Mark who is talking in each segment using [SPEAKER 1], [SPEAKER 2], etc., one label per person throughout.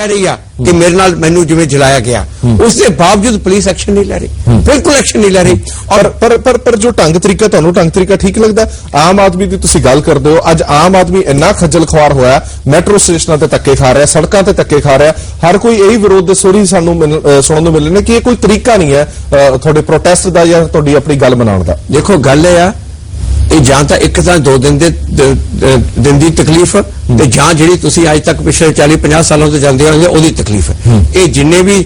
[SPEAKER 1] कह रही है कि मेरे नाल मैनू जिवें जलाया गया, उसके बावजूद पुलिस एक्शन नहीं ले रही, बिल्कुल एक्शन नहीं ले रही।
[SPEAKER 2] और पर जो ढंग तरीका तुहानू ढंग तरीका ठीक लगदा? आम आदमी की तुसीं गल करदे हो, अज आम आदमी इन्ना खज्जल खुआर होया, मैट्रो स्टेशनां ते धक्के खा रहा, सड़कां ते धक्के खा रहा, हर कोई यही विरोध दे सुर ही सानू सुणन नूं मिल रहे ने कि ये कोई तरीका नहीं है तुहाडे प्रोटेस्ट दा या तुहाडी अपनी गल मनाउण दा।
[SPEAKER 1] देखो गल है जां तां एक तां 2 दिन दी तकलीफ ते जां जिहड़ी तुसीं अज तक पिछले 40-50 सालों तो जांदे होंगे ओहदी तकलीफ है। ये जिन्ने भी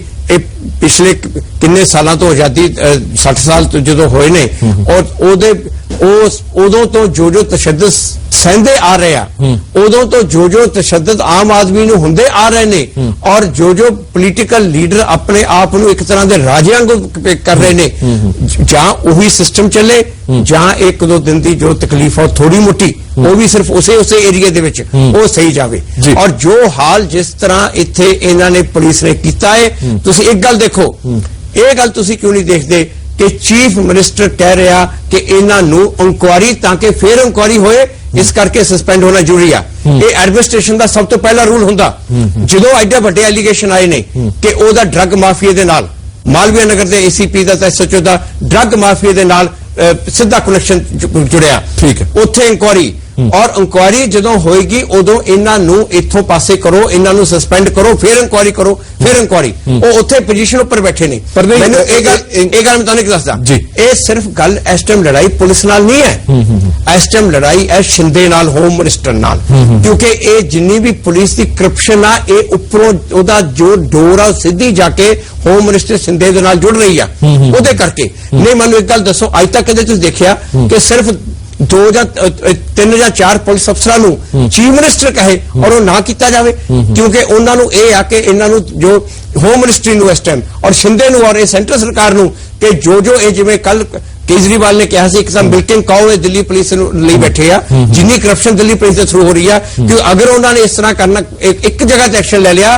[SPEAKER 1] पिछले किन्ने सालों तो आजादी 60 साल तो जो होए ने और उदों तो जो तशद्दुद सहंदे आ रहे हैं, उदों तो जो तशद्दुद आम आदमी नूं हुंदे आ रहे ने, और जो पोलीटिकल लीडर अपने आप नूं एक तरह दे राजे वांगू कर रहे ने, जां उही सिस्टम चले जां 1-2 दिन की जो तकलीफ है थोड़ी मोटी वो भी सिर्फ उसे एरिया दे विच वो सही जावे। और जो हाल जिस तरह इत्थे इन्हां ने पुलिस ने कीता है, तुसीं एक गल देखो, ये गल तुसीं क्यों नहीं देखदे कि चीफ मिनिस्टर कह रहा कि इन्हां नूं इंक्वायरी ताकि फिर इंक्वायरी होए, इस करके सस्पेंड होना जरूरी है। ये एडमिनिस्ट्रेशन का सब तो पहला रूल हुंदा जो एडे वड्डे एलीगेशन आए ने कि ओहदा ड्रग माफिया दे नाल, मालवीय नगर के ACP का SHO का ड्रग माफिया दे नाल सीधा कनैक्शन जुड़िया, ठीक है, उत्थे इंक्वायरी, और इंक्वायरी जदों होएगी उदों इन्हां नूं इत्थों पासे करो, इन्हां नूं सस्पेंड करो, फिर इंक्वायरी करो, फिर इंक्वायरी। वो उत्थे पोजीशन उपर बैठे ने। पर मैनूं ये गल मैं तुहानूं दसदा, ये सिर्फ गल इस टाइम लड़ाई पुलिस नाल नहीं है, इस टाइम लड़ाई है शिंदे नाल, होम मिनिस्टर नाल, क्योंकि ये जिन्नी भी पुलिस की करप्शन आ, ये उपरों ओहदा जो डोर आ सीधी जाके होम मिनिस्टर शिंदे दे नाल जुड़ रही है, ओहदे करके। नहीं मैनूं एक गल दसो, अज तक कदे तुसीं देखिया कि सिर्फ 2 या 3 या 4 पुलिस अफसरां नूं चीफ मिनिस्टर कहे और वो ना किया जाए, क्योंकि उन्होंने ये आ कि इन्हों जो होम मिनिस्ट्री नूं इस टाइम और शिंदे नूं और सेंट्रल सरकार नूं कि जो ये जिवें कल केजरीवाल ने कहा कि मिल्किंग काउ दिल्ली पुलिस लिए बैठे आ, जिन्नी करप्शन दिल्ली पुलिस के थ्रू हो रही है, क्योंकि अगर उन्होंने इस तरह करना एक जगह से एक्शन ले लिया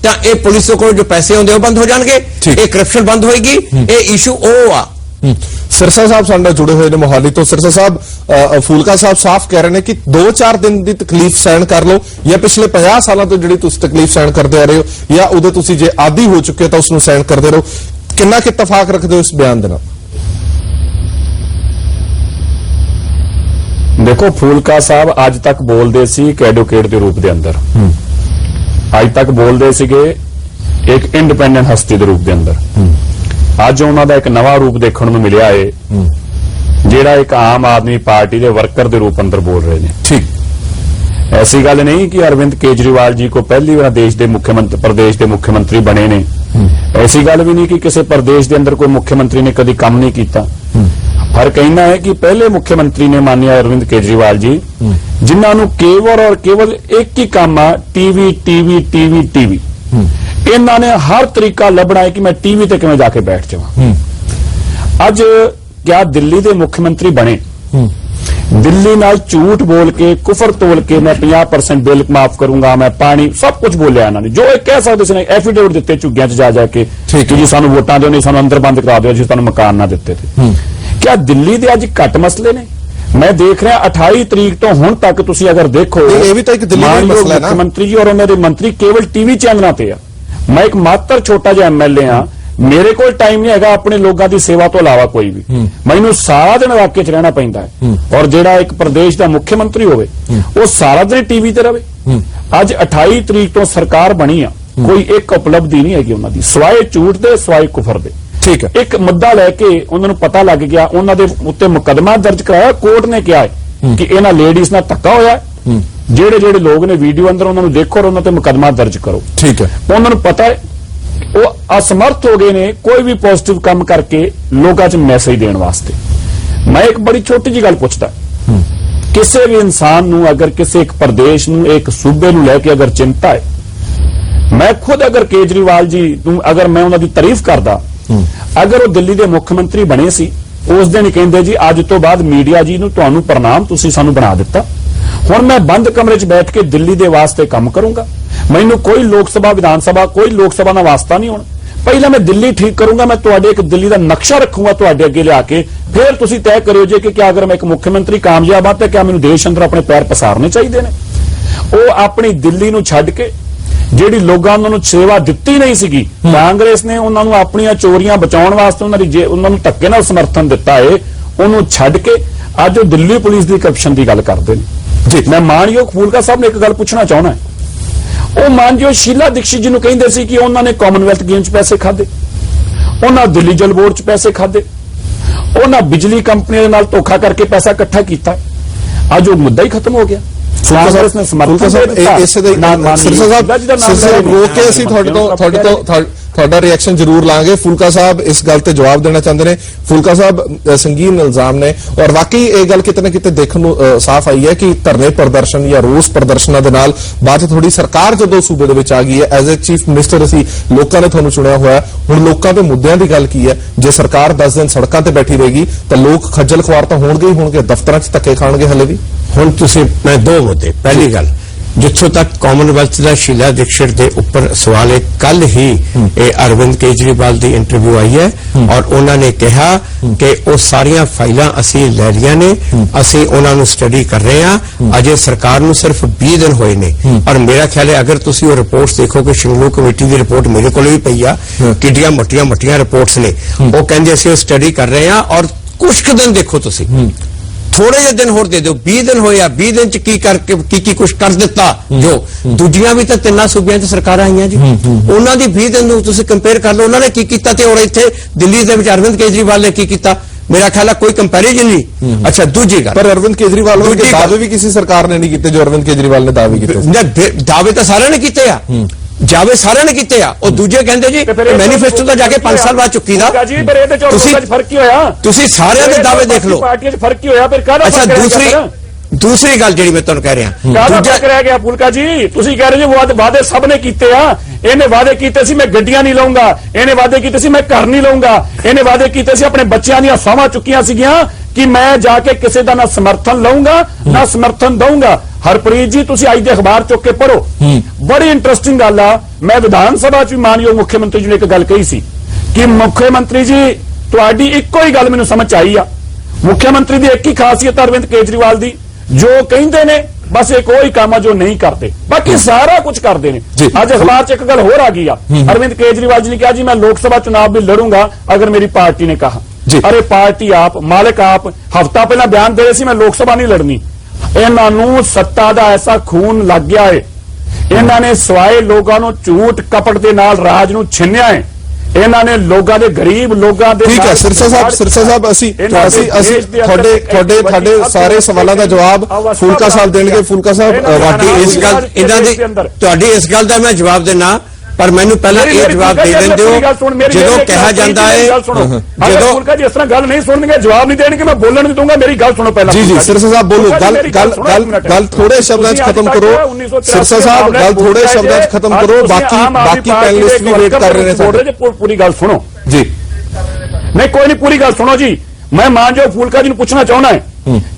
[SPEAKER 1] तो ये पुलिस को जो पैसे आते वो बंद हो जाएंगे, ये करप्शन बंद होएगी, ये इशू ओ आ।
[SPEAKER 2] सिरसा साहब साडे जुड़े हुए ने मोहाली तो। सिरसा साहब, फूलका साहब साफ कह रहे हैं कि 2-4 दिन की तकलीफ सहन कर लो, या पिछले 50 सालों तो जी तकलीफ सहन करते आ रहे हो, या उदे तुसी जे आदी हो चुके हो तो उसनूं सहन करते रहो। कितना कि इतफाक रखते हो इस बयान दे नाल?
[SPEAKER 3] देखो, फूलका साहब अज तक बोलते सी एक एडवोकेट के रूप के अंदर, अज तक बोलते सीगे एक इंडिपेंडेंट हस्ती के रूप के अंदर। अज उन्होंने एक नवा रूप देखने को मिलिया है, जिहड़ा एक आम आदमी पार्टी के वर्कर के रूप अंदर बोल रहे हैं। ठीक, ऐसी गल नहीं कि अरविंद केजरीवाल जी को पहली बार प्रदेश के मुख्यमंत्री बने ने, ऐसी गल भी नहीं कि किसी प्रदेश के अंदर कोई मुख्यमंत्री ने कभी काम नहीं किया। फर्क इन्ना है कि पहले मुख्यमंत्री ने मानिया अरविंद केजरीवाल जी, जिन्होंने केवल और केवल एक ही काम आ, टीवी टीवी टीवी टीवी। इन्होंने हर तरीका लभना है कि मैं टीवी ते किवें जाके बैठ जावां। अज क्या दिल्ली के मुख्यमंत्री बने, दिल्ली नाल झूठ बोल के, कुफर तोल के मैं 50% बिल माफ करूंगा, मैं पानी, सब कुछ बोलिया इन्होंने, जो एक कह सकते थे, एफिडेविट दिते झुग्गियां च जाके कि जी सानू वोटां दिओ, नहीं सानू अंदर बंद करा दिओ, जी सानू मकान ना दिते थे। क्या दिल्ली के अज घट मसले ने? मैं देख रहा 28 तरीक तो हुण तक तुसी अगर देखो,
[SPEAKER 2] ये भी तो एक दिल्ली का मसला है ना,
[SPEAKER 3] मुख्यमंत्री जी और उन्होंने मंत्री केवल टीवी चैनलों पर आ। मैं एक मात्र छोटा जिहा MLA हाँ, मेरे को टाइम नहीं है अपने लोगों की सेवा तो अलावा कोई भी, मैनू सारा दिन इलाके च रहना पैंदा है, और जिहड़ा एक प्रदेश का मुख्यमंत्री होवे वो सारा दिन टीवी ते रहे। अज 28 तरीक तो सरकार बनी आ, कोई एक उपलब्धि नहीं हैगी उन्होंने, सिवाय झूठ दे, सिवाय कुफर दे। ठीक है, एक मुद्दा लैके उन्होंने पता लग गया, उन्होंने उत्ते मुकदमा दर्ज कराया, कोर्ट ने कहा है कि इन्हां लेडीज नाल धक्का होया, जेड़े जेड़े लोग ने वीडियो अंदर उन्होंने देखो और उन्होंने मुकदमा दर्ज करो। ठीक है, उन्होंने पता है वो असमर्थ हो गए ने कोई भी पॉजिटिव काम करके लोगों च मैसेज देने वास्ते। मैं एक बड़ी छोटी जी गल पूछता, किसी भी इंसान नूं अगर किसी एक प्रदेश नूं, एक सूबे नूं लैके अगर चिंता है, मैं खुद अगर केजरीवाल जी अगर मैं उन्होंने तारीफ करदा, अगर वो दिल्ली के मुख्यमंत्री बने सी, उस दिन ही कहंदे जी अज तो बाद मीडिया जी नूं तुहानूं प्रणाम, तुसीं सानूं बना दिता, हुण मैं बंद कमरे च बैठ के दिल्ली के वास्ते काम करूंगा, मैनू कोई लोक सभा विधान सभा कोई लोक सभा का वास्ता नहीं होना, पहले मैं दिल्ली ठीक करूंगा, मैं तुहाडे एक दिल्ली का नक्शा रखूंगा तुहाडे अगे लिया के, फिर तुसीं तय करियो जे कि क्या अगर मैं एक मुख्यमंत्री कामयाब आ तो क्या मैनू देश अंदर अपने पैर पसारने चाहिए ने। वो अपनी दिल्ली नूं छड्ड के ਜਿਹੜੀ ਲੋਕਾਂ ਨੂੰ ਸੇਵਾ ਦਿੱਤੀ ਨਹੀਂ ਸੀਗੀ, ਕਾਂਗਰਸ ਨੇ ਉਹਨਾਂ ਨੂੰ ਆਪਣੀਆਂ ਚੋਰੀਆਂ ਬਚਾਉਣ ਵਾਸਤੇ ਉਹਨਾਂ ਨੂੰ ਧੱਕੇ ਨਾਲ ਸਮਰਥਨ ਦਿੱਤਾ ਏ, ਉਹਨੂੰ ਛੱਡ ਕੇ ਅੱਜ ਉਹ ਦਿੱਲੀ ਪੁਲਿਸ ਦੀ ਕਰਪਸ਼ਨ ਦੀ ਗੱਲ ਕਰਦੇ ਨੇ ਜੀ। ਮੈਂ ਮਾਨਯੋਗ ਫੂਲਕਾ ਸਾਹਿਬ ਨੇ ਇੱਕ ਗੱਲ ਪੁੱਛਣਾ ਚਾਹੁੰਦਾ, ਉਹ ਮਾਨਯੋਗ ਸ਼ੀਲਾ ਦੀਕਸ਼ਿਤ ਜੀ ਨੂੰ ਕਹਿੰਦੇ ਸੀ ਕਿ ਉਹਨਾਂ ਨੇ ਕਾਮਨਵੈਲਥ ਗੇਮ 'ਚ ਪੈਸੇ ਖਾਦੇ, ਉਹਨਾਂ ਦਿੱਲੀ ਜਲ ਬੋਰਡ 'ਚ ਪੈਸੇ ਖਾਦੇ, ਉਹਨਾਂ ਬਿਜਲੀ ਕੰਪਨੀ ਦੇ ਨਾਲ ਧੋਖਾ ਕਰਕੇ ਪੈਸਾ ਇਕੱਠਾ ਕੀਤਾ। ਅੱਜ ਉਹ ਮੁੱਦਾ ਹੀ ਖਤਮ ਹੋ ਗਿਆ। ਕਾਂਗਰਸ ਨੇ ਸਮਰਥਨ ਦਿੱਤਾ।
[SPEAKER 2] ਇਸੇ ਦੇ ਸਿਰਸਾ ਸਾਹਿਬ ਰੋਕ ਕੇ ਅਸੀਂ ਤੁਹਾਡਾ ਰਿਐਕਸ਼ਨ ਜ਼ਰੂਰ ਲਾਂਗੇ। ਫੂਲਕਾ ਸਾਹਿਬ ਇਸ ਗੱਲ ਤੇ ਜਵਾਬ ਦੇਣਾ ਚਾਹੁੰਦੇ ਨੇ। ਫੂਲਕਾ ਸਾਹਿਬ, ਸੰਗੀਨ ਇਲਜ਼ਾਮ ਨੇ ਔਰ ਵਾਕਈ ਇਹ ਗੱਲ ਕਿਤੇ ਨਾ ਕਿਤੇ ਦੇਖਣ ਨੂੰ ਸਾਫ਼ ਆਈ ਹੈ ਕਿ ਧਰਨੇ ਪ੍ਰਦਰਸ਼ਨ ਜਾਂ ਰੋਸ ਪ੍ਰਦਰਸ਼ਨਾਂ ਦੇ ਨਾਲ ਬਾਅਦ ਥੋੜੀ ਸਰਕਾਰ ਜਦੋਂ ਸੂਬੇ ਦੇ ਵਿੱਚ ਆ ਗਈ ਹੈ, ਐਜ਼ ਅ ਚੀਫ ਮਿਨਿਸਟਰ ਅਸੀਂ ਲੋਕਾਂ ਨੇ ਤੁਹਾਨੂੰ ਚੁਣਿਆ ਹੋਇਆ, ਹੁਣ ਲੋਕਾਂ ਦੇ ਮੁੱਦਿਆਂ ਦੀ ਗੱਲ ਕੀ ਹੈ? ਜੇ ਸਰਕਾਰ 10 ਦਿਨ ਸੜਕਾਂ ਤੇ ਬੈਠੀ ਰਹੇਗੀ ਤਾਂ ਲੋਕ ਖੱਜਲ ਖੁਆਰ ਤਾਂ ਹੋਣਗੇ ਹੀ ਹੋਣਗੇ, ਦਫ਼ਤਰਾਂ 'ਚ ਧੱਕੇ ਖਾਣਗੇ ਹਲੇ ਵੀ।
[SPEAKER 1] ਹੁਣ ਤੁਸੀਂ ਮੈਂ ਦੋ ਮੁੱਦੇ, ਪਹਿਲੀ ਗੱਲ ਜਿੱਥੋਂ ਤੱਕ ਕਾਮਨਵੈਲਥ ਦਾ ਸ਼ੀਲਾ ਦੀਕਸ਼ਿਤ ਦੇ ਉੱਪਰ ਸਵਾਲ ਹੈ, ਕੱਲ ਹੀ ਇਹ ਅਰਵਿੰਦ ਕੇਜਰੀਵਾਲ ਦੀ ਇੰਟਰਵਿਊ ਆਈ ਹੈ ਔਰ ਉਹਨਾਂ ਨੇ ਕਿਹਾ ਕਿ ਉਹ ਸਾਰੀਆਂ ਫਾਈਲਾਂ ਅਸੀਂ ਲੈ ਲਈਆਂ ਨੇ, ਅਸੀਂ ਉਹਨਾਂ ਨੂੰ ਸਟੱਡੀ ਕਰ ਰਹੇ ਹਾਂ, ਅਜੇ ਸਰਕਾਰ ਨੂੰ ਸਿਰਫ 20 ਦਿਨ ਹੋਏ ਨੇ। ਔਰ ਮੇਰਾ ਖਿਆਲ ਹੈ ਅਗਰ ਤੁਸੀਂ ਉਹ ਰਿਪੋਰਟਸ ਦੇਖੋ ਕਿ ਸ਼ਿੰਗਲੂ ਕਮੇਟੀ ਦੀ ਰਿਪੋਰਟ ਮੇਰੇ ਕੋਲ ਵੀ ਪਈ ਆ, ਕਿੱਡੀਆਂ ਮੋਟੀਆਂ ਰਿਪੋਰਟਸ ਨੇ, ਉਹ ਕਹਿੰਦੇ ਅਸੀਂ ਉਹ ਸਟੱਡੀ ਕਰ ਰਹੇ ਹਾਂ ਔਰ ਕੁਝ ਕੁ ਦਿਨ ਦੇਖੋ ਤੁਸੀਂ, ਥੋੜੇ ਜਿਹੇ ਦਿਨ ਹੋਰ ਦੇ ਦਿਓ। 20 ਦਿਨ ਹੋਏ ਆ, 20 ਦਿਨ ਚ ਕੀ ਕਰਕੇ ਕੀ ਕੁਝ ਕਰ ਦਿੱਤਾ। ਜੋ ਦੂਜੀਆਂ ਵੀ ਤਾਂ 3 ਸੂਬਿਆਂ 'ਚ ਸਰਕਾਰਾਂ ਆਈਆਂ ਜੀ, ਉਹਨਾਂ ਦੀ 20 ਦਿਨ ਨੂੰ ਤੁਸੀਂ ਕੰਪੇਅਰ ਕਰ ਲਓ, ਉਹਨਾਂ ਨੇ ਕੀ ਕੀਤਾ ਤੇ ਔਰ ਇੱਥੇ ਦਿੱਲੀ ਦੇ ਵਿੱਚ ਅਰਵਿੰਦ ਕੇਜਰੀਵਾਲ ਨੇ ਕੀ ਕੀਤਾ। ਮੇਰਾ ਖਿਆਲ ਹੈ ਕੋਈ ਕੰਪੈਰੀਜ਼ਨ ਨਹੀਂ। ਅੱਛਾ, ਦੂਜੀ ਗੱਲ,
[SPEAKER 2] ਪਰ ਅਰਵਿੰਦ ਕੇਜਰੀਵਾਲ ਦੇ ਦਾਅਵੇ ਵੀ ਕਿਸੇ ਸਰਕਾਰ ਨੇ ਨਹੀਂ ਕੀਤੇ ਜੋ ਅਰਵਿੰਦ ਕੇਜਰੀਵਾਲ ਨੇ ਦਾਅਵੇ ਕੀਤੇ।
[SPEAKER 1] ਦਾਅਵੇ ਤਾਂ ਸਾਰਿਆਂ ਨੇ ਕੀਤੇ ਆ, ਜਾਵੇ ਸਾਰਿਆਂ ਨੇ ਕੀਤੇ ਆ। ਉਹ ਦੂਜੇ ਕਹਿੰਦੇ ਜੀ ਮੈਨੀਫੈਸਟੋ ਤਾਂ ਜਾ ਕੇ 5 ਸਾਲ ਬਾਅਦ ਚੁੱਕੀ ਦਾ। ਤੁਸੀਂ ਸਾਰਿਆਂ ਦੇ ਦਾਅਵੇ ਦੇਖ ਲਓ।
[SPEAKER 3] ਪਾਰਟੀਆਂ 'ਚ ਫਰਕ ਕੀ ਹੋਇਆ ਫਿਰ? ਕਾਹਦਾ
[SPEAKER 1] ਅੱਛਾ, ਦੂਸਰੀ ਗੱਲ ਜਿਹੜੀ ਮੈਂ ਤੁਹਾਨੂੰ ਕਹਿ ਰਿਹਾ,
[SPEAKER 3] ਕਾਹਦਾ ਫਰਕ ਰਹਿ ਗਿਆ ਫੂਲਕਾ ਜੀ? ਤੁਸੀਂ ਕਹਿ ਰਹੇ ਜੀ ਵਾਅਦੇ ਸਭ ਨੇ ਕੀਤੇ ਆ। ਇਹਨੇ ਵਾਅਦੇ ਕੀਤੇ ਸੀ ਮੈਂ ਗੱਡੀਆਂ ਨਹੀਂ ਲਵਾਂਗਾ, ਇਹਨੇ ਵਾਅਦੇ ਕੀਤੇ ਸੀ ਮੈਂ ਘਰ ਨਹੀਂ ਲਵਾਂਗਾ, ਇਹਨੇ ਵਾਅਦੇ ਕੀਤੇ ਸੀ ਆਪਣੇ ਬੱਚਿਆਂ ਦੀਆਂ ਸੌਵਾਂ ਚੁੱਕੀਆਂ ਸੀਗੀਆਂ ਕਿ ਮੈਂ ਜਾ ਕੇ ਕਿਸੇ ਦਾ ਨਾ ਸਮਰਥਨ ਲਵਾਂਗਾ ਨਾ ਸਮਰਥਨ ਦਊਂਗਾ। ਹਰਪ੍ਰੀਤ ਜੀ, ਤੁਸੀਂ ਅੱਜ ਦੇ ਅਖਬਾਰ ਚੁੱਕ ਕੇ ਪੜੋ, ਬੜੀ ਇੰਟਰਸਟਿੰਗ ਗੱਲ ਆ। ਮੈਂ ਵਿਧਾਨ ਸਭਾ 'ਚ ਵੀ ਮਾਨਯੋਗ ਮੁੱਖ ਮੰਤਰੀ ਜੀ ਨੇ ਇੱਕ ਗੱਲ ਕਹੀ ਸੀ ਕਿ ਮੁੱਖ ਮੰਤਰੀ ਜੀ ਤੁਹਾਡੀ ਇੱਕੋ ਹੀ ਗੱਲ ਮੈਨੂੰ ਸਮਝ ਆਈ ਆ, ਮੁੱਖ ਮੰਤਰੀ ਦੀ ਇੱਕ ਹੀ ਖਾਸੀਅਤ ਅਰਵਿੰਦ ਕੇਜਰੀਵਾਲ ਦੀ, ਜੋ ਕਹਿੰਦੇ ਨੇ ਬਸ ਇੱਕ ਉਹੀ ਕੰਮ ਆ ਜੋ ਨਹੀਂ ਕਰਦੇ, ਬਾਕੀ ਸਾਰਾ ਕੁਝ ਕਰਦੇ ਨੇ। ਅੱਜ ਅਖਬਾਰ 'ਚ ਇੱਕ ਗੱਲ ਹੋਰ ਆ ਗਈ ਆ, ਅਰਵਿੰਦ ਕੇਜਰੀਵਾਲ ਜੀ ਨੇ ਕਿਹਾ ਜੀ ਮੈਂ ਲੋਕ ਸਭਾ ਚੁਣਾव ਵੀ ਲੜੂੰਗਾ ਅਗਰ ਮੇਰੀ ਪਾर्टी ने कहा। अरे पार्टी आप, मालिक आप, हफ्ता पहला बयान दे रहे सी मैं लोक सभा नहीं लड़नी। इन्हों सत्ता का ऐसा खून लग गया है, इन्होंने सवाए लोगों को झूठ कपट के नाल राज नूं छिन्निया है, इन्होंने लोगों के गरीब लोगों के।
[SPEAKER 2] ठीक है सिरसा साहब ਅਸੀਂ ਤੁਹਾਡੇ ਸਾਰੇ ਸਵਾਲਾਂ ਦਾ ਜਵਾਬ ਫੂਲਕਾ ਸਾਹਿਬ ਦੇਣਗੇ। ਫੂਲਕਾ ਸਾਹਿਬ,
[SPEAKER 1] ਤੁਹਾਡੀ ਇਸ ਗੱਲ ਦਾ ਮੈਂ ਜਵਾਬ ਦੇਣਾ, ਪਰ ਮੈਨੂੰ ਪਹਿਲਾਂ ਇਹ ਜਵਾਬ ਦੇ ਦਿੰਦੇ ਹੋ ਜਦੋਂ ਕਿਹਾ ਜਾਂਦਾ ਹੈ,
[SPEAKER 3] ਜਦੋਂ ਫੂਲਕਾ ਜੀ ਇਸ ਤਰ੍ਹਾਂ ਗੱਲ ਨਹੀਂ ਸੁਣਨਗੇ, ਜਵਾਬ ਨਹੀਂ ਦੇਣਗੇ, ਮੈਂ ਬੋਲਣ ਨਹੀਂ ਦਊਂਗਾ। ਮੇਰੀ ਗੱਲ ਸੁਣੋ ਪਹਿਲਾਂ।
[SPEAKER 2] ਜੀ ਸਿਰਸਾ ਸਾਹਿਬ ਬੋਲੋ, ਗੱਲ ਥੋੜੇ ਸ਼ਬਦਾਂ 'ਚ ਖਤਮ ਕਰੋ। ਸਿਰਸਾ ਸਾਹਿਬ ਗੱਲ ਥੋੜੇ ਸ਼ਬਦਾਂ 'ਚ ਖਤਮ ਕਰੋ, ਬਾਕੀ ਪੈਨਲਿਸਟ ਵੀ ਵੇਟ ਕਰ ਰਹੇ ਨੇ ਸਾਡੇ।
[SPEAKER 3] ਪੂਰੀ ਗੱਲ ਸੁਣੋ
[SPEAKER 2] ਜੀ।
[SPEAKER 3] ਨਹੀਂ ਕੋਈ ਨਹੀਂ, ਪੂਰੀ ਗੱਲ ਸੁਣੋ ਜੀ। ਮੈਂ ਮਾਨਯੋਗ ਫੂਲਕਾ ਜੀ ਨੂੰ ਪੁੱਛਣਾ ਚਾਹੁੰਦਾ ਹੈ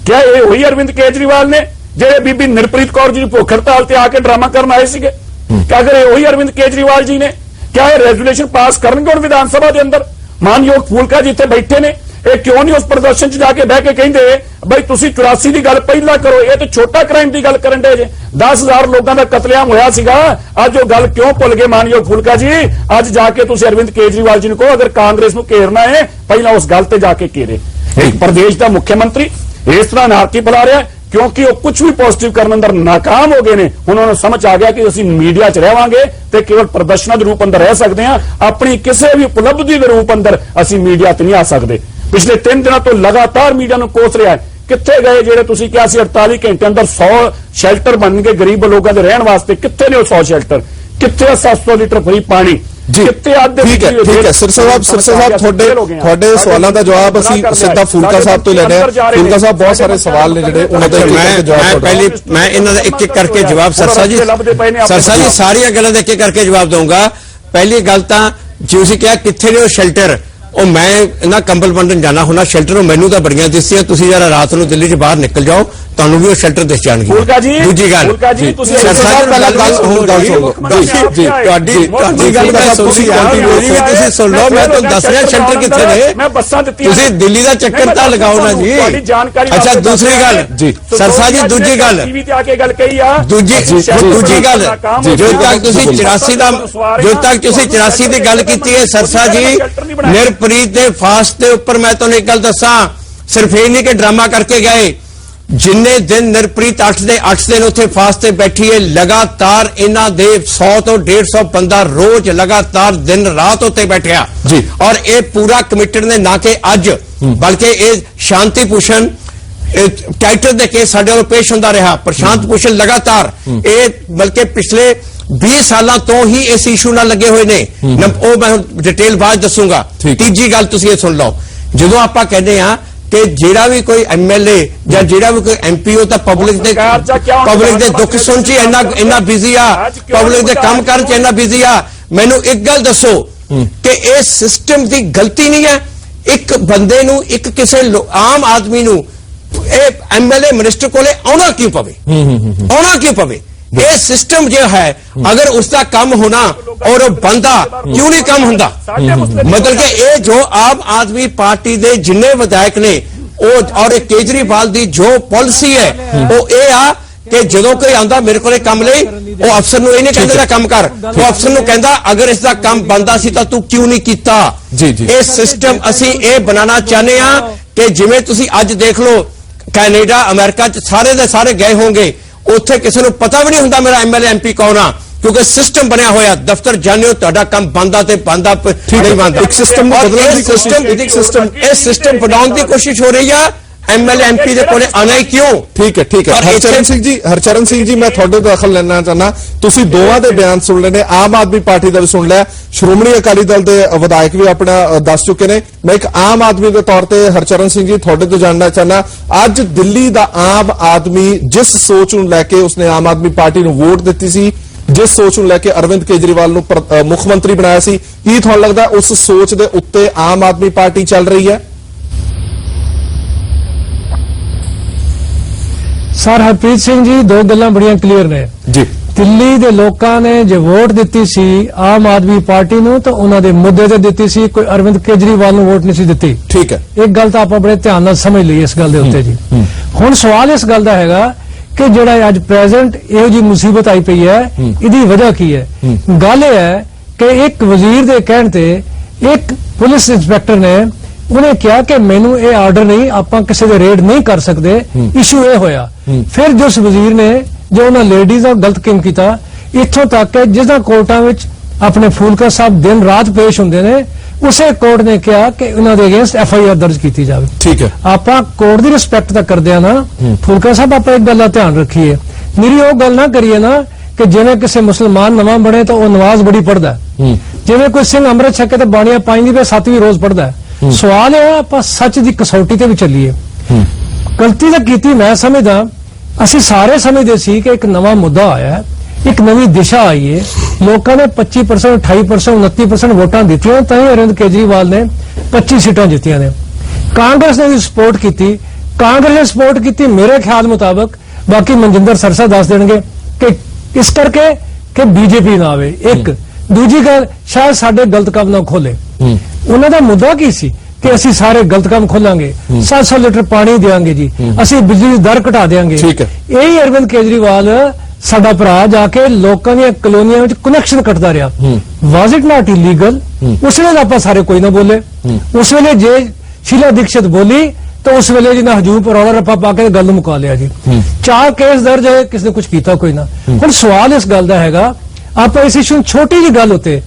[SPEAKER 3] ਕਿ ਇਹ ਉਹੀ ਅਰਵਿੰਦ ਕੇਜਰੀਵਾਲ ਨੇ ਜਿਹੜੇ ਬੀਬੀ ਨਿਰਪ੍ਰੀਤ ਕੌਰ ਜੀ ਭੁੱਖ ਹੜਤਾਲ ਤੇ ਆ ਕੇ ਡਰਾਮਾ ਕਰਨ ਆਏ ਸੀਗੇ? क्या अगर वही अरविंद केजरीवाल जी ने क्या रेजोल्यूशन पास करेंगे और विधानसभा के अंदर? मानयोग फूलका जी इतने बैठे ने, क्यों नहीं उस प्रदर्शन च जाके बह के कहते बई तुसी 84 की गल पहला करो, ये तो छोटा क्राइम की गल करन दे जे। 10,000 लोगों का कतलेआम होया सीगा, अज वो गल क्यों भुल गए मानयोग फूलका जी? अज जाके तुसी अरविंद केजरीवाल जी को अगर कांग्रेस को घेरना है पहला उस गल ते जाके घेरे। एक प्रदेश का मुख्यमंत्री इस तरह नारकी फैला रहा है क्योंकि वो कुछ भी पॉजिटिव करने अंदर नाकाम हो गए ने। उन्होंने समझ आ गया कि असं मीडिया च रहांगे तो केवल प्रदर्शनों के रूप अंदर रह सकते हैं, अपनी किसी भी उपलब्धि के रूप अंदर असं मीडिया च नहीं आ सकते। पिछले 3 दिनों तो लगातार मीडिया को कोस रहा है। कित्थे गए जेडे तुसीं कहा सी 48 घंटे अंदर 100 शेल्टर बन गए गरीब लोगों के रहने वास्ते? कित्थे ने 100 शेल्टर? कित्थे 700 लीटर फ्री पानी?
[SPEAKER 2] ठीक है सिरसा साहब ਤੁਹਾਡੇ ਸਵਾਲਾਂ ਦਾ ਜਵਾਬ ਅਸੀਂ ਸਿੱਧਾ ਫੂਲਕਾ ਸਾਹਿਬ ਤੋਂ ਲੈਣੇ ਆ। ਫੂਲਕਾ ਸਾਹਿਬ ਬਹੁਤ ਸਾਰੇ ਸਵਾਲ ਨੇ ਜਿਹੜੇ ਉਹਨਾਂ ਦੇ
[SPEAKER 1] ਮੈਂ ਇਹਨਾਂ ਦਾ ਇੱਕ ਇੱਕ ਕਰਕੇ ਜਵਾਬ ਸਰਸਾ ਜੀ ਸਾਰੀਆਂ ਗੱਲਾਂ ਦਾ ਇੱਕ ਇੱਕ ਕਰਕੇ ਜਵਾਬ ਦਊਂਗਾ। ਪਹਿਲੀ ਗੱਲ ਤਾਂ ਤੁਸੀਂ ਕਿਹਾ ਕਿੱਥੇ ਨੇ ਉਹ ਸ਼ੈਲਟਰ, ਉਹ ਮੈਂ ਨਾ ਕੰਬਲ ਵੰਡਣ ਜਾਣਾ ਹੁੰਦਾ ਸ਼ੈਲਟਰ, ਮੈਨੂੰ ਤਾਂ ਬੜੀਆਂ ਦਿਸਦੀਆਂ। ਤੁਸੀਂ ਜਰਾ ਰਾਤ ਨੂੰ ਦਿੱਲੀ 'ਚ ਬਾਹਰ ਨਿਕਲ ਜਾਓ ਤੁਹਾਨੂੰ ਵੀ ਉਹ ਸ਼ੈਲਟਰ ਦਿਸ ਜਾਣਗੇ।
[SPEAKER 3] ਫੂਲਕਾ ਜੀ,
[SPEAKER 1] ਦੂਜੀ ਗੱਲ
[SPEAKER 3] ਫੂਲਕਾ ਜੀ, ਤੁਸੀਂ
[SPEAKER 1] ਸਰਸਾ ਜੀ
[SPEAKER 2] ਪਹਿਲਾਂ ਗੱਲ ਸੁਣੋ
[SPEAKER 1] ਤੁਹਾਡੀ ਗੱਲ ਮੈਂ ਤੁਸੀਂ ਸੁਣ ਲਓ, ਮੈਂ ਤੁਹਾਨੂੰ ਦੱਸ ਰਿਹਾ ਸ਼ੈਲਟਰ ਕਿੱਥੇ ਨੇ।
[SPEAKER 3] ਮੈਂ ਬੱਸਾਂ ਦਿੱਤੀਆਂ,
[SPEAKER 1] ਤੁਸੀਂ ਦਿੱਲੀ ਦਾ ਚੱਕਰ ਤਾਂ ਲਗਾਓ ਨਾ ਜੀ।
[SPEAKER 3] ਤੁਹਾਡੀ ਜਾਣਕਾਰੀ
[SPEAKER 1] ਅੱਛਾ ਦੂਸਰੀ ਗੱਲ
[SPEAKER 2] ਜੀ
[SPEAKER 1] ਸਰਸਾ ਜੀ, ਦੂਜੀ ਗੱਲ
[SPEAKER 3] ਟੀਵੀ ਤੇ ਆ ਕੇ ਗੱਲ ਕਹੀ ਆ,
[SPEAKER 1] ਦੂਜੀ ਗੱਲ ਜੋ ਤੱਕ ਤੁਸੀਂ 84 ਦਾ ਜੋ ਤੱਕ ਤੁਸੀਂ 84 ਦੀ ਗੱਲ ਕੀਤੀ ਹੈ ਸਰਸਾ ਜੀ, ਨਿਰਪ੍ਰੀਤ ਦੇ ਫਾਸਟ ਦੇ ਉੱਪਰ ਮੈਂ ਤੁਹਾਨੂੰ ਇੱਕ ਗੱਲ ਦੱਸਾਂ, ਸਿਰਫ ਇਹ ਨਹੀਂ ਕਿ ਡਰਾਮਾ ਕਰਕੇ ਗਏ, ਜਿੰਨੇ ਦਿਨ ਨਿਰਪ੍ਰੀਤ 8 ਦਿਨ ਉੱਥੇ ਫਾਸਟ ਤੇ ਬੈਠੀ ਹੈ, ਲਗਾਤਾਰ ਇਹਨਾਂ ਦੇ 100 ਤੋਂ 150 ਬੰਦਾ ਰੋਜ਼ ਲਗਾਤਾਰ ਦਿਨ ਰਾਤ ਉੱਤੇ ਬੈਠਿਆ
[SPEAKER 2] ਜੀ।
[SPEAKER 1] ਔਰ ਇਹ ਪੂਰਾ ਕਮਿਟਡ ਨੇ, ਨਾ ਕਿ ਅੱਜ ਬਲਕਿ ਇਹ ਸ਼ਾਂਤੀ ਭੂਸ਼ਣ ਟਾਈਟਲ ਦੇ ਕੇਸ ਸਾਡੇ ਵੱਲੋਂ ਪੇਸ਼ ਹੁੰਦਾ ਰਿਹਾ। ਪ੍ਰਸ਼ਾਂਤ ਭੂਸ਼ਣ ਲਗਾਤਾਰ ਇਹ ਬਲਕਿ ਪਿਛਲੇ 20 ਸਾਲਾਂ ਤੋਂ ਹੀ ਇਸ ਇਸ਼ੂ ਨਾਲ ਲੱਗੇ ਹੋਏ ਨੇ। ਉਹ ਮੈਂ ਡਿਟੇਲ ਬਾਅਦ ਦੱਸੂਗਾ। ਤੀਜੀ ਗੱਲ ਤੁਸੀਂ ਇਹ ਸੁਣ ਲਓ, ਜਦੋਂ ਆਪਾਂ ਕਹਿੰਦੇ ਆ ਕਿ ਜਿਹੜਾ ਵੀ ਕੋਈ ਐਮਐਲਏ ਜਾਂ ਜਿਹੜਾ ਵੀ ਕੋਈ ਐਮਪੀ ਉਹ ਤਾਂ ਪਬਲਿਕ ਦੇ ਦੁੱਖ ਸੁਣ ਚ ਇੰਨਾ ਬਿਜ਼ੀ ਆ, ਪਬਲਿਕ ਦੇ ਕੰਮ ਕਰਨ ਚ ਇੰਨਾ ਬਿਜ਼ੀ ਆ। ਮੈਨੂੰ ਇੱਕ ਗੱਲ ਦੱਸੋ ਕਿ ਇਹ ਸਿਸਟਮ ਦੀ ਗਲਤੀ ਨਹੀਂ ਹੈ? ਇੱਕ ਬੰਦੇ ਨੂੰ, ਇੱਕ ਕਿਸੇ ਆਮ ਆਦਮੀ ਨੂੰ ਇਹ ਐਮਐਲਏ ਮਿਨਿਸਟਰ ਕੋਲੇ ਆਉਣਾ ਕਿਉਂ ਪਵੇ? ਇਹ ਸਿਸਟਮ ਜੋ ਹੈ ਅਗਰ ਉਸਦਾ ਕੰਮ ਹੋਣਾ ਔਰ ਉਹ ਬੰਦਾ ਕਿਉਂ ਨਹੀਂ ਕੰਮ ਹੁੰਦਾ? ਮਤਲਬ ਕਿ ਇਹ ਜੋ ਆਮ ਆਦਮੀ ਪਾਰਟੀ ਦੇ ਜਿੰਨੇ ਵਿਧਾਇਕ ਨੇ ਉਹ ਔਰ ਇਹ ਕੇਜਰੀਵਾਲ ਦੀ ਜੋ ਪਾਲਿਸੀ ਹੈ ਉਹ ਇਹ ਆ ਕਿ ਜਦੋਂ ਕੋਈ ਆਉਂਦਾ ਮੇਰੇ ਕੋਲੇ ਕੰਮ ਲਈ, ਉਹ ਅਫਸਰ ਨੂੰ ਇਹ ਨਹੀਂ ਕਹਿੰਦਾ ਕੰਮ ਕਰ, ਉਹ ਅਫਸਰ ਨੂੰ ਕਹਿੰਦਾ ਅਗਰ ਇਸ ਦਾ ਕੰਮ ਬੰਦਾ ਸੀ ਤਾਂ ਤੂੰ ਕਿਉਂ ਨਹੀਂ ਕੀਤਾ? ਇਹ ਸਿਸਟਮ ਅਸੀਂ ਇਹ ਬਣਾਉਣਾ ਚਾਹੁੰਦੇ ਆ ਕਿ ਜਿਵੇਂ ਤੁਸੀਂ ਅੱਜ ਦੇਖ ਲਓ ਕੈਨੇਡਾ ਅਮਰੀਕਾ ਚ ਸਾਰੇ ਦੇ ਸਾਰੇ ਗਏ ਹੋਣਗੇ, ਉੱਥੇ ਕਿਸੇ ਨੂੰ ਪਤਾ ਵੀ ਨਹੀਂ ਹੁੰਦਾ ਮੇਰਾ ਐਮਐਲਏ ਐਮਪੀ ਕੌਣ ਆ, ਕਿਉਂਕਿ ਸਿਸਟਮ ਬਣਿਆ ਹੋਇਆ। ਦਫ਼ਤਰ ਜਾਣਿਓ ਤੁਹਾਡਾ ਕੰਮ ਬੰਦਾ ਤੇ ਬੰਦਾ ਨਹੀਂ ਬੰਦਾ।
[SPEAKER 2] ਇੱਕ ਸਿਸਟਮ ਨੂੰ ਬਦਲਣ ਦੀ
[SPEAKER 1] ਕੋਸ਼ਿਸ਼ ਸਿਸਟਮ ਬਣਾਉਣ ਦੀ ਕੋਸ਼ਿਸ਼ ਹੋ ਰਹੀ ਆ। ਐਮਐਲਏ ਐਮਪੀ ਦੇ ਕੋਲੇ ਆਣਾ ਹੀ ਕਿਉਂ?
[SPEAKER 2] ਠੀਕ ਹੈ ਹਰਚਰਨ ਸਿੰਘ ਜੀ ਮੈਂ ਤੁਹਾਡੇ ਤੋਂ ਦਖਲ ਲੈਣਾ ਚਾਹਨਾ। ਤੁਸੀਂ ਦੋਵਾਂ ਦੇ ਬਿਆਨ ਸੁਣ ਲਏ ਨੇ, ਆਮ ਆਦਮੀ ਪਾਰਟੀ ਦਾ ਵੀ ਸੁਣ ਲਿਆ, ਸ਼੍ਰੋਮਣੀ ਅਕਾਲੀ ਦਲ ਦੇ ਵਿਧਾਇਕ ਵੀ ਆਪਣਾ ਦੱਸ ਚੁੱਕੇ ਨੇ। ਮੈਂ ਇੱਕ ਆਮ ਆਦਮੀ ਦੇ ਤੌਰ ਤੇ ਹਰਚਰਨ ਸਿੰਘ ਜੀ ਤੁਹਾਡੇ ਤੋਂ ਜਾਣਨਾ ਚਾਹਨਾ, ਅੱਜ ਦਿੱਲੀ ਦਾ ਆਮ ਆਦਮੀ ਜਿਸ ਸੋਚ ਨੂੰ ਲੈ ਕੇ ਉਸਨੇ ਆਮ ਆਦਮੀ ਪਾਰਟੀ ਨੂੰ ਵੋਟ ਦਿੱਤੀ ਸੀ, ਜਿਸ ਸੋਚ ਨੂੰ ਲੈ ਕੇ ਅਰਵਿੰਦ ਕੇਜਰੀਵਾਲ ਨੂੰ ਮੁੱਖ ਮੰਤਰੀ ਬਣਾਇਆ ਸੀ, ਕੀ ਤੁਹਾਨੂੰ ਲੱਗਦਾ ਉਸ ਸੋਚ ਦੇ ਉੱਤੇ ਆਮ ਆਦਮੀ ਪਾਰਟੀ ਚੱਲ ਰਹੀ ਹੈ?
[SPEAKER 4] ਸਰ ਹਰਪ੍ਰੀਤ ਸਿੰਘ ਜੀ, ਦੋ ਗੱਲਾਂ ਬੜੀਆਂ ਕਲੀਅਰ ਨੇ
[SPEAKER 2] ਜੀ।
[SPEAKER 4] ਦਿੱਲੀ ਦੇ ਲੋਕਾਂ ਨੇ ਜੇ ਵੋਟ ਦਿੱਤੀ ਸੀ ਆਮ ਆਦਮੀ ਪਾਰਟੀ ਨੂੰ ਤਾਂ ਉਹਨਾਂ ਦੇ ਮੁੱਦੇ ਤੇ ਦਿੱਤੀ ਸੀ, ਕੋਈ ਅਰਵਿੰਦ ਕੇਜਰੀਵਾਲ ਨੂੰ ਵੋਟ ਨਹੀਂ ਸੀ ਦਿੱਤੀ।
[SPEAKER 2] ਠੀਕ ਹੈ,
[SPEAKER 4] ਇੱਕ ਗੱਲ ਤਾਂ ਆਪਾਂ ਬੜੇ ਧਿਆਨ ਨਾਲ ਸਮਝ ਲਈ ਇਸ ਗੱਲ ਦੇ ਉੱਤੇ ਜੀ। ਹੁਣ ਸਵਾਲ ਇਸ ਗੱਲ ਦਾ ਹੈਗਾ ਕਿ ਜਿਹੜਾ ਅੱਜ ਪ੍ਰੈਜ਼ੈਂਟ ਇਹੋ ਜੀ ਮੁਸੀਬਤ ਆਈ ਪਈ ਹੈ, ਇਹਦੀ ਵਜ੍ਹਾ ਕੀ ਹੈ? ਗੱਲ ਇਹ ਹੈ ਕਿ ਇੱਕ ਵਜ਼ੀਰ ਦੇ ਕਹਿਣ ਤੇ ਇੱਕ ਪੁਲਿਸ ਇੰਸਪੈਕਟਰ ਨੇ ਉਹਨੇ ਕਿਹਾ ਕਿ ਮੈਨੂੰ ਇਹ ਆਰਡਰ ਨਹੀਂ, ਆਪਾਂ ਕਿਸੇ ਦੇ ਰੇਡ ਨਹੀਂ ਕਰ ਸਕਦੇ। ਇਸ਼ੂ ਇਹ ਹੋਇਆ ਫਿਰ ਜਿਸ ਵਜ਼ੀਰ ਨੇ ਜੋ ਉਹਨਾਂ ਲੇਡੀਜ਼ ਦਾ ਗਲਤ ਕੰਮ ਕੀਤਾ, ਇੱਥੋਂ ਤੱਕ ਕਿ ਜਿਸਦਾ ਕੋਰਟਾਂ ਵਿੱਚ ਆਪਣੇ ਫੂਲਕਾ ਸਾਹਿਬ ਦਿਨ ਰਾਤ ਪੇਸ਼ ਹੁੰਦੇ ਨੇ, ਉਸੇ ਕੋਰਟ ਨੇ ਕਿਹਾ ਕਿ ਉਹਨਾਂ ਦੇ ਅਗੇਂਸਟ FIR ਦਰਜ ਕੀਤੀ ਜਾਵੇ।
[SPEAKER 2] ਠੀਕ ਹੈ,
[SPEAKER 4] ਆਪਾਂ ਕੋਰਟ ਦੀ ਰਿਸਪੈਕਟ ਤਾਂ ਕਰਦੇ ਆ ਨਾ ਫੂਲਕਾ ਸਾਹਿਬ, ਆਪਾਂ ਇੱਕ ਗੱਲ ਦਾ ਧਿਆਨ ਰੱਖੀਏ, ਮੇਰੀ ਉਹ ਗੱਲ ਨਾ ਕਰੀਏ ਨਾ ਕਿ ਜਿਵੇਂ ਕਿਸੇ ਮੁਸਲਮਾਨ ਨਵਾਂ ਬਣੇ ਤਾਂ ਉਹ ਨਮਾਜ਼ ਬੜੀ ਪੜ੍ਹਦਾ, ਜਿਵੇਂ ਕੋਈ ਸਿੰਘ ਅੰਮ੍ਰਿਤ ਛਕੇ ਤੇ ਬਾਣੀਆਂ ਪਾਈਂਦੀ ਪਏ 7ਵੀਂ ਰੋਜ਼ ਪੜ੍ਹਦਾ। ਸਵਾਲ ਇਹ ਆਪਾਂ ਸੱਚ ਦੀ ਕਸੌਟੀ ਤੇ ਵੀ ਚੱਲੀਏ। ਗਲਤੀ ਤਾਂ ਕੀਤੀ ਮੈਂ ਸਮਝਦਾ, ਅਸੀਂ ਸਾਰੇ ਸਮਝਦੇ ਸੀ ਕਿ ਇੱਕ ਨਵਾਂ ਮੁੱਦਾ ਆਇਆ, ਇੱਕ ਨਵੀਂ ਦਿਸ਼ਾ ਆਈ ਹੈ, ਲੋਕਾਂ ਨੇ 25%, 28%, 29% ਵੋਟਾਂ ਦਿੱਤੀਆਂ ਤਾਂ ਹੀ ਅਰਵਿੰਦ ਕੇਜਰੀਵਾਲ ਨੇ 25 ਸੀਟਾਂ ਜਿੱਤੀਆਂ ਨੇ। ਕਾਂਗਰਸ ਨੇ ਵੀ ਸਪੋਰਟ ਕੀਤੀ, ਮੇਰੇ ਖਿਆਲ ਮੁਤਾਬਕ, ਬਾਕੀ ਮਨਜਿੰਦਰ ਸਰਸਾ ਦੱਸ ਦੇਣਗੇ ਕਿ ਇਸ ਕਰਕੇ ਕਿ ਬੀਜੇਪੀ ਨਾ ਆਵੇ। ਇੱਕ ਦੂਜੀ ਗੱਲ, ਸ਼ਾਇਦ ਸਾਡੇ ਗਲਤ ਕੰਮ ਨਾ ਖੋਲੇ। ਉਹਨਾਂ ਦਾ ਮੁੱਦਾ ਕੀ ਸੀ ਕਿ ਅਸੀਂ ਸਾਰੇ ਗਲਤ ਕੰਮ ਖੋਲਾਂਗੇ, 700 ਲੀਟਰ ਪਾਣੀ ਦੇਵਾਂਗੇ ਜੀ, ਅਸੀਂ ਬਿਜਲੀ ਦੀ ਦਰ ਘਟਾ ਦੇਵਾਂਗੇ। ਇਹੀ ਅਰਵਿੰਦ ਕੇਜਰੀਵਾਲ ਸਾਡਾ ਭਰਾ ਜਾ ਕੇ ਲੋਕਾਂ ਦੀਆਂ ਕਲੋਨੀਆਂ ਵਿੱਚ ਕਨੈਕਸ਼ਨ ਕੱਟਦਾ ਰਿਹਾ। ਵਾਜ਼ ਇਟ ਨਾਟ ਇਲੀਗਲ? ਉਸ ਵੇਲੇ ਆਪਾਂ ਸਾਰੇ ਕੋਈ ਨਾ ਬੋਲੇ। ਉਸ ਵੇਲੇ ਜੇ ਸ਼ੀਲਾ ਦੀਕਸ਼ਿਤ ਬੋਲੀ ਤਾਂ ਉਸ ਵੇਲੇ ਜੀ ਨਾ ਹਜੂਮ ਪਰ ਰੌਲਾ ਰੱਪਾ ਪਾ ਕੇ ਗੱਲ ਮੁਕਾ ਲਿਆ ਜੀ। 4 ਕੇਸ ਦਰਜ ਹੋਏ, ਕਿਸੇ ਨੇ ਕੁਝ ਕੀਤਾ ਕੋਈ ਨਾ। ਹੁਣ ਸਵਾਲ ਇਸ ਗੱਲ ਦਾ ਹੈਗਾ, ਆਪਾਂ ਇਸ ਇਸ਼ੂ ਛੋਟੀ ਜਿਹੀ ਗੱਲ ਉੱਤੇ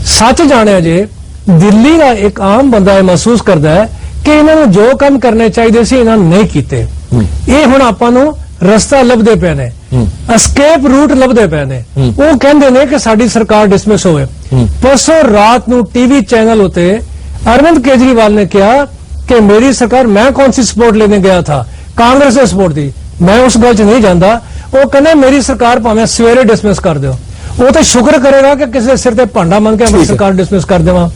[SPEAKER 4] ਸੱਚ ਜਾਣਿਆ ਜੇ ਦਿੱਲੀ ਦਾ ਇੱਕ ਆਮ ਬੰਦਾ ਇਹ ਮਹਿਸੂਸ ਕਰਦਾ ਹੈ ਕਿ ਇਹਨਾਂ ਨੂੰ ਜੋ ਕੰਮ ਕਰਨੇ ਚਾਹੀਦੇ ਸੀ ਇਹਨਾਂ ਨੇ ਨਹੀਂ ਕੀਤੇ। ਇਹ ਹੁਣ ਆਪਾਂ ਨੂੰ ਰਸਤਾ ਲੱਭਦੇ ਪਏ ਨੇ, ਐਸਕੇਪ ਰੂਟ ਲੱਭਦੇ ਪਏ ਨੇ। ਉਹ ਕਹਿੰਦੇ ਨੇ ਕਿ ਸਾਡੀ ਸਰਕਾਰ ਡਿਸਮਿਸ ਹੋਵੇ। ਪਰਸੋਂ ਰਾਤ ਨੂੰ ਟੀਵੀ ਚੈਨਲ ਉਤੇ ਅਰਵਿੰਦ ਕੇਜਰੀਵਾਲ ਨੇ ਕਿਹਾ कि मेरी सरकार, मैं कौन सी सपोर्ट लेने गया था, कांग्रेस ने सपोर्ट दी, मैं उस गल च नहीं जानता। वो कहना मेरी सरकार भावें सवेरे डिसमिस कर दो, वो तो शुक्र करेगा कि किसी के सिर ते भांडा मंग के अपनी सरकार डिसमिस कर देवा।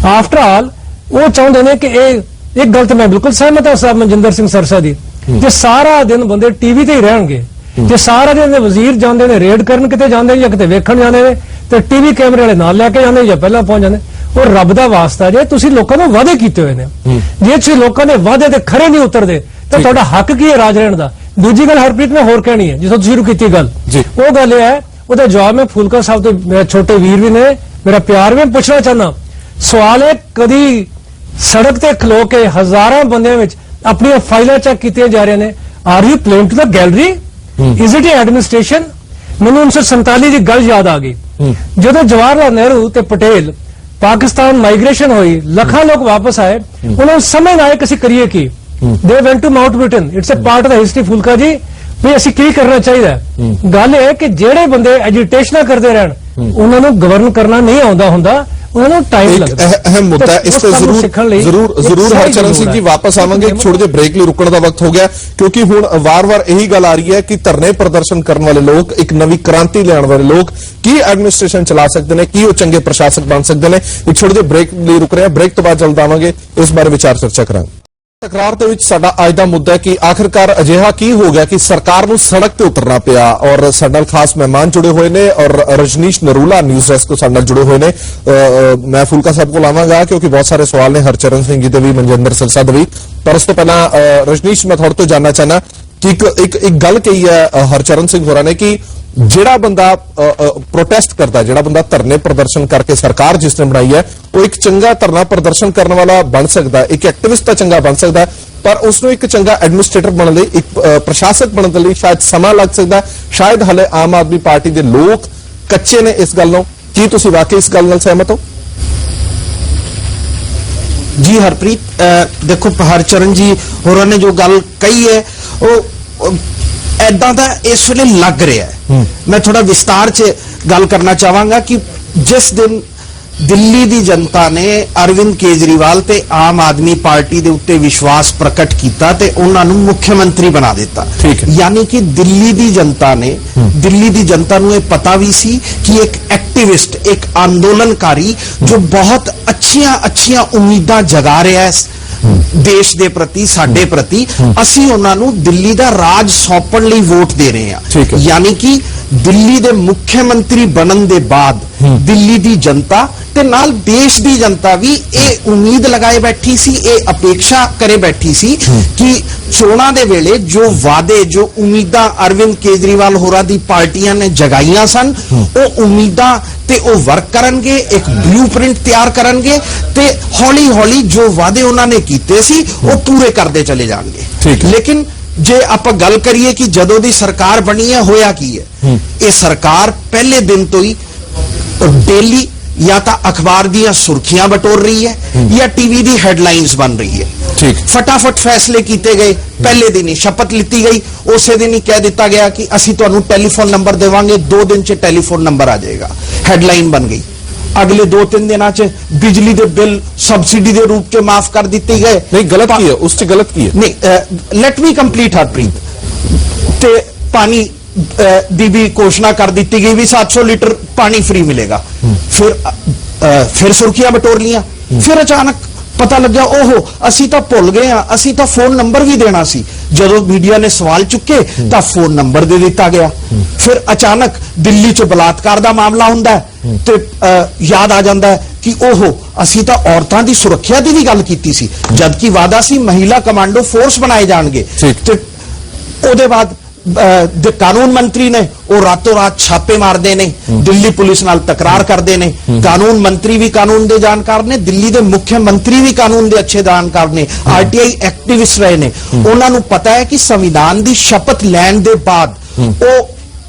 [SPEAKER 4] आफ्टर ऑल वो चाहते हैं कि एक गल तो मैं बिल्कुल सहमत हाँ साहब मनजिंदर सिंह सरसा दी ਜੇ ਸਾਰਾ ਦਿਨ ਬੰਦੇ ਟੀਵੀ ਤੇ ਹੀ ਰਹਿਣਗੇ, ਜੇ ਸਾਰਾ ਦਿਨ ਦੇ ਵਜ਼ੀਰ ਜਾਂਦੇ ਨੇ ਰੇਡ ਕਰਨ, ਕਿਤੇ ਜਾਂਦੇ ਨੇ ਜਾਂ ਕਿਤੇ ਵੇਖਣ ਜਾਂਦੇ ਨੇ, ਤੇ ਟੀਵੀ ਕੈਮਰੇ ਵਾਲੇ ਨਾਲ ਲੈ ਕੇ ਜਾਂਦੇ ਨੇ ਜਾਂ ਪਹਿਲਾਂ ਪਹੁੰਚ ਜਾਂਦੇ। ਉਹ ਰੱਬ ਦਾ ਵਾਸਤਾ ਜੇ ਤੁਸੀਂ ਲੋਕਾਂ ਨੂੰ ਵਾਅਦੇ ਕੀਤੇ ਹੋਏ ਨੇ, ਜੇ ਤੁਸੀਂ ਲੋਕਾਂ ਦੇ ਵਾਅਦੇ ਤੇ ਖਰੇ ਨਹੀਂ ਉਤਰਦੇ ਤਾਂ ਤੁਹਾਡਾ ਹੱਕ ਕੀ ਹੈ ਰਾਜ ਰਹਿਣ ਦਾ? ਦੂਜੀ ਗੱਲ ਹਰਪ੍ਰੀਤ ਨੇ ਹੋਰ ਕਹਿਣੀ ਹੈ, ਜਿਸੋਂ ਤੁਸੀਂ ਸ਼ੁਰੂ ਕੀਤੀ ਗੱਲ, ਉਹ ਗੱਲ ਇਹ ਹੈ, ਉਹਦਾ ਜਵਾਬ ਮੈਂ ਫੂਲਕਾ ਸਾਹਿਬ ਤੋਂ, ਮੇਰੇ ਛੋਟੇ ਵੀਰ ਵੀ ਨੇ, ਮੇਰਾ ਪਿਆਰ ਵੀ ਪੁੱਛਣਾ ਚਾਹੁੰਦਾ। ਸਵਾਲ ਹੈ, ਕਦੀ ਸੜਕ ਤੇ ਖਲੋ ਕੇ ਹਜ਼ਾਰਾਂ ਬੰਦਿਆਂ ਵਿੱਚ ਆਪਣੀਆਂ ਫਾਈਲਾਂ ਚੈੱਕ ਕੀਤੀਆਂ ਜਾ ਰਹੀਆਂ ਨੇ? Are you playing to the gallery? Is it administration? ਮੈਨੂੰ 1947 ਦੀ ਗੱਲ ਯਾਦ ਆ ਗਈ, ਜਦੋਂ ਜਵਾਹਰ ਲਾਲ ਨਹਿਰੂ ਤੇ ਪਟੇਲ ਪਾਕਿਸਤਾਨ ਮਾਈਗ੍ਰੇਸ਼ਨ ਹੋਈ, ਲੱਖਾਂ ਲੋਕ ਵਾਪਸ ਆਏ, ਉਹਨਾਂ ਨੂੰ ਸਮਝ ਨਾ ਆਏ ਕਿ ਅਸੀਂ ਕਰੀਏ ਕੀ। They went to Mountbatten, it's a part of the history Phoolka ji, ਵੀ ਅਸੀਂ ਕੀ ਕਰਨਾ ਚਾਹੀਦਾ। ਗੱਲ ਇਹ ਹੈ ਕਿ ਜਿਹੜੇ ਬੰਦੇ ਐਜੀਟੇਸ਼ਨਾਂ ਕਰਦੇ ਰਹਿਣ, ਉਹਨਾਂ ਨੂੰ ਗਵਰਨ ਕਰਨਾ ਨਹੀਂ ਆਉਂਦਾ ਹੁੰਦਾ, ਉਹਨਾਂ ਨੂੰ ਟਾਈਮ ਲੱਗਦਾ।
[SPEAKER 2] ਅਹਿਮ ਮੁੱਦਾ ਹੈ, ਇਸ ਤੇ ਜ਼ਰੂਰ ਹਰਚਰਨ ਸਿੰਘ ਜੀ ਵਾਪਸ ਆਵਾਂਗੇ। ਇੱਕ ਛੋਟੇ ਜਿਹੇ ਬ੍ਰੇਕ ਲਈ ਰੁਕਣ ਦਾ ਵਕਤ ਹੋ ਗਿਆ, ਕਿਉਂਕਿ ਹੁਣ ਵਾਰ-ਵਾਰ ਇਹੀ ਗੱਲ ਆ ਰਹੀ ਹੈ ਕਿ ਧਰਨੇ ਪ੍ਰਦਰਸ਼ਨ ਕਰਨ ਵਾਲੇ ਲੋਕ, ਇੱਕ ਨਵੀਂ ਕ੍ਰਾਂਤੀ ਲਿਆਉਣ ਵਾਲੇ ਲੋਕ ਕੀ ਐਡਮਿਨਿਸਟ੍ਰੇਸ਼ਨ ਚਲਾ ਸਕਦੇ ਨੇ, ਕੀ ਉਹ ਚੰਗੇ ਪ੍ਰਸ਼ਾਸਕ ਬਣ ਸਕਦੇ ਨੇ। ਇੱਕ ਛੋਟੇ ਜਿਹੇ ਬ੍ਰੇਕ ਲਈ ਰੁਕ ਰਹੇ ਹਾਂ, ਬ੍ਰੇਕ ਤੋਂ ਬਾਅਦ ਜਲਦ ਆਵਾਂਗੇ, ਇਸ ਬਾਰੇ ਵਿਚਾਰ ਚਰਚਾ ਕਰਾਂਗੇ। ਤਕਰਾਰ ਦੇ ਵਿੱਚ ਸਾਡਾ ਅੱਜ ਦਾ ਮੁੱਦਾ ਹੈ ਕਿ ਆਖਿਰਕਾਰ ਅਜਿਹਾ ਕੀ ਹੋ ਗਿਆ ਕਿ ਸਰਕਾਰ ਨੂੰ ਸੜਕ ਤੇ ਉਤਰਨਾ ਪਿਆ। ਔਰ ਸਾਡੇ ਨਾਲ ਖਾਸ ਮਹਿਮਾਨ ਜੁੜੇ ਹੋਏ ਨੇ, ਔਰ ਰਜਨੀਸ਼ ਨਰੂਲਾ ਨਿਊਜ਼ ਡੈਸਕ ਤੋਂ ਸਾਡੇ ਨਾਲ ਜੁੜੇ ਹੋਏ ਨੇ। ਮੈਂ ਫੂਲਕਾ ਸਾਹਿਬ ਕੋਲ ਆਵਾਂਗਾ ਕਿਉਂਕਿ ਬਹੁਤ ਸਾਰੇ ਸਵਾਲ ਨੇ ਹਰਚਰਨ ਸਿੰਘ ਜੀ ਦੇ ਵੀ, ਮਨਜਿੰਦਰ ਸਿਰਸਾ ਦੇ ਵੀ, ਪਰ ਉਸ ਤੋਂ ਪਹਿਲਾਂ ਰਜਨੀਸ਼, ਮੈਂ ਤੁਹਾਡੇ ਤੋਂ ਜਾਨਣਾ ਚਾਹਨਾ ਕਿ ਇੱਕ ਗੱਲ ਕਹੀ ਹੈ ਹਰਚਰਨ ਸਿੰਘ ਹੋਰਾਂ ਨੇ ਕਿ ਜਿਹੜਾ ਬੰਦਾ ਪ੍ਰੋਟੈਸਟ ਕਰਦਾ, ਜਿਹੜਾ ਬੰਦਾ ਧਰਨੇ ਪ੍ਰਦਰਸ਼ਨ ਕਰਕੇ ਸਰਕਾਰ ਜਿਸ ਨੇ ਬਣਾਈ ਹੈ, ਉਹ ਇੱਕ ਚੰਗਾ ਧਰਨਾ ਪ੍ਰਦਰਸ਼ਨ ਕਰਨ ਵਾਲਾ ਬਣ ਸਕਦਾ, ਇੱਕ ਐਕਟਿਵਿਸਟ ਤਾਂ ਚੰਗਾ ਬਣ ਸਕਦਾ, ਪਰ ਉਸ ਨੂੰ ਇੱਕ ਚੰਗਾ ਐਡਮਿਨਿਸਟ੍ਰੇਟਰ ਬਣਨ ਲਈ, ਇੱਕ ਪ੍ਰਸ਼ਾਸਕ ਬਣਨ ਦੇ ਲਈ ਸ਼ਾਇਦ ਸਮਾਂ ਲੱਗ ਸਕਦਾ। ਸ਼ਾਇਦ ਹਲੇ ਆਮ ਆਦਮੀ ਪਾਰਟੀ ਦੇ ਲੋਕ ਕੱਚੇ ਨੇ ਇਸ ਗੱਲ ਨੂੰ। ਕੀ ਤੁਸੀਂ ਵਾਕਈ ਇਸ ਗੱਲ ਨਾਲ ਸਹਿਮਤ ਹੋ?
[SPEAKER 5] ਜੀ ਹਰਪ੍ਰੀਤ, ਦੇਖੋ ਹਰਚਰਨ ਜੀ ਹੋਰਾਂ ਨੇ ਜੋ ਗੱਲ ਕਹੀ ਹੈ ਉਹ ਐਦਾਂ ਦਾ ਇਸ ਵੇਲੇ ਲੱਗ ਰਿਹਾ ਹੈ। ਮੈਂ ਥੋੜਾ ਵਿਸਤਾਰ 'ਚ ਗੱਲ ਕਰਨਾ ਚਾਹਾਂਗਾ ਕਿ ਜਿਸ ਦਿਨ ਦਿੱਲੀ ਦੀ ਜਨਤਾ ਨੇ ਅਰਵਿੰਦ ਕੇਜਰੀਵਾਲ ਤੇ ਆਮ ਆਦਮੀ ਪਾਰਟੀ ਦੇ ਉੱਤੇ ਵਿਸ਼ਵਾਸ ਪ੍ਰਗਟ ਕੀਤਾ ਤੇ ਉਹਨਾਂ ਨੂੰ ਮੁੱਖ ਮੰਤਰੀ ਬਣਾ ਦਿੱਤਾ, ਯਾਨੀ ਕਿ ਦਿੱਲੀ ਦੀ ਜਨਤਾ ਨੂੰ ਇਹ ਪਤਾ ਵੀ ਸੀ ਕਿ ਇੱਕ ਐਕਟਿਵਿਸਟ, ਇੱਕ ਅੰਦੋਲਨਕਾਰੀ ਜੋ ਬਹੁਤ ਅੱਛੀਆਂ ਉਮੀਦਾਂ ਜਗਾ ਰਿਹਾ ਹੈ ਦੇਸ਼ ਦੇ ਪ੍ਰਤੀ, ਸਾਡੇ ਪ੍ਰਤੀ, ਅਸੀਂ ਉਹਨਾਂ ਨੂੰ ਦਿੱਲੀ ਦਾ ਰਾਜ ਸੌਂਪਣ ਲਈ ਵੋਟ ਦੇ ਰਹੇ ਹਾਂ। ਯਾਨੀ ਕਿ ਦਿੱਲੀ ਦੇ ਮੁੱਖ ਮੰਤਰੀ ਬਣਨ ਦੇ ਬਾਅਦ ਦਿੱਲੀ ਦੀ ਜਨਤਾ ਤੇ ਨਾਲ ਦੇਸ਼ ਦੀ ਜਨਤਾ ਵੀ ਇਹ ਉਮੀਦ ਲਗਾਏ ਬੈਠੀ ਸੀ, ਇਹ ਅਪੇक्षा ਕਰੇ ਬੈਠੀ ਸੀ ਕਿ ਚੋਣਾਂ ਦੇ ਵੇਲੇ ਜੋ ਵਾਅਦੇ, ਜੋ ਉਮੀਦਾਂ ਅਰਵਿੰਦ ਕੇਜਰੀਵਾਲ ਹੋਰਾਂ ਦੀ ਪਾਰਟੀਆਂ ਨੇ ਜਗਾਈਆਂ ਸਨ, ਉਹ ਉਮੀਦਾਂ ਤੇ ਉਹ ਵਰਕ ਕਰਨਗੇ, ਇੱਕ ਬਲੂਪ੍ਰਿੰਟ ਤਿਆਰ ਕਰਨਗੇ ਤੇ ਹੌਲੀ-ਹੌਲੀ ਜੋ ਵਾਅਦੇ ਉਹਨਾਂ ਨੇ ਕੀਤੇ ਸੀ ਉਹ ਪੂਰੇ ਕਰਦੇ ਚਲੇ ਜਾਣਗੇ। ਲੇਕਿਨ ਜੇ ਆਪਾਂ ਗੱਲ ਕਰੀਏ ਕਿ ਜਦੋਂ ਦੀ ਸਰਕਾਰ ਬਣੀ ਹੈ ਹੋਇਆ ਕੀ ਹੈ, ਇਹ ਸਰਕਾਰ ਪਹਿਲੇ ਦਿਨ ਤੋਂ ਹੀ ਡੇਲੀ ਜਾਂ ਤਾਂ ਅਖਬਾਰ ਦੀਆਂ ਸੁਰਖੀਆਂ ਬਟੋਰ ਰਹੀ ਹੈ ਜਾਂ ਟੀਵੀ ਦੀ ਹੈਡਲਾਈਨਸ ਬਣ ਰਹੀ ਹੈ। ਫਟਾਫਟ ਫੈਸਲੇ ਕੀਤੇ ਗਏ, ਪਹਿਲੇ ਦਿਨ ਹੀ ਸ਼ਪਥ ਲਿੱਤੀ ਗਈ, ਉਸੇ ਦਿਨ ਹੀ ਕਹਿ ਦਿੱਤਾ ਗਿਆ ਕਿ ਅਸੀਂ ਤੁਹਾਨੂੰ ਟੈਲੀਫੋਨ ਨੰਬਰ ਦੇਵਾਂਗੇ, 2 ਦਿਨ 'ਚ ਟੈਲੀਫੋਨ ਨੰਬਰ ਆ ਜਾਏਗਾ, ਹੈਡਲਾਈਨ ਬਣ ਗਈ। ਅਗਲੇ 2-3 ਦਿਨਾਂ 'ਚ ਬਿਜਲੀ ਦੇ ਬਿੱਲ ਸਬਸਿਡੀ ਦੇ ਰੂਪ 'ਚ ਮਾਫ ਕਰ ਦਿੱਤੇ ਗਏ।
[SPEAKER 2] ਨਹੀਂ, ਗਲਤ ਕੀ ਹੈ ਉਸ 'ਚ? ਗਲਤ ਕੀ ਹੈ?
[SPEAKER 5] ਨਹੀਂ, ਲੈਟ ਮੀ ਕੰਪਲੀਟ ਹਰਪ੍ਰੀਤ। ਤੇ ਪਾਣੀ ਦੀ ਵੀ ਘੋਸ਼ਣਾ ਕਰ ਦਿੱਤੀ ਗਈ ਵੀ 700 ਲੀਟਰ ਪਾਣੀ ਫ੍ਰੀ ਮਿਲੇਗਾ। ਫਿਰ ਸੁਰਖੀਆਂ ਬਟੋਰ ਲੀਆਂ। ਫਿਰ ਅਚਾਨਕ ਪਤਾ ਲੱਗਿਆ, ਓਹੋ ਅਸੀਂ ਤਾਂ ਭੁੱਲ ਗਏ ਆ, ਅਸੀਂ ਤਾਂ ਫੋਨ ਨੰਬਰ ਵੀ ਦੇਣਾ ਸੀ। ਜਦੋਂ ਮੀਡੀਆ ਨੇ ਸਵਾਲ ਚੁੱਕੇ ਤਾਂ ਫੋਨ ਨੰਬਰ ਦੇ ਦਿੱਤਾ ਗਿਆ। ਫਿਰ ਅਚਾਨਕ ਦਿੱਲੀ 'ਚ ਬਲਾਤਕਾਰ ਦਾ ਮਾਮਲਾ ਹੁੰਦਾ ਤੇ ਯਾਦ ਆ ਜਾਂਦਾ ਕਿ ਓਹੋ ਅਸੀਂ ਤਾਂ ਔਰਤਾਂ ਦੀ ਸੁਰੱਖਿਆ ਦੀ ਵੀ ਗੱਲ ਕੀਤੀ ਸੀ, ਜਦਕਿ ਵਾਅਦਾ ਸੀ ਮਹਿਲਾ ਕਮਾਂਡੋ ਫੋਰਸ ਬਣਾਏ ਜਾਣਗੇ। ਤੇ ਉਹਦੇ ਬਾਅਦ ਦੇ ਕਾਨੂੰਨ ਮੰਤਰੀ ਨੇ ਉਹ ਰਾਤੋਂ ਰਾਤ ਛਾਪੇ ਮਾਰਦੇ ਨੇ, ਦਿੱਲੀ ਪੁਲਿਸ ਨਾਲ ਤਕਰਾਰ ਕਰਦੇ ਨੇ। ਕਾਨੂੰਨ ਮੰਤਰੀ ਵੀ ਕਾਨੂੰਨ ਦੇ ਜਾਣਕਾਰ ਨੇ, ਦਿੱਲੀ ਦੇ ਮੁੱਖ ਮੰਤਰੀ ਵੀ ਕਾਨੂੰਨ ਦੇ ਅੱਛੇ ਜਾਣਕਾਰ ਨੇ, ਆਰਟੀਆਈ ਐਕਟਿਵਿਸਟ ਰਹੇ ਨੇ। ਉਹਨਾਂ ਨੂੰ ਪਤਾ ਹੈ ਕਿ ਸੰਵਿਧਾਨ ਦੀ ਸ਼ਪਥ ਲੈਣ ਦੇ ਬਾਅਦ ਉਹ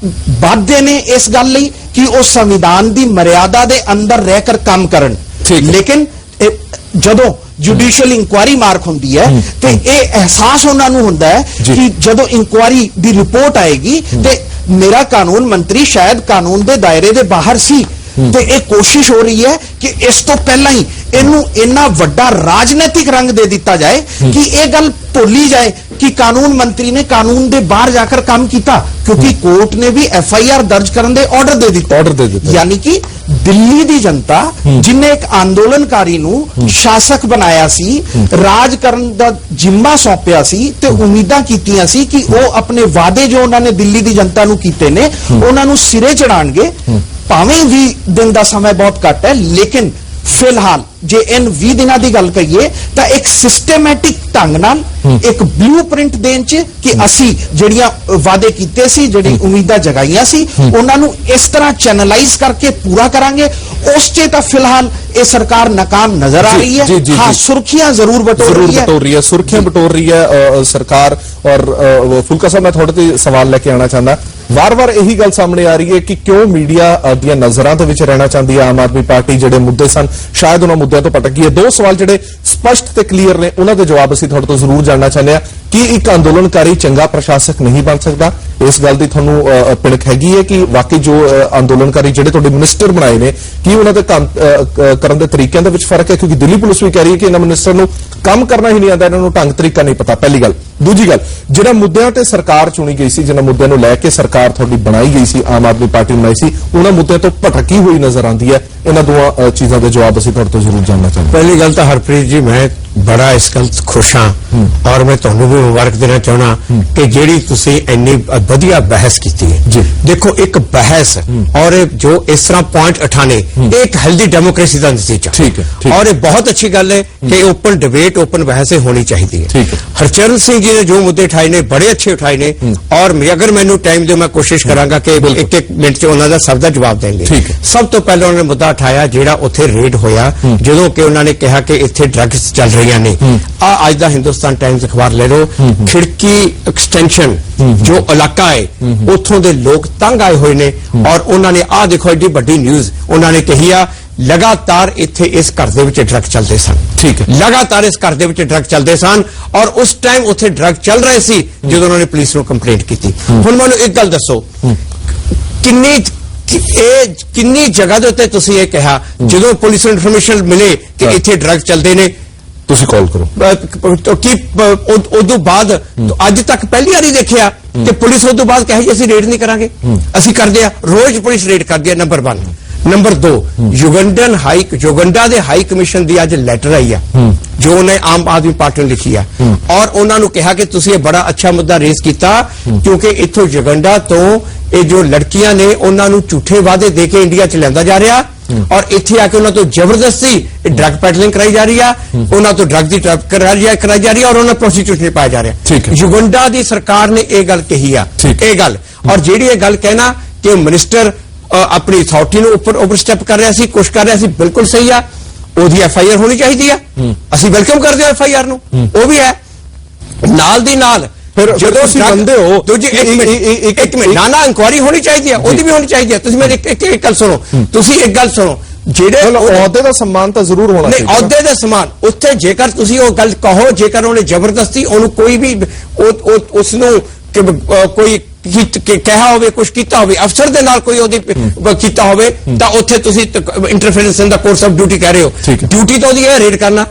[SPEAKER 5] ਬਾਧੇ ਨੇ ਇਸ ਗੱਲ ਲਈ ਕਿ ਉਹ ਸੰਵਿਧਾਨ ਦੀ ਮਰਿਆਦਾ ਦੇ ਅੰਦਰ ਰਹਿ ਕਰ ਕੰਮ ਕਰਨ। ਲੇਕਿਨ ਜਦੋਂ ਜੁਡੀਸ਼ੀਅਲ ਇਨਕੁਆਇਰੀ ਮਾਰਕ ਹੁੰਦੀ ਹੈ ਤੇ ਇਹ ਅਹਿਸਾਸ ਉਹਨਾਂ ਨੂੰ ਹੁੰਦਾ ਹੈ ਕਿ ਜਦੋਂ ਇਨਕੁਆਇਰੀ ਦੀ ਰਿਪੋਰਟ ਆਏਗੀ ਤੇ ਮੇਰਾ ਕਾਨੂੰਨ ਮੰਤਰੀ ਸ਼ਾਇਦ ਕਾਨੂੰਨ ਦੇ ਦਾਇਰੇ ਦੇ ਬਾਹਰ ਸੀ, ਤੇ ਇਹ ਕੋਸ਼ਿਸ਼ ਹੋ ਰਹੀ ਹੈ ਕਿ ਇਸ ਤੋਂ ਪਹਿਲਾਂ ਹੀ ਇਹਨੂੰ ਇੰਨਾ ਵੱਡਾ ਰਾਜਨੀਤਿਕ ਰੰਗ ਦੇ ਦਿੱਤਾ ਜਾਏ ਕਿ ਇਹ ਗੱਲ ਭੁੱਲੀ ਜਾਏ ਕਿ ਕਾਨੂੰਨ ਮੰਤਰੀ ਨੇ ਕਾਨੂੰਨ ਦੇ ਬਾਹਰ ਜਾकर ਕੰਮ ਕੀਤਾ, ਕਿਉਂਕਿ ਕੋਰਟ ਨੇ ਵੀ FIR ਦਰਜ ਕਰਨ ਦੇ ਆਰਡਰ ਦੇ ਦਿੱਤੇ। ਯਾਨੀ ਕਿ ਦਿੱਲੀ ਦੀ ਜਨਤਾ ਜਿਨੇ ਇੱਕ ਅੰਦੋਲਨਕਾਰੀ ਨੂੰ ਸ਼ਾਸਕ ਬਣਾਇਆ ਸੀ, ਰਾਜ ਕਰਨ ਦਾ ਜ਼ਿੰਮਾ ਸੌਂਪਿਆ ਸੀ ਤੇ ਉਮੀਦਾਂ ਕੀਤੀਆਂ ਸੀ ਕਿ ਉਹ ਆਪਣੇ ਵਾਅਦੇ ਜੋ ਉਹਨਾਂ ਨੇ ਦਿੱਲੀ ਦੀ ਜਨਤਾ ਨੂੰ ਕੀਤੇ ਨੇ ਉਹਨਾਂ ਨੂੰ ਸਿਰੇ ਚੜਾਣਗੇ। ਭਾਵੇਂ 20 ਦਿਨ ਦਾ ਸਮਾਂ ਬਹੁਤ ਘੱਟ ਹੈ, ਲੇਕਿਨ ਫਿਲਹਾਲ ਜੇ ਇਨ 20 ਦਿਨਾਂ ਦੀ ਗੱਲ ਕਰੀਏ ਤਾਂ ਇੱਕ ਸਿਸਟਮੈਟਿਕ ਢੰਗ ਨਾਲ ਇੱਕ ਬਲੂਪ੍ਰਿੰਟ ਦੇਣ ਚ ਕਿ ਅਸੀਂ ਜਿਹੜੀਆਂ ਵਾਅਦੇ ਕੀਤੇ ਸੀ, ਜਿਹੜੀ ਉਮੀਦਾਂ ਜਗਾਈਆਂ ਸੀ, ਉਹਨਾਂ ਨੂੰ ਇਸ ਤਰ੍ਹਾਂ ਚੈਨਲਾਈਜ਼ ਕਰਕੇ ਪੂਰਾ ਕਰਾਂਗੇ। ਉਸ 'ਚ ਤਾਂ ਫਿਲਹਾਲ ਇਹ ਸਰਕਾਰ ਨਾਕਾਮ ਨਜ਼ਰ ਆ ਰਹੀ ਹੈ। ਹਾਂ, ਸੁਰਖੀਆਂ ਜ਼ਰੂਰ ਬਟੋਰ ਰਹੀ ਹੈ,
[SPEAKER 2] ਸੁਰਖੀਆਂ ਬਟੋਰ ਰਹੀ ਹੈ ਸਰਕਾਰ। ਔਰ ਫੁਲਕਾ ਸਾਹਿਬ, ਮੈਂ ਤੁਹਾਡੇ ਤੇ ਸਵਾਲ ਲੈ ਕੇ ਆਉਣਾ ਚਾਹੁੰਦਾ। ਵਾਰ-ਵਾਰ ਇਹੀ ਗੱਲ ਸਾਹਮਣੇ ਆ ਰਹੀ ਹੈ ਕਿ ਕਿਉਂ ਮੀਡੀਆ ਦੀਆਂ ਨਜ਼ਰਾਂ ਦੇ ਵਿੱਚ ਰਹਿਣਾ ਚਾਹੁੰਦੀ ਹੈ ਆਮ ਆਦਮੀ ਪਾਰਟੀ। ਜਿਹੜੇ ਮੁੱਦੇ ਸਨ ਸ਼ਾਇਦ ਉਹਨਾਂ ਮੁੱਦਿਆਂ ਤੋਂ ਭਟਕ ਗਈ ਹੈ। ਦੋ ਸਵਾਲ ਜਿਹੜੇ ਸਪਸ਼ਟ ਤੇ ਕਲੀਅਰ ਨੇ, ਉਹਨਾਂ ਦੇ ਜਵਾਬ ਅਸੀਂ ਤੁਹਾਡੇ ਤੋਂ ਜ਼ਰੂਰ ਜਾਣਨਾ ਚਾਹੁੰਦੇ ਹਾਂ। ਕਿ ਇੱਕ ਅੰਦੋਲਨਕਾਰੀ ਚੰਗਾ ਪ੍ਰਸ਼ਾਸਕ ਨਹੀਂ ਬਣ ਸਕਦਾ? ਇਸ ਗੱਲ ਦੀ ਤੁਹਾਨੂੰ ਭਿਣਕ ਹੈਗੀ ਹੈ ਕਿ ਵਾਕਈ ਜੋ ਅੰਦੋਲਨਕਾਰੀ ਜਿਹੜੇ ਤੁਹਾਡੇ ਮਿਨਿਸਟਰ ਬਣਾਏ ਨੇ, ਕੀ ਉਹਨਾਂ ਦੇ ਕੰਮ ਕਰਨ ਦੇ ਤਰੀਕਿਆਂ ਦੇ ਵਿੱਚ ਫਰਕ ਹੈ? ਕਿਉਂਕਿ ਦਿੱਲੀ ਪੁਲਿਸ ਵੀ ਕਹਿ ਰਹੀ ਹੈ ਕਿ ਇਹਨਾਂ ਮਿਨਿਸਟਰ ਨੂੰ ਕੰਮ ਕਰਨਾ ਹੀ ਨਹੀਂ ਆਉਂਦਾ, ਇਹਨਾਂ ਨੂੰ ਢੰਗ ਤਰੀਕਾ ਨਹੀਂ ਪਤਾ। ਪਹਿਲੀ ਗੱਲ। ਦੂਜੀ ਗੱਲ, ਜਿਹੜਾ ਮੁੱਦਿਆਂ ਤੇ ਸਰਕਾਰ ਚੁਣੀ ਗਈ ਸੀ, ਜਿਹਨਾਂ ਮੁੱਦਿਆਂ ਨੂੰ ਲੈ ਕੇ ਸਰਕਾਰ ਤੁਹਾਡੀ ਬਣਾਈ ਗਈ ਸੀ, ਆਮ ਆਦਮੀ ਪਾਰਟੀ ਬਣਾਈ ਸੀ, ਉਹਨਾਂ ਮੁੱਦਿਆਂ ਤੋਂ ਭਟਕੀ ਹੋਈ ਨਜ਼ਰ ਆਉਂਦੀ ਹੈ। ਇਹਨਾਂ ਦੋਵਾਂ ਚੀਜ਼ਾਂ ਦੇ ਜਵਾਬ ਅਸੀਂ ਤੁਹਾਡੇ ਤੋਂ ਜ਼ਰੂਰ ਜਾਣਨਾ ਚਾਹੁੰਦੇ।
[SPEAKER 1] ਪਹਿਲੀ ਗੱਲ ਤਾਂ ਹਰਪ੍ਰੀਤ ਜੀ, ਮੈਂ ਬੜਾ ਇਸ ਗੱਲ ਤੋਂ ਖੁਸ਼ ਹਾਂ ਔਰ ਮੈਂ ਤੁਹਾਨੂੰ ਵੀ ਮੁਬਾਰਕ ਦੇਣਾ ਚਾਹਣਾ ਕਿ ਜਿਹੜੀ ਤੁਸੀਂ ਇੰਨੀ ਵਧੀਆ ਬਹਿਸ ਕੀਤੀ ਹੈ ਜੀ। ਦੇਖੋ, ਇੱਕ ਬਹਿਸ और जो इस तरह पॉइंट उठाने एक हेल्दी डेमोक्रेसी का नतीजा।
[SPEAKER 2] ठीक है।
[SPEAKER 1] और ये बहुत अच्छी गल है कि ओपन डिबेट, ओपन बहसें होनी चाहिए।
[SPEAKER 2] ठीक है।
[SPEAKER 1] हरचरण सिंह जी ने जो मुद्दे उठाए ने बड़े अच्छे उठाए ने और अगर मैनू टाइम दो मैं कोशिश करांगा कि एक एक मिनट च उन्हां दा सब दा जवाब देंगे। सब तो पहले उन्होंने मुद्दा उठाया जिहड़ा उत्थे रेड होया, जदों कि उन्होंने कहा कि इत्थे ड्रग्स चल रही ने। अज दा हिंदुस्तान टाइम्स अखबार ले लो, खिड़की एक्सटेंशन जो इलाका है उत्थों दे लोग तंग आए हुए ने और उन्होंने आ देखो एडी बड़ी न्यूज़ उन्होंने कही आ, लगातार इत्थे इस घर दे विच ड्रग चलते सन। ठीक है। लगातार इस घर दे विच ड्रग चलते सन और उस टाइम उत्थे ड्रग चल रहे सी जदों उन्होंने पुलिस नूं कंप्लेंट की। हुण मैनूं एक गल दसो, किन्नी जगह दे उत्ते तुसीं इह कहा जदों पुलिस नूं इन्फॉर्मेशन मिले कि इत्थे ड्रग चलते ने
[SPEAKER 2] ਤੁਸੀਂ ਕਾਲ ਕਰੋ
[SPEAKER 1] कि उदों बाद अज तक पहली बारी देखिया कि पुलिस उदों बाद कहे जी असीं रेड नहीं करांगे, असीं करदे आ। रोज पुलिस रेड करदी है। नंबर 1। नंबर 2, युगंडा दे हाई कमिशन दी अज लैटर आई है जो उन्हें आम आदमी पार्टी ने लिखी है और उन्होंने कहा कि तुसीं ये बड़ा अच्छा मुद्दा रेज किया क्योंकि इत्थों युगंडा तो ये जो लड़कियां ने उन्होंने झूठे वादे दे के इंडिया च लिया जा रहा और इत्थे आके उन्होंने तो जबरदस्ती ड्रग पैडलिंग कराई जा रही है, उन्होंने तो ड्रग की ट्रैप कराई जा रही है और उन्हें प्रोस्टिट्यूशन पाया जा रहा है। युगंडा की सरकार ने यह गल कही है, यह गल और जिहड़ी यह गल कहना कि मिनिस्टर अपनी अथॉरिटी ਨੂੰ ਉੱਪਰ ਓਵਰਸਟੈਪ ਕਰ ਰਿਹਾ ਸੀ, ਕੁਛ ਕਰ ਰਿਹਾ ਸੀ, ਬਿਲਕੁਲ ਸਹੀ ਆ। ਉਹਦੀ FIR ਹੋਣੀ ਚਾਹੀਦੀ ਆ, ਅਸੀਂ ਵੈਲਕਮ ਕਰਦੇ ਹਾਂ FIR ਨੂੰ, ਉਹ ਵੀ ਹੈ। ਨਾਲ ਦੀ ਨਾਲ
[SPEAKER 2] ਫਿਰ ਜਦੋਂ ਤੁਸੀਂ ਬੰਦੇ ਹੋ
[SPEAKER 1] ਦੂਜੀ ਇੱਕ ਮਿੰਟ ਨਾ ਇਨਕੁਆਇਰੀ ਹੋਣੀ ਚਾਹੀਦੀ ਹੈ, ਉਹਦੀ ਵੀ ਹੋਣੀ ਚਾਹੀਦੀ ਹੈ। ਤੁਸੀਂ ਮੇਰੀ ਇੱਕ ਗੱਲ ਸੁਣੋ, ਤੁਸੀਂ ਇੱਕ ਗੱਲ ਸੁਣੋ, ਜਿਹੜੇ
[SPEAKER 2] ਅਹੁਦੇ ਦਾ ਸਨਮਾਨ ਤਾਂ ਜ਼ਰੂਰ ਹੋਣਾ ਚਾਹੀਦਾ।
[SPEAKER 1] ਨਹੀਂ, ਅਹੁਦੇ ਦਾ ਸਨਮਾਨ ਉੱਥੇ ਜੇਕਰ ਤੁਸੀਂ ਉਹ ਗੱਲ ਕਹੋ, ਜੇਕਰ ਉਹਨੇ ਜ਼ਬਰਦਸਤੀ ਉਹਨੂੰ ਕੋਈ ਵੀ ਉਸ ਨੂੰ ਕੋਈ ਕਿਹਾ ਹੋਵੇ, ਕੁਝ ਕੀਤਾ ਹੋਵੇ, ਅਫਸਰ ਦੇ ਨਾਲ ਕੋਈ ਉਹਦੀ ਕੀਤਾ ਹੋਵੇ ਤਾਂ ਉੱਥੇ ਤੁਸੀਂ ਇੰਟਰਫੇਰੈਂਸ ਇਨ ਦਾ ਕੋਰਸ ਆਫ ਡਿਊਟੀ ਕਹਿ ਰਹੇ ਹੋ। ਡਿਊਟੀ ਤਾਂ ਉਹਦੀ ਹੈ ਰੇਡ ਕਰਨਾ,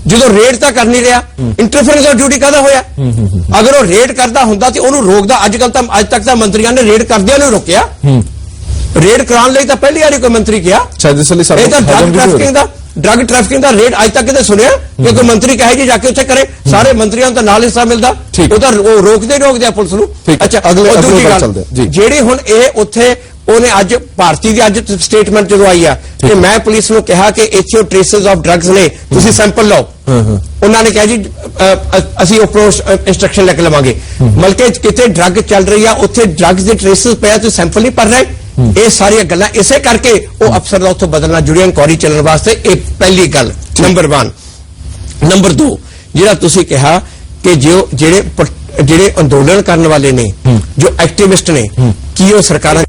[SPEAKER 1] ਜਦੋਂ ਰੇਡ ਤਾਂ ਕਰ ਨਹੀਂ ਰਿਹਾ, ਇੰਟਰਫੇਰੈਂਸ ਆਫ ਡਿਊਟੀ ਕਾਹਦਾ ਹੋਇਆ? ਅਗਰ ਉਹ ਰੇਡ ਕਰਦਾ ਹੁੰਦਾ ਤੇ ਉਹਨੂੰ ਰੋਕਦਾ। ਅੱਜ ਤੱਕ ਤਾਂ ਮੰਤਰੀਆਂ ਨੇ ਰੇਡ ਕਰਦਿਆਂ ਨੂੰ ਰੋਕਿਆ। ਰੇਡ ਕਰਾਉਣ ਲਈ ਤਾਂ ਪਹਿਲੀ ਵਾਰੀ ਕੋਈ ਮੰਤਰੀ ਕਿਹਾ। ਇਹ ਤਾਂ ਡਰਗ ਟ੍ਰੈਫਿਕਿੰਗ ਦਾ ਰੇਡ ਅੱਜ ਤੱਕ ਕਿਤੇ ਸੁਣਿਆ ਕਿ ਕੋਈ ਮੰਤਰੀ ਕਹੇ ਜੀ ਜਾ ਕੇ ਉੱਥੇ ਕਰੇ? ਸਾਰੇ ਮੰਤਰੀਆਂ ਨੂੰ ਤਾਂ ਨਾਲ ਹਿੱਸਾ ਮਿਲਦਾ, ਉਹ ਤਾਂ ਰੋਕਦੇ ਆ ਪੁਲਿਸ ਨੂੰ। ਅੱਛਾ, ਦੂਜੀ ਗੱਲ ਜਿਹੜੀ ਹੁਣ ਇਹ ਉੱਥੇ ਉਹਨੇ ਅੱਜ ਭਾਰਤੀ ਦੀ ਅੱਜ ਸਟੇਟਮੈਂਟ ਜਦੋਂ ਆਈ ਆ ਕਿ ਮੈਂ ਪੁਲਿਸ ਨੂੰ ਕਿਹਾ ਕਿ ਇੱਥੇ ਟ੍ਰੇਸਿਸ ਆਫ ਡਰੱਗਸ ਨੇ, ਤੁਸੀਂ ਸੈਂਪਲ ਲਓ। ਉਹਨਾਂ ਨੇ ਕਿਹਾ ਜੀ ਅਸੀਂ ਉੱਪਰੋਂ ਇੰਸਟਰਕਸ਼ਨ ਲੈ ਕੇ ਲਵਾਂਗੇ। ਬਲਕਿ ਕਿਤੇ ਡਰੱਗ ਚੱਲ ਰਹੀ ਆ, ਉੱਥੇ ਡਰੱਗਸ ਦੇ ਟ੍ਰੇਸਿਸ ਪਿਆ, ਤੁਸੀਂ ਸੈਂਪਲ ਨਹੀਂ ਭਰ ਰਹੇ। ਇਹ ਸਾਰੀਆਂ ਗੱਲਾਂ ਇਸੇ ਕਰਕੇ ਉਹ ਅਫਸਰ ਦਾ ਉੱਥੋਂ ਬਦਲਣਾ ਜੁੜਿਆ ਇਨਕੁਆਇਰੀ ਚੱਲਣ ਵਾਸਤੇ। ਇਹ ਪਹਿਲੀ ਗੱਲ, ਨੰਬਰ 1। ਨੰਬਰ 2, ਜਿਹੜਾ ਤੁਸੀਂ ਕਿਹਾ ਕਿ ਜਿਹੜੇ ਅੰਦੋਲਨ ਕਰਨ ਵਾਲੇ ਨੇ, ਜੋ ਐਕਟਿਵਿਸਟ ਨੇ, ਕੀ ਉਹ ਸਰਕਾਰਾਂ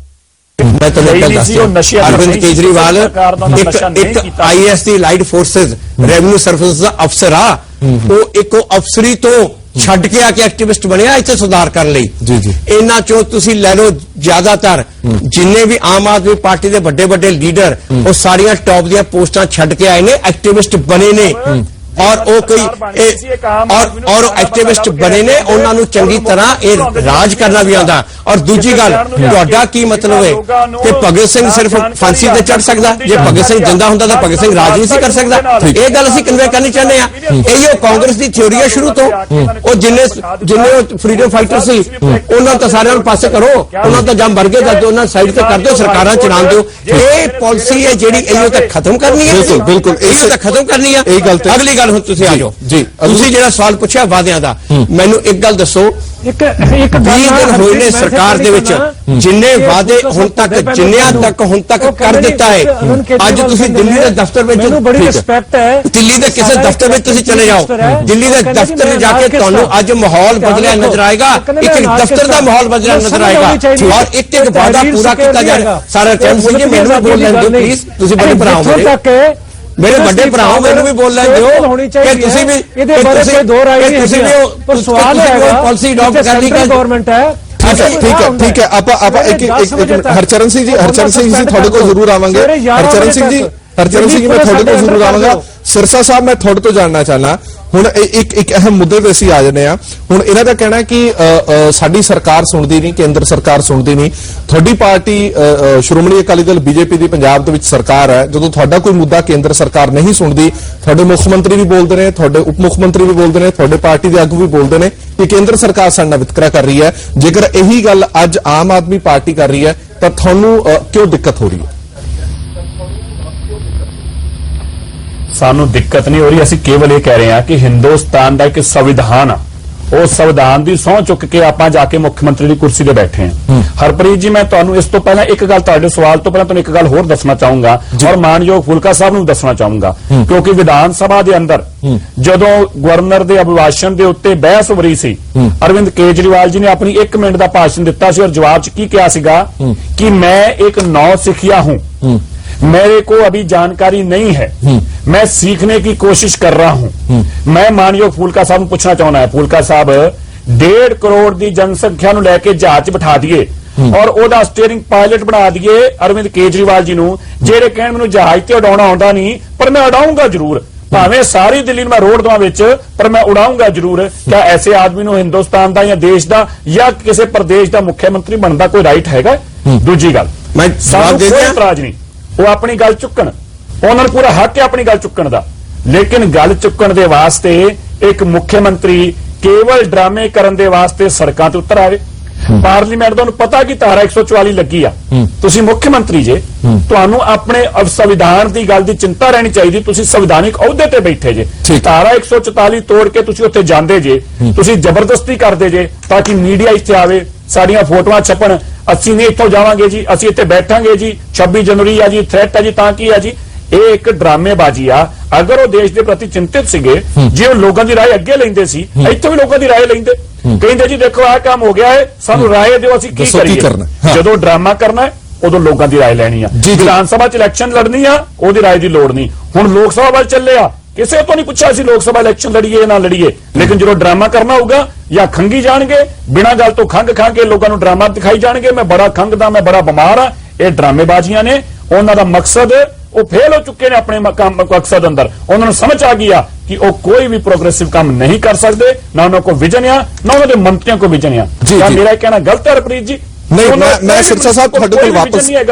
[SPEAKER 1] मैं तो अरविंद केजरीवाल एक IAS ਦੀ ਲਾਈਟ ਫੋਰਸਸ ਰੈਵਨਿਊ ਸਰਵਿਸ ਦਾ ਅਫਸਰ ਆ, ਉਹ ਇੱਕ ਅਫਸਰੀ ਤੋਂ ਛੱਡ ਕੇ ਆ ਕੇ ਐਕਟਿਵਿਸਟ ਬਣਿਆ ਇੱਥੇ ਸੁਧਾਰ ਕਰਨ ਲਈ।
[SPEAKER 2] ਜੀ, ਜੀ।
[SPEAKER 1] ਇਹਨਾਂ ਚੋਂ ਤੁਸੀਂ ਲੈ ਲਓ ਜ਼ਿਆਦਾਤਰ ਜਿੰਨੇ ਵੀ ਆਮ ਆਦਮੀ ਪਾਰਟੀ ਦੇ ਵੱਡੇ ਵੱਡੇ ਲੀਡਰ ਉਹ ਸਾਰੀਆਂ ਟੌਪ ਦੀਆਂ ਪੋਸਟਾਂ ਛੱਡ ਕੇ ਆਏ ਨੇ, ਐਕਟਿਵਿਸਟ ਬਣੇ ਨੇ। ਔਰ ਉਹ ਕੋਈ ਔਰ ਐਕਟਿਵਿਸਟ ਬਣੇ ਨੇ, ਉਹਨਾਂ ਨੂੰ ਚੰਗੀ ਤਰ੍ਹਾਂ ਇਹ ਰਾਜ ਕਰਨਾ ਵੀ ਆਉਂਦਾ। ਔਰ ਦੂਜੀ ਗੱਲ, ਤੁਹਾਡਾ ਕੀ ਮਤਲਬ ਹੈ ਕਿ ਭਗਤ ਸਿੰਘ ਸਿਰਫ ਫਾਂਸੀ ਤੇ ਚੜ ਸਕਦਾ? ਜੇ ਭਗਤ ਸਿੰਘ ਜਿੰਦਾ ਹੁੰਦਾ ਤਾਂ ਭਗਤ ਸਿੰਘ ਰਾਜ ਨਹੀਂ ਸੀ ਕਰ ਸਕਦਾ। ਇਹ ਗੱਲ ਅਸੀਂ ਕਨਵੇ ਕਰਨੀ ਚਾਹੁੰਦੇ ਆ। ਇਹੋ ਕਾਂਗਰਸ ਦੀ ਥਿਉਰੀ ਹੈ ਸ਼ੁਰੂ ਤੋਂ। ਉਹ ਜਿੰਨੇ ਫਰੀडम ਫਾਈਟਰ ਸੀ ਉਹਨਾਂ ਤਾਂ ਸਾਰਿਆਂ ਨੂੰ ਪਾਸੇ ਕਰੋ, ਉਹਨਾਂ ਤਾਂ ਜਾਂ ਮਰ ਗਏ ਤਾਂ ਉਹਨਾਂ ਸਾਈਡ ਤੇ ਕਰ ਦਿਓ, ਸਰਕਾਰਾਂ ਚਲਾਉਣ ਦਿਓ। ਇਹ ਪਾਲਿਸੀ ਹੈ ਜਿਹੜੀ ਇਹੋ ਤਾਂ ਖਤਮ ਕਰਨੀ ਹੈ।
[SPEAKER 2] ਬਿਲਕੁਲ
[SPEAKER 1] ਇਹੋ ਤਾਂ ਖਤਮ ਕਰਨੀ ਹੈ। ਅਗਲੀ ਗੱਲ ਹੁਣ ਤੁਸੀਂ ਆ ਜਾਓ
[SPEAKER 2] ਜੀ।
[SPEAKER 1] ਤੁਸੀਂ ਜਿਹੜਾ ਸਵਾਲ ਪੁੱਛਿਆ ਵਾਅਦਿਆਂ ਦਾ, ਮੈਨੂੰ ਇੱਕ ਗੱਲ ਦੱਸੋ,
[SPEAKER 4] ਇੱਕ
[SPEAKER 1] 20 ਦਿਨ ਹੋਏ ਨੇ ਸਰਕਾਰ ਦੇ ਵਿੱਚ, ਜਿੰਨੇ ਵਾਅਦੇ ਹੁਣ ਤੱਕ ਜਿੰਨਿਆਂ ਤੱਕ ਹੁਣ ਤੱਕ ਕਰ ਦਿੱਤਾ ਹੈ। ਅੱਜ ਤੁਸੀਂ ਦਿੱਲੀ ਦੇ ਦਫ਼ਤਰ ਵਿੱਚ,
[SPEAKER 4] ਮੈਨੂੰ ਬੜੀ ਰਿਸਪੈਕਟ ਹੈ,
[SPEAKER 1] ਦਿੱਲੀ ਦੇ ਕਿਸੇ ਦਫ਼ਤਰ ਵਿੱਚ ਤੁਸੀਂ ਚਲੇ ਜਾਓ, ਦਿੱਲੀ ਦੇ ਦਫ਼ਤਰ ਵਿੱਚ ਜਾ ਕੇ ਤੁਹਾਨੂੰ ਅੱਜ ਮਾਹੌਲ ਬਦਲਿਆ ਨਜ਼ਰ ਆਏਗਾ। ਇੱਕ ਦਫ਼ਤਰ ਦਾ ਮਾਹੌਲ ਬਦਲਿਆ ਨਜ਼ਰ ਆਏਗਾ ਔਰ ਇੱਕ ਵਾਅਦਾ ਪੂਰਾ ਕੀਤਾ ਜਾਏਗਾ। ਸਾਰਾ ਚੰਦ ਸਿੰਘ ਜੀ ਮੈਨੂੰ ਵੀ ਬੋਲ ਲੈਣ ਦਿਓ ਪਲੀਜ਼, ਤੁਸੀਂ ਬੜੇ ਭਰਾ ਹੋ ਮੇਰੇ ਵੱਡੇ ਭਰਾ ਹੋ, ਮੈਨੂੰ ਵੀ ਬੋਲ ਲੈਣ ਦਿਓ ਕਿ ਤੁਸੀਂ ਵੀ
[SPEAKER 4] ਇਹਦੇ ਬਾਰੇ ਕੋਈ ਦੋ ਰਾਏ ਨਹੀਂ ਹੈ। ਪਰ ਸਵਾਲ ਹੈ
[SPEAKER 1] ਪਾਲਿਸੀ ਅਡਾਪਟ ਕਰਨੀ ਹੈ
[SPEAKER 4] ਗਵਰਨਮੈਂਟ ਹੈ।
[SPEAKER 2] ਠੀਕ ਹੈ ਆਪਾਂ ਇੱਕ ਹਰਚਰਨ ਸਿੰਘ ਜੀ ਤੁਹਾਡੇ ਕੋਲ ਜ਼ਰੂਰ ਆਵਾਂਗੇ। ਹਰਚਰਨ ਸਿੰਘ ਜੀ ਮੈਂ ਤੁਹਾਡੇ ਕੋਲ ਜ਼ਰੂਰ ਆਵਾਂਗਾ। ਸਿਰਸਾ ਸਾਹਿਬ, ਮੈਂ ਤੁਹਾਡੇ ਤੋਂ ਜਾਣਨਾ ਚਾਹਨਾ, ਹੁਣ ਇੱਕ ਅਹਿਮ ਮੁੱਦੇ ਤੇ ਅਸੀਂ ਆ ਜਾਂਦੇ ਆ। ਹੁਣ ਇਹਨਾਂ ਦਾ ਕਹਿਣਾ ਕਿ ਸਾਡੀ ਸਰਕਾਰ ਸੁਣਦੀ ਨਹੀਂ, ਕੇਂਦਰ ਸਰਕਾਰ ਸੁਣਦੀ ਨਹੀਂ। ਤੁਹਾਡੀ ਪਾਰਟੀ ਸ਼੍ਰੋਮਣੀ ਅਕਾਲੀ ਦਲ ਬੀਜੇਪੀ ਦੀ ਪੰਜਾਬ ਦੇ ਵਿੱਚ ਸਰਕਾਰ ਹੈ। ਜਦੋਂ ਤੁਹਾਡਾ ਕੋਈ ਮੁੱਦਾ ਕੇਂਦਰ ਸਰਕਾਰ ਨਹੀਂ ਸੁਣਦੀ, ਤੁਹਾਡੇ ਮੁੱਖ ਮੰਤਰੀ ਵੀ ਬੋਲਦੇ ਨੇ, ਤੁਹਾਡੇ ਉਪ ਮੁੱਖ ਮੰਤਰੀ ਵੀ ਬੋਲਦੇ ਨੇ, ਤੁਹਾਡੇ ਪਾਰਟੀ ਦੇ ਆਗੂ ਵੀ ਬੋਲਦੇ ਨੇ ਕਿ ਕੇਂਦਰ ਸਰਕਾਰ ਸਾਡੇ ਨਾਲ ਵਿਤਕਰਾ ਕਰ ਰਹੀ ਹੈ। ਜੇਕਰ ਇਹੀ ਗੱਲ ਅੱਜ ਆਮ ਆਦਮੀ ਪਾਰਟੀ ਕਰ ਰਹੀ ਹੈ ਤਾਂ ਤੁਹਾਨੂੰ ਕਿਉਂ ਦਿੱਕਤ ਹੋ ਰਹੀ ਹੈ?
[SPEAKER 3] ਸਾਨੂੰ ਦਿੱਕਤ ਨਹੀਂ ਹੋ ਰਹੀ, ਅਸੀਂ ਕੇਵਲ ਇਹ ਕਹਿ ਰਹੇ ਹਾਂ ਕਿ ਹਿੰਦੁਸਤਾਨ ਦਾ ਇੱਕ ਸੰਵਿਧਾਨ ਆ, ਉਹ ਸੰਵਿਧਾਨ ਦੀ ਸਹੁੰ ਚੁੱਕ ਕੇ ਆਪਾਂ ਜਾ ਕੇ ਮੁੱਖ ਮੰਤਰੀ ਦੀ ਕੁਰਸੀ ਤੇ ਬੈਠੇ ਹਾਂ। ਹਰਪ੍ਰੀਤ ਜੀ, ਮੈਂ ਤੁਹਾਨੂੰ ਇਸ ਤੋਂ ਪਹਿਲਾਂ ਇੱਕ ਗੱਲ, ਤੁਹਾਡੇ ਸਵਾਲ ਤੋਂ ਪਹਿਲਾਂ ਤੁਹਾਨੂੰ ਇੱਕ ਗੱਲ ਹੋਰ ਦੱਸਣਾ ਚਾਹੂੰਗਾ ਔਰ ਮਾਨਯੋਗ ਫੁਲਕਾ ਸਾਹਿਬ ਨੂੰ ਦੱਸਣਾ ਚਾਹੂੰਗਾ, ਕਿਉਂਕਿ ਵਿਧਾਨ ਸਭਾ ਦੇ ਅੰਦਰ ਜਦੋਂ ਗਵਰਨਰ ਦੇ ਅਭਿਭਾਸ਼ਣ ਦੇ ਉੱਤੇ ਬਹਿਸ ਹੋ ਰਹੀ ਸੀ, ਅਰਵਿੰਦ ਕੇਜਰੀਵਾਲ ਜੀ ਨੇ ਆਪਣੀ 1 ਮਿੰਟ ਦਾ ਭਾਸ਼ਣ ਦਿੱਤਾ ਸੀ ਔਰ ਜਵਾਬ 'ਚ ਕੀ ਕਿਹਾ ਸੀਗਾ ਕਿ ਮੈਂ ਇੱਕ नौसिखिया हूं, मेरे को अभी जानकारी नहीं है, मैं सीखने की कोशिश कर रहा हूं। मैं मानयोग फूलका साहब ਨੂੰ ਪੁੱਛਣਾ ਚਾਹੁੰਦਾ ਹਾਂ, ਫੂਲਕਾ ਸਾਹਿਬ 1.5 ਕਰੋੜ ਦੀ ਜਨਸੰਖਿਆ ਨੂੰ ਲੈ ਕੇ ਜਹਾਜ਼ 'ਚ ਬਿਠਾ ਦਈਏ ਔਰ ਉਹਦਾ ਸਟੀਅਰਿੰਗ ਪਾਇਲਟ ਬਣਾ ਦਈਏ ਅਰਵਿੰਦ ਕੇਜਰੀਵਾਲ ਜੀ ਨੂੰ, ਜਿਹੜੇ ਕਹਿਣ ਮੈਨੂੰ ਜਹਾਜ਼ ਤੇ ਉਡਾਉਣਾ ਆਉਂਦਾ ਨਹੀਂ ਪਰ ਮੈਂ ਉਡਾਊਂਗਾ ਜ਼ਰੂਰ, ਭਾਵੇਂ ਸਾਰੀ ਦਿੱਲੀ ਨੂੰ ਮੈਂ ਰੋਡ ਦਵਾਂ ਵਿੱਚ ਪਰ ਮੈਂ ਉਡਾਊਂਗਾ ਜ਼ਰੂਰ। ਕਿਆ ਐਸੇ ਆਦਮੀ ਨੂੰ ਹਿੰਦੁਸਤਾਨ ਦਾ ਜਾਂ ਦੇਸ਼ ਦਾ ਜਾਂ ਕਿਸੇ ਪ੍ਰਦੇਸ਼ ਦਾ ਮੁੱਖ ਮੰਤਰੀ ਬਣਨ ਦਾ ਕੋਈ ਰਾਈਟ ਹੈਗਾ? ਦੂਜੀ ਗੱਲ,
[SPEAKER 1] ਮੈਂ ਜਵਾਬ ਦੇ
[SPEAKER 3] ਕੋਈ
[SPEAKER 1] ਦਿਆਂ,
[SPEAKER 3] ਇਤਰਾਜ਼ ਨਹੀਂ, ਉਹ ਆਪਣੀ ਗੱਲ ਚੁੱਕਣ, ਉਹਨਾਂ ਨੂੰ ਪੂਰਾ ਹੱਕ ਹੈ ਆਪਣੀ ਗੱਲ ਚੁੱਕਣ ਦਾ, ਲੇਕਿਨ ਗੱਲ ਚੁੱਕਣ ਦੇ ਵਾਸਤੇ ਇੱਕ ਮੁੱਖ ਮੰਤਰੀ ਕੇਵਲ ਡਰਾਮੇ ਕਰਨ ਦੇ ਵਾਸਤੇ ਸੜਕਾਂ ਤੇ ਉਤਰ ਆਵੇ। ਪਾਰਲੀਮੈਂਟ ਦਾ ਉਹਨੂੰ ਪਤਾ ਕਿ ਧਾਰਾ 144 ਲੱਗੀ ਆ, ਤੁਸੀਂ ਮੁੱਖ ਮੰਤਰੀ ਜੇ, ਤੁਹਾਨੂੰ ਆਪਣੇ ਸੰਵਿਧਾਨ ਦੀ ਗੱਲ ਦੀ ਚਿੰਤਾ ਰਹਿਣੀ ਚਾਹੀਦੀ, ਤੁਸੀਂ ਸੰਵਿਧਾਨਿਕ ਅਹੁਦੇ ਤੇ ਬੈਠੇ ਜੇ, ਧਾਰਾ 144 ਤੋੜ ਕੇ ਤੁਸੀਂ ਉੱਥੇ ਜਾਂਦੇ ਜੇ, ਤੁਸੀਂ ਜ਼ਬਰਦਸਤੀ ਕਰਦੇ ਜੇ ਤਾਂ ਕਿ ਮੀਡੀਆ ਇੱਥੇ ਆਵੇ, ਸਾਡੀਆਂ ਫੋਟੋਆਂ ਛਪਣ, ਅਸੀਂ ਨਹੀਂ ਇੱਥੋਂ ਜਾਵਾਂਗੇ ਜੀ, ਅਸੀਂ ਇੱਥੇ ਬੈਠਾਂਗੇ ਜੀ, 26 ਜਨਵਰੀ ਆ ਜੀ, ਥ੍ਰੈਟ ਹੈ ਜੀ, ਤਾਂ ਕੀ ਹੈ ਜੀ? ਇਹ ਇੱਕ ਡਰਾਮੇਬਾਜ਼ੀ ਆ। ਅਗਰ ਉਹ ਦੇਸ਼ ਦੇ ਪ੍ਰਤੀ ਚਿੰਤਿਤ ਸੀਗੇ, ਜੇ ਉਹ ਲੋਕਾਂ ਦੀ ਰਾਏ ਅੱਗੇ ਲੈਂਦੇ ਸੀ, ਇੱਥੇ ਵੀ ਲੋਕਾਂ ਦੀ ਰਾਏ ਲੈਂਦੇ, ਕਹਿੰਦੇ ਜੀ ਦੇਖੋ ਆਹ ਕੰਮ ਹੋ ਗਿਆ ਹੈ, ਸਾਨੂੰ ਰਾਏ ਦਿਓ, ਅਸੀਂ ਕੀ ਕਰੀਏ। ਜਦੋਂ ਡਰਾਮਾ ਕਰਨਾ ਹੈ ਉਦੋਂ ਲੋਕਾਂ ਦੀ ਰਾਏ ਲੈਣੀ ਆ। ਵਿਧਾਨ ਸਭਾ 'ਚ ਇਲੈਕਸ਼ਨ ਲੜਨੀ ਆ, ਉਹਦੀ ਰਾਏ ਦੀ ਲੋੜ ਨਹੀਂ। ਹੁਣ ਲੋਕ ਸਭਾ ਵੱਲ ਚੱਲੇ ਆ, ਕਿਸੇ ਤੋਂ ਨਹੀਂ ਪੁੱਛਿਆ ਸੀ ਲੋਕ ਸਭਾ ਇਲੈਕਸ਼ਨ ਲੜੀਏ ਨਾ ਲੜੀਏ, ਲੇਕਿਨ ਜਦੋਂ ਡਰਾਮਾ ਕਰਨਾ ਹੋਊਗਾ ਜਾਂ ਖੰਗੀ ਜਾਣਗੇ, ਬਿਨਾਂ ਗੱਲ ਤੋਂ ਖੰਗ ਖਾ ਕੇ ਲੋਕਾਂ ਨੂੰ ਡਰਾਮਾ ਦਿਖਾਈ ਜਾਣਗੇ, ਮੈਂ ਬੜਾ ਖੰਗਦਾ, ਮੈਂ ਬੜਾ ਬਿਮਾਰ ਆ। ਇਹ ਡਰਾਮੇਬਾਜ਼ੀਆਂ ਨੇ, ਉਹਨਾਂ ਦਾ ਮਕਸਦ ਉਹ ਫੇਲ ਹੋ ਚੁੱਕੇ ਨੇ ਆਪਣੇ ਮਕਸਦ ਅੰਦਰ। ਉਹਨਾਂ ਨੂੰ ਸਮਝ ਆ ਗਈ ਆ ਕਿ ਉਹ ਕੋਈ ਵੀ ਪ੍ਰੋਗਰੈਸਿਵ ਕੰਮ ਨਹੀਂ ਕਰ ਸਕਦੇ, ਨਾ ਉਹਨਾਂ ਕੋਲ ਵਿਜ਼ਨ ਆ, ਨਾ ਉਹਨਾਂ ਦੇ ਮੰਤਰੀਆਂ ਕੋਲ ਵਿਜ਼ਨ ਆ। क्या मेरा कहना गलत है हरप्रीत जी?
[SPEAKER 2] नहीं, मैं सिरसा साहब ਤੁਹਾਡੇ ਕੋਲ ਵਾਪਸ,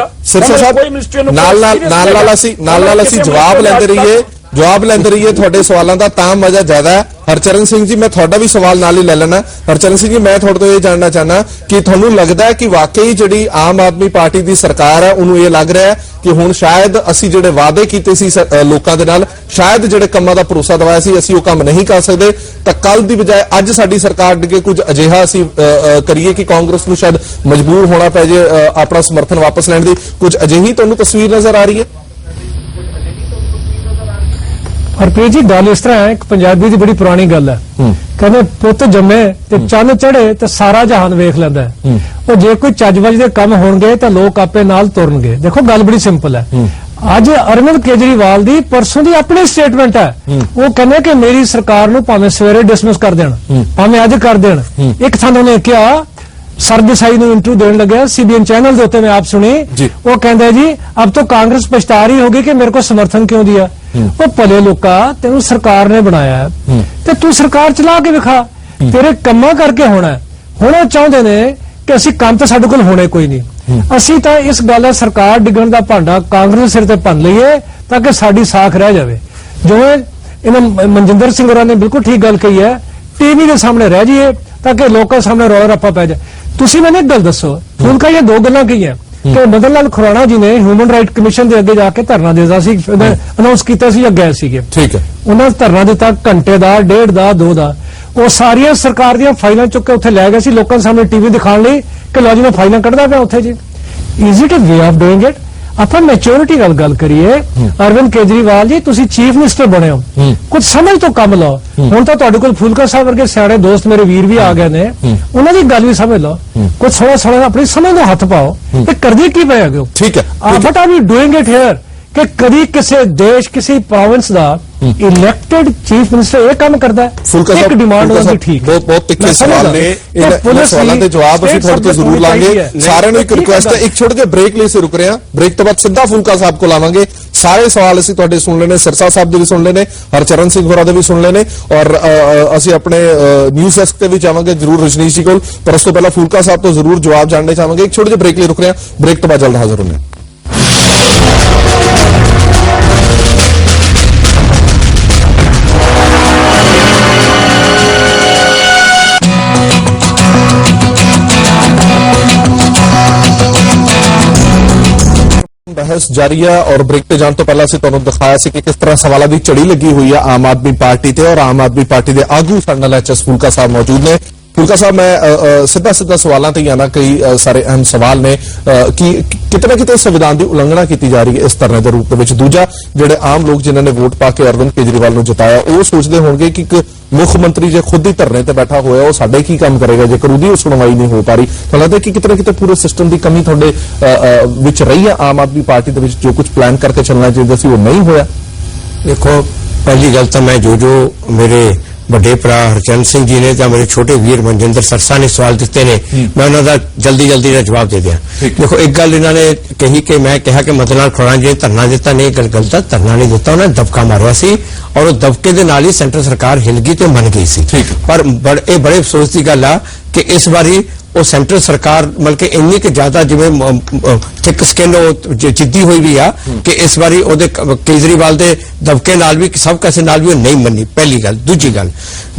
[SPEAKER 2] ਸਿਰਸਾ ਸਾਹਿਬ ਨਾਲ ਅਸੀਂ ਜਵਾਬ ਲੈਂਦੇ ਰਹੀਏ ਤੁਹਾਡੇ ਸਵਾਲਾਂ ਦਾ, ਤਾਂ ਮਜ਼ਾ ਜ਼ਿਆਦਾ ਹੈ। ਹਰਚਰਨ ਸਿੰਘ ਜੀ, ਮੈਂ ਤੁਹਾਡਾ ਵੀ ਸਵਾਲ ਨਾਲ ਹੀ ਲੈ ਲੈਣਾ। ਹਰਚਰਨ ਸਿੰਘ ਜੀ, ਮੈਂ ਤੁਹਾਡੇ ਤੋਂ ਇਹ ਜਾਣਨਾ ਚਾਹਨਾ ਕਿ ਤੁਹਾਨੂੰ ਲੱਗਦਾ ਹੈ ਕਿ ਵਾਕਈ ਜਿਹੜੀ ਆਮ ਆਦਮੀ ਪਾਰਟੀ ਦੀ ਸਰਕਾਰ ਹੈ, ਉਹਨੂੰ ਇਹ ਲੱਗ ਰਿਹਾ ਹੈ ਕਿ ਹੁਣ ਸ਼ਾਇਦ ਅਸੀਂ ਜਿਹੜੇ ਵਾਅਦੇ ਕੀਤੇ ਸੀ ਲੋਕਾਂ ਦੇ ਨਾਲ, ਸ਼ਾਇਦ ਜਿਹੜੇ ਕੰਮਾਂ ਦਾ ਭਰੋਸਾ ਦਿਵਾਇਆ ਸੀ, ਅਸੀਂ ਉਹ ਕੰਮ ਨਹੀਂ ਕਰ ਸਕਦੇ, ਤਾਂ ਕੱਲ ਦੀ ਬਜਾਏ ਅੱਜ ਸਾਡੀ ਸਰਕਾਰ ਅੱਗੇ ਕੁਝ ਅਜਿਹਾ ਅਸੀਂ ਕਰੀਏ ਕਿ ਕਾਂਗਰਸ ਨੂੰ ਸ਼ਾਇਦ ਮਜਬੂਰ ਹੋਣਾ ਪੈ ਜੇ ਆਪਣਾ ਸਮਰਥਨ ਵਾਪਸ ਲੈਣ ਦੀ, ਕੁਝ ਅਜਿਹੀ ਤੁਹਾਨੂੰ ਤਸਵੀਰ ਨਜ਼ਰ ਆ ਰਹੀ ਹੈ?
[SPEAKER 4] ਹਰਪ੍ਰੀਤ ਜੀ, ਗੱਲ ਇਸ ਤਰ੍ਹਾਂ ਹੈ, ਇੱਕ ਪੰਜਾਬੀ ਦੀ ਬੜੀ ਪੁਰਾਣੀ ਗੱਲ ਹੈ, ਕਹਿੰਦੇ ਪੁੱਤ ਜੰਮੇ ਤੇ ਚੰਨ ਚੜੇ ਤੇ ਸਾਰਾ ਜਹਾਨ ਵੇਖ ਲੈਂਦਾ ਹੈ। ਉਹ ਜੇ ਕੋਈ ਚੱਜ ਵੱਜ ਦੇ ਕੰਮ ਹੋਣਗੇ ਤਾਂ ਲੋਕ ਆਪੇ ਨਾਲ ਤੁਰਨਗੇ। ਦੇਖੋ ਗੱਲ ਬੜੀ ਸਿੰਪਲ ਹੈ, ਅੱਜ ਅਰਵਿੰਦ ਕੇਜਰੀਵਾਲ ਦੀ ਪਰਸੋਂ ਦੀ ਆਪਣੀ ਸਟੇਟਮੈਂਟ ਹੈ। ਉਹ ਕਹਿੰਦੇ ਕਿ ਮੇਰੀ ਸਰਕਾਰ ਨੂੰ ਭਾਵੇਂ ਸਵੇਰੇ ਡਿਸਮਿਸ ਕਰ ਦੇਣ, ਭਾਵੇਂ ਅੱਜ ਕਰ ਦੇਣ। ਇੱਕ ਥਾਂ ਉਹਨੇ ਕਿਹਾ, ਸਰਦੇਸਾਈ ਨੂੰ ਇੰਟਰਵਿਊ ਦੇਣ ਲੱਗਿਆ सीबीएन चैनल ਦੇ ਉੱਤੇ, मैं आप सुनी, ਉਹ ਕਹਿੰਦਾ ਜੀ अब तो कांग्रेस पछता रही होगी कि मेरे को समर्थन क्यों दिया। ਉਹ ਭਲੇ ਲੋਕਾ, ਤੈਨੂੰ ਸਰਕਾਰ ਨੇ ਬਣਾਇਆ ਤੇ ਤੂੰ ਸਰਕਾਰ ਚਲਾ ਕੇ ਵਿਖਾ, ਤੇਰੇ ਕੰਮਾਂ ਕਰਕੇ ਹੋਣਾ। ਹੁਣ ਉਹ ਚਾਹੁੰਦੇ ਨੇ ਕਿ ਅਸੀਂ ਕੰਮ ਤਾਂ ਸਾਡੇ ਕੋਲ ਹੋਣੇ ਕੋਈ ਨਹੀਂ, ਅਸੀਂ ਤਾਂ ਇਸ ਗੱਲ ਦਾ ਸਰਕਾਰ ਡਿੱਗਣ ਦਾ ਭਾਂਡਾ ਕਾਂਗਰਸ ਦੇ ਸਿਰ ਤੇ ਭੰਨ ਲਈਏ ਤਾਂ ਕਿ ਸਾਡੀ ਸਾਖ ਰਹਿ ਜਾਵੇ। ਜਿਵੇਂ ਇਹਨਾਂ ਮਨਜਿੰਦਰ ਸਿੰਘ ਹੋਰਾਂ ਨੇ ਬਿਲਕੁਲ ਠੀਕ ਗੱਲ ਕਹੀ ਹੈ, ਟੀਵੀ ਦੇ ਸਾਹਮਣੇ ਰਹਿ ਜਾਈਏ ਤਾਂ ਕਿ ਲੋਕਾਂ ਸਾਹਮਣੇ ਰੌਲਾ ਰੱਪਾ ਪੈ ਜਾਏ। ਤੁਸੀਂ ਮੈਨੂੰ ਇੱਕ ਗੱਲ ਦੱਸੋ, ਫੂਲਕਾ ਇਹ ਦੋ ਗੱਲਾਂ ਕਹੀਆਂ ਕਿ ਮਦਨ ਲਾਲ ਖੁਰਾਣਾ ਜੀ ਨੇ ਹਿਊਮਨ ਰਾਈਟ ਕਮਿਸ਼ਨ ਦੇ ਅੱਗੇ ਜਾ ਕੇ ਧਰਨਾ ਦਿੱਤਾ ਸੀ, ਅਨਾਉਂਸ ਕੀਤਾ ਸੀ ਜਾਂ ਗਏ ਸੀਗੇ।
[SPEAKER 2] ਠੀਕ ਹੈ।
[SPEAKER 4] ਉਹਨਾਂ ਧਰਨਾ ਦਿੱਤਾ ਘੰਟੇ ਦਾ, 1.5 ਦਾ, 2 ਦਾ। ਉਹ ਸਾਰੀਆਂ ਸਰਕਾਰ ਦੀਆਂ ਫਾਈਲਾਂ ਚੁੱਕ ਕੇ ਉੱਥੇ ਲੈ ਗਏ ਸੀ ਲੋਕਾਂ ਸਾਹਮਣੇ ਟੀਵੀ ਦਿਖਾਉਣ ਲਈ ਕਿ ਲੋ ਜੀ ਮੈਂ ਫਾਈਲਾਂ ਕੱਢਦਾ ਪਿਆ ਉੱਥੇ ਜੀ। Is it a way of doing it? ਆਪਾਂ ਮੈਚੁਰਿਟੀ ਗੱਲ ਕਰੀਏ। ਅਰਵਿੰਦ ਕੇਜਰੀਵਾਲ ਜੀ, ਤੁਸੀਂ ਚੀਫ ਮਿਨਿਸਟਰ ਬਣੇ ਹੋ, ਕੁਝ ਸਮਝ ਤੋਂ ਕੰਮ ਲਓ। ਹੁਣ ਤਾਂ ਤੁਹਾਡੇ ਕੋਲ ਫੂਲਕਾ ਸਾਹਿਬ ਵਰਗੇ ਸਿਆਣੇ ਦੋਸਤ ਮੇਰੇ ਵੀਰ ਵੀ ਆ ਗਏ ਨੇ, ਉਹਨਾਂ ਦੀ ਗੱਲ ਵੀ ਸਮਝ ਲਓ। ਕੁਝ ਥੋੜਾ ਆਪਣੀ ਸਮਝ ਦਾ ਹੱਥ ਪਾਓ ਤੇ ਕਰਦੇ ਕੀ ਪਏ ਹੈਗੇ ਹੋ।
[SPEAKER 2] ਠੀਕ ਹੈ।
[SPEAKER 4] But are you doing it here ਕਿ ਕਦੀ ਕਿਸੇ ਦੇਸ਼, ਕਿਸੇ ਪ੍ਰੋਵਿੰਸ ਦਾ ਇਲੈਕਟਡ ਚੀਫ ਮਿਨਿਸਟਰ ਇਹ ਕੰਮ ਕਰਦਾ ਹੈ।
[SPEAKER 2] ਫੁਲਕਾ
[SPEAKER 4] ਇੱਕ
[SPEAKER 2] ਸਾਹਿਬ,
[SPEAKER 4] ਡਿਮਾਂਡ
[SPEAKER 2] ਫੁਲਕਾ
[SPEAKER 4] ਉਹਦੀ
[SPEAKER 2] ਸਾਹਿਬ,
[SPEAKER 4] ਠੀਕ
[SPEAKER 2] ਬਹੁਤ ਤਿੱਖੇ ਸਵਾਲ ਨੇ। ਇਹਨਾਂ ਸਵਾਲਾਂ ਦੇ ਜਵਾਬ ਅਸੀਂ ਤੁਹਾਡੇ ਤੋਂ ਜ਼ਰੂਰ ਲਾਂਗੇ। ਸਾਰਿਆਂ ਨੂੰ ਇੱਕ ਰਿਕੁਐਸਟ ਹੈ, ਇੱਕ ਛੋਟੇ ਜਿਹੇ ਬ੍ਰੇਕ ਲਈ ਅਸੀਂ ਰੁਕ ਰਹੇ ਹਾਂ। ਬ੍ਰੇਕ ਤੋਂ ਬਾਅਦ ਸਿੱਧਾ ਫੁਲਕਾ ਸਾਹਿਬ ਕੋਲ ਆਵਾਂਗੇ। ਸਾਰੇ ਸਵਾਲ ਅਸੀਂ ਤੁਹਾਡੇ ਸੁਣ ਲੈਣੇ, ਸਿਰਸਾ ਸਾਹਿਬ ਦੇ ਵੀ ਸੁਣ ਲੈਣੇ, ਹਰਚਰਨ ਸਿੰਘ ਹੋਰਾਂ ਦੇ ਵੀ ਸੁਣ ਲੈਣੇ, ਔਰ ਅਸੀਂ ਆਪਣੇ ਨਿਊਜ਼ ਡੈਸਕ ਤੇ ਵੀ ਜਾਵਾਂਗੇ ਜ਼ਰੂਰ ਰਜਨੀਸ਼ ਜੀ ਕੋਲ। ਪਰ ਉਸ ਤੋਂ ਪਹਿਲਾਂ ਫੁਲਕਾ ਸਾਹਿਬ ਤੋਂ ਜ਼ਰੂਰ ਜਵਾਬ ਜਾਣਨੇ ਚਾਹਾਂਗੇ। ਇੱਕ ਛੋਟੇ ਜਿਹੇ ਬ੍ਰੇਕ ਲਈ ਰੁਕ ਰਹੇ ਹਾਂ। ਬ੍ਰੇਕ ਤੋਂ ਬਾਅਦ ਜਲਦ ਹਾਜ਼ਰ ਹੁੰਦੇ ਹਾਂ। बहस जारी है और ब्रेक पे जाने तो पहले ਅਸੀਂ ਤੁਹਾਨੂੰ ਦਿਖਾਇਆ ਸੀ ਕਿ ਕਿਸ ਤਰ੍ਹਾਂ ਸਵਾਲਾਂ ਦੀ ਝੜੀ ਲੱਗੀ ਹੋਈ ਹੈ ਆਮ ਆਦਮੀ ਪਾਰਟੀ ਤੇ, ਔਰ ਆਮ ਆਦਮੀ ਪਾਰਟੀ ਦੇ ਆਗੂ ਸਾਡੇ ਨਾਲ ਐਚਐਸ ਫੂਲਕਾ ਸਾਹਿਬ ਮੌਜੂਦ ਨੇ। ਫੂਲਕਾ ਸਾਹਿਬ, ਮੈਂ ਸਿੱਧਾ ਸਵਾਲਾਂ ਤੇ ਆਣਾ, ਕਈ ਸਾਰੇ ਅਹਿਮ ਸਵਾਲ ਨੇ ਕਿ ਕਿਤੇ ਨਾ ਕਿਤੇ ਸੰਵਿਧਾਨ ਦੀ ਉਲੰਘਣਾ ਕੀਤੀ ਜਾ ਰਹੀ ਹੈ ਇਸ ਧਰਨੇ ਦੇ ਰੂਪ ਦੇ ਵਿੱਚ। ਦੂਜਾ, ਜਿਹੜੇ ਆਮ ਲੋਕ ਜਿਨ੍ਹਾਂ ਨੇ ਵੋਟ ਪਾ ਕੇ ਅਰਵਿੰਦ ਕੇਜਰੀਵਾਲ ਨੂੰ ਜਿਤਾਇਆ, ਉਹ ਸੋਚਦੇ ਹੋਣਗੇ ਕਿ ਇੱਕ ਮੁੱਖ ਮੰਤਰੀ ਜੇ ਖੁਦ ਹੀ ਧਰਨੇ ਤੇ ਬੈਠਾ ਹੋਇਆ, ਉਹ ਸਾਡੇ ਕੀ ਕੰਮ ਕਰੇਗਾ ਜੇਕਰ ਉਹਦੀ ਸੁਣਵਾਈ ਨਹੀਂ ਹੋ ਪਾ ਰਹੀ। ਤਾਂ ਲੱਗਦਾ ਕਿ ਕਿਤੇ ਨਾ ਕਿਤੇ ਪੂਰੇ ਸਿਸਟਮ ਦੀ ਕਮੀ ਤੁਹਾਡੇ ਵਿੱਚ ਰਹੀ ਹੈ ਆਮ ਆਦਮੀ ਪਾਰਟੀ ਦੇ ਵਿੱਚ, ਜੋ ਕੁਝ ਪਲਾਨ ਕਰਕੇ ਚੱਲਣਾ ਚਾਹੀਦਾ ਸੀ ਉਹ ਨਹੀਂ ਹੋਇਆ।
[SPEAKER 1] ਦੇਖੋ, ਪਹਿਲੀ ਗੱਲ ਤਾਂ ਮੈਂ ਜੋ ਮੇਰੇ ਵੱਡੇ ਭਰਾ ਹਰਚੰਦ ਸਿੰਘ ਜੀ ਨੇ ਜਾਂ ਮੇਰੇ ਛੋਟੇ ਵੀਰ ਮਨਜਿੰਦਰ ਸਰਸਾ ਨੇ ਸਵਾਲ ਦਿੱਤੇ ਨੇ, ਮੈਂ ਉਹਨਾਂ ਦਾ ਜਲਦੀ ਦਾ ਜਵਾਬ ਦੇ ਦਿਆਂ। ਦੇਖੋ, ਇੱਕ ਗੱਲ ਇਹਨਾਂ ਨੇ ਕਹੀ ਕਿ ਮੈਂ ਕਿਹਾ ਕਿ ਮਦਨ ਲਾਲ ਖੁਰਾਣਾ ਜੀ ਨੇ ਧਰਨਾ ਦਿੱਤਾ, ਨਹੀਂ, ਗਲਤ, ਧਰਨਾ ਨਹੀਂ ਦਿੱਤਾ, ਉਹਨਾਂ ਨੇ ਦਬਕਾ ਮਾਰਿਆ ਸੀ ਔਰ ਉਹ ਦਬਕੇ ਦੇ ਨਾਲ ਹੀ ਸੈਂਟਰ ਸਰਕਾਰ ਹਿਲ ਗਈ ਤੇ ਮੰਨ ਗਈ ਸੀ। ਪਰ ਇਹ ਬੜੇ ਅਫਸੋਸ ਦੀ ਗੱਲ ਆ ਕਿ ਇਸ ਵਾਰੀ ਉਹ ਸੈਂਟਰ ਸਰਕਾਰ ਬਲਕਿ ਇੰਨੀ ਕਿ ਜ਼ਿਆਦਾ ਜਿਵੇਂ ਥਿਕ ਸਕਿਨ ਉਹ ਜਿੱਦੀ ਹੋਈ ਵੀ ਆ ਕਿ ਇਸ ਵਾਰੀ ਉਹਦੇ ਕੇਜਰੀਵਾਲ ਦੇ ਦਬਕੇ ਨਾਲ ਵੀ ਸਭ ਕਿਸੇ ਨਾਲ ਵੀ ਉਹ ਨਹੀਂ ਮੰਨੀ, ਪਹਿਲੀ ਗੱਲ। ਦੂਜੀ ਗੱਲ,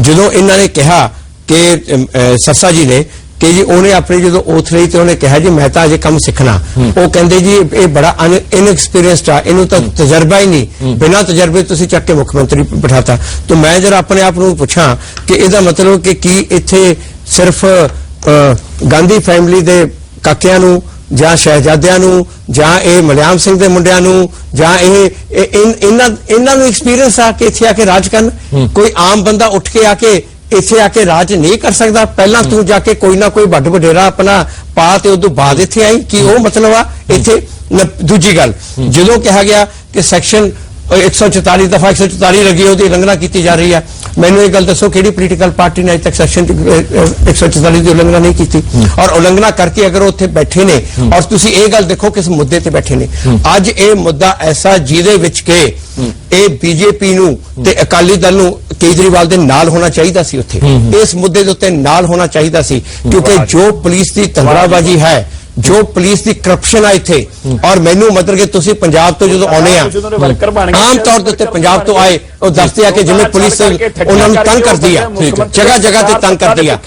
[SPEAKER 1] ਜਦੋਂ ਇਹਨਾਂ ਨੇ ਕਿਹਾ ਕਿ ਸਰਸਾ ਜੀ ਨੇ ਕਿ ਜੀ ਉਹਨੇ ਆਪਣੀ ਜਦੋਂ ਓਥ ਲਈ ਤੇ ਉਹਨੇ ਕਿਹਾ ਜੀ ਮੈਂ ਤਾਂ ਅਜੇ ਕੰਮ ਸਿੱਖਣਾ, ਉਹ ਕਹਿੰਦੇ ਜੀ ਇਹ ਬੜਾ ਇਨਐਕਸਪੀਰੀਅੰਸਡ ਆ, ਇਹਨੂੰ ਤਾਂ ਤਜਰਬਾ ਹੀ ਨਹੀਂ, ਬਿਨਾਂ ਤਜਰਬੇ ਤੁਸੀਂ ਚੱਕ ਕੇ ਮੁੱਖ ਮੰਤਰੀ ਬਿਠਾਤਾ। ਤਾਂ ਮੈਂ ਜਰਾ ਆਪਣੇ ਆਪ ਨੂੰ ਪੁੱਛਾਂ ਕਿ ਇਹਦਾ ਮਤਲਬ ਕਿ ਕੀ ਇੱਥੇ ਸਿਰਫ ਗਾਂਧੀ ਫੈਮਿਲੀ ਦੇ ਕਾਕਿਆਂ ਨੂੰ ਜਾਂ ਸ਼ਹਿਜ਼ਾਦਿਆਂ ਨੂੰ ਜਾਂ ਇਹ ਮਲਿਆਮ ਸਿੰਘ ਦੇ ਮੁੰਡਿਆਂ ਨੂੰ ਜਾਂ ਇਹਨਾਂ ਨੂੰ ਐਕਸਪੀਰੀਅੰਸ ਆ ਕਿ ਇੱਥੇ ਆ ਕੇ ਰਾਜ ਕਰਨ? ਕੋਈ ਆਮ ਬੰਦਾ ਉੱਠ ਕੇ ਆ ਕੇ ਇੱਥੇ ਆ ਕੇ ਰਾਜ ਨਹੀਂ ਕਰ ਸਕਦਾ? ਪਹਿਲਾਂ ਤੂੰ ਜਾ ਕੇ ਕੋਈ ਨਾ ਕੋਈ ਵੱਡ ਵਡੇਰਾ ਆਪਣਾ ਪਾ ਤੇ ਉਦੋਂ ਬਾਅਦ ਇੱਥੇ ਆਈ, ਕੀ ਉਹ ਮਤਲਬ ਆ ਇੱਥੇ? ਦੂਜੀ ਗੱਲ, ਜਦੋਂ ਕਿਹਾ ਗਿਆ ਕਿ ਸੈਕਸ਼ਨ 144 ਦਫਾ 144 ਲੱਗੀ, ਉਹਦੀ ਉਲੰਘਣਾ ਕੀਤੀ ਜਾ ਰਹੀ ਹੈ, ਮੈਨੂੰ ਇਹ ਗੱਲ ਦੱਸੋ ਕਿਹੜੀ ਪੋਲੀਟੀਕਲ ਪਾਰਟੀ ਨੇ ਅਜੇ ਤੱਕ ਸੈਕਸ਼ਨ 144 ਦੀ ਉਲੰਘਣਾ ਨਹੀਂ ਕੀਤੀ? ਔਰ ਉਲੰਘਣਾ ਕਰਕੇ ਅਗਰ ਉੱਥੇ ਬੈਠੇ ਨੇ, ਔਰ ਤੁਸੀਂ ਇਹ ਗੱਲ ਦੇਖੋ ਕਿਸ ਮੁੱਦੇ ਤੇ ਬੈਠੇ ਨੇ। ਅੱਜ ਇਹ ਮੁੱਦਾ ਐਸਾ ਜਿਹਦੇ ਵਿੱਚ ਕਿ ਇਹ ਬੀਜੇਪੀ ਨੂੰ ਤੇ ਅਕਾਲੀ ਦਲ ਨੂੰ ਕੇਜਰੀਵਾਲ ਦੇ ਨਾਲ ਹੋਣਾ ਚਾਹੀਦਾ ਸੀ, ਉੱਥੇ ਇਸ ਮੁੱਦੇ ਦੇ ਉੱਤੇ ਨਾਲ ਹੋਣਾ ਚਾਹੀਦਾ ਸੀ, ਕਿਉਂਕਿ ਜੋ ਪੁਲਿਸ ਦੀ ਤੰਦਰਾਬਾਜ਼ੀ ਹੈ, ਜੋ ਪੁਲਿਸ ਦੀ ਕਰਪਸ਼ਨ ਆ ਇੱਥੇ, ਔਰ ਮੈਨੂੰ ਮਤਲਬ ਕਿ ਤੁਸੀਂ ਪੰਜਾਬ ਤੋਂ ਜਦੋਂ ਆਉਨੇ ਆ, ਆਮ ਤੌਰ ਦੇ ਉੱਤੇ ਪੰਜਾਬ ਤੋਂ ਆਏ, ਉਹ ਦੱਸਦੇ ਆ ਕਿ ਜਿਵੇਂ ਪੁਲਿਸ ਉਹਨਾਂ ਨੂੰ ਤੰਗ ਕਰਦੀ ਆ, ਜਗ੍ਹਾ ਤੇ ਤੰਗ ਕਰਦੀ ਆ,